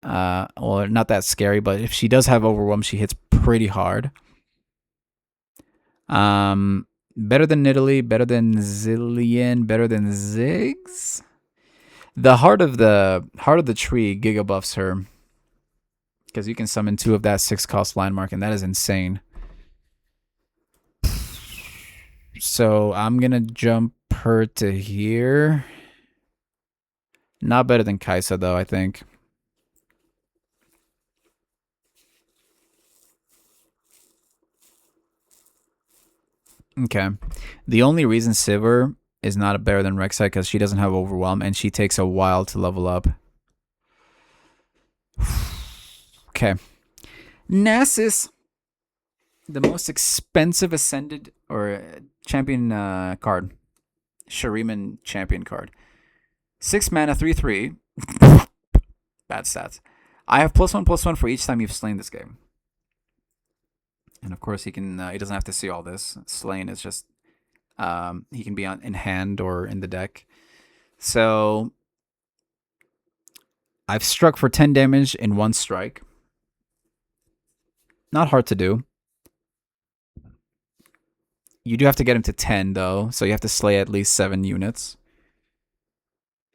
A: Well, not that scary, but if she does have Overwhelm, she hits pretty hard. Better than Nidalee, better than Zillion, better than Ziggs. The heart of the tree Giga buffs her, because you can summon 2 of that 6-cost landmark, and that is insane. So I'm gonna jump her to here. Not better than Kaisa though, I think. Okay. The only reason Sivir is not better than Rek'Sai because she doesn't have Overwhelm and she takes a while to level up. Okay. Nasus, the most expensive Ascended or champion card. Shuriman champion card. 6 mana, 3/3. Bad stats. I have +1/+1 for each time you've slain this game. And of course, he can. He doesn't have to see all this. Slain is just. He can be in hand or in the deck. So I've struck for 10 damage in 1 strike. Not hard to do. You do have to get him to 10 though, so you have to slay at least 7 units,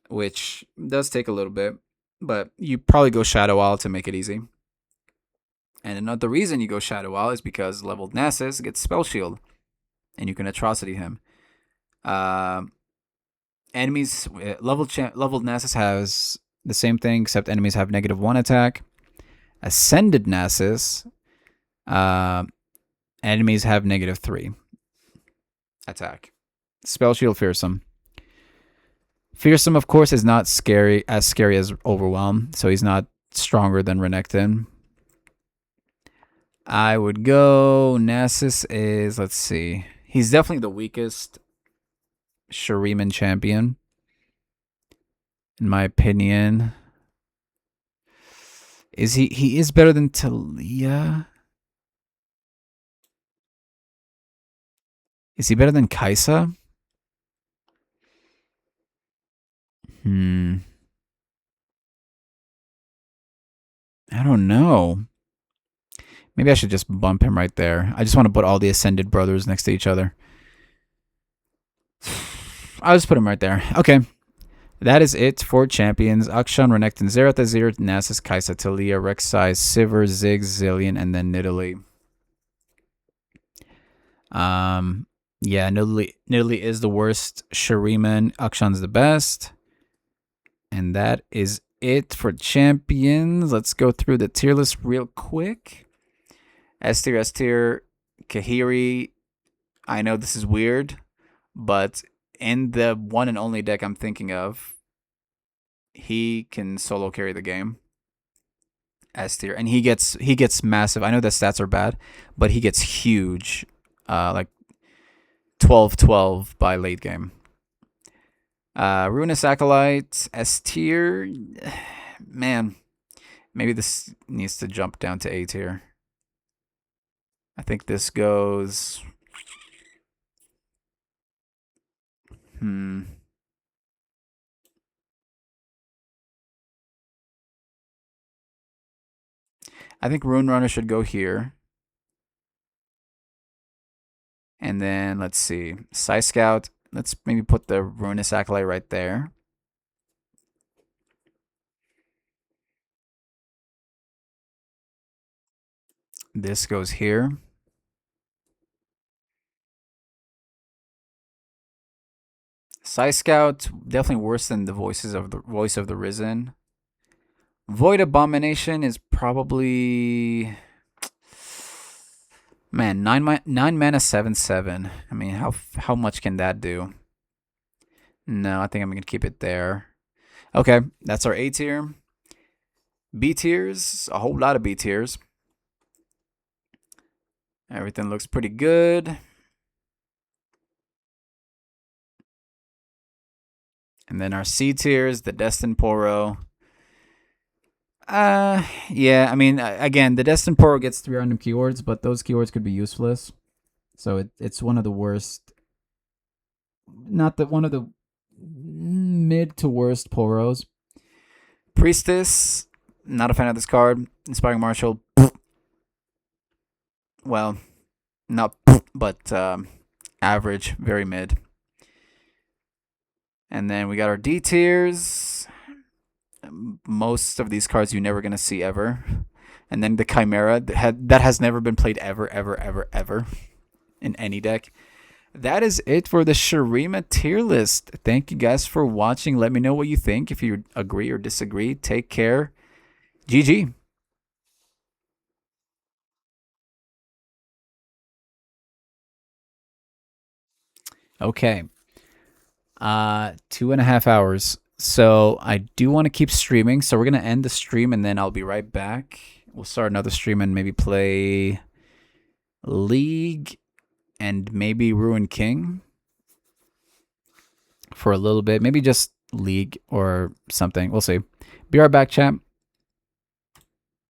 A: which does take a little bit. But you probably go Shadow Isle to make it easy. And another reason you go Shadow Isle is because leveled Nasus gets Spell Shield, and you can Atrocity him. Enemies leveled Nasus has the same thing, except enemies have -1 attack. Ascended Nasus, enemies have -3 attack. Spell Shield Fearsome. Fearsome, of course, is not as scary as Overwhelm, so he's not stronger than Renekton. I would go Nasus is, let's see. He's definitely the weakest Shuriman champion, in my opinion. Is he is better than Talia? Is he better than Kaisa? I don't know. Maybe I should just bump him right there. I just want to put all the Ascended brothers next to each other. I'll just put him right there. Okay. That is it for champions. Akshan, Renekton, Zerath, Azir, Nasus, Kaisa, Talia, Rek'Sai, Sivir, Ziggs, Zillion, and then Nidalee. Yeah, Nidalee is the worst. Shuriman, Akshan's the best. And that is it for champions. Let's go through the tier list real quick. S tier, Kahiri. I know this is weird, but in the one and only deck I'm thinking of, he can solo carry the game. S tier, and he gets massive. I know the stats are bad, but he gets huge, like 12/12 by late game. Ruinous Acolyte, S tier. Man, maybe this needs to jump down to A tier. I think this goes. I think Rune Runner should go here. And then let's see. Psy Scout. Let's maybe put the Ruinous Acolyte right there. This goes here. Size Scout, definitely worse than the voice of the Risen. Void Abomination is probably, man, 9 mana 7/7. I mean, how much can that do? No, I think I'm gonna keep it there. Okay, that's our A tier. B tiers, a whole lot of B tiers. Everything looks pretty good. And then our C tiers, the Destined Poro. Yeah, I mean, again, the Destined Poro gets 3 random keywords, but those keywords could be useless. So it's one of the worst. Not that one of the mid to worst Poros. Priestess, not a fan of this card. Inspiring Marshal, well, not but average, very mid. And then we got our D tiers. Most of these cards you're never gonna see ever. And then the Chimera that has never been played ever in any deck. That is it for the Shurima tier list. Thank you guys for watching. Let me know what you think. If you agree or disagree, take care. GG. Okay. 2.5 hours. So I do want to keep streaming. So we're gonna end the stream and then I'll be right back. We'll start another stream and maybe play League and maybe Ruin King for a little bit. Maybe just League or something. We'll see. Be right back, champ.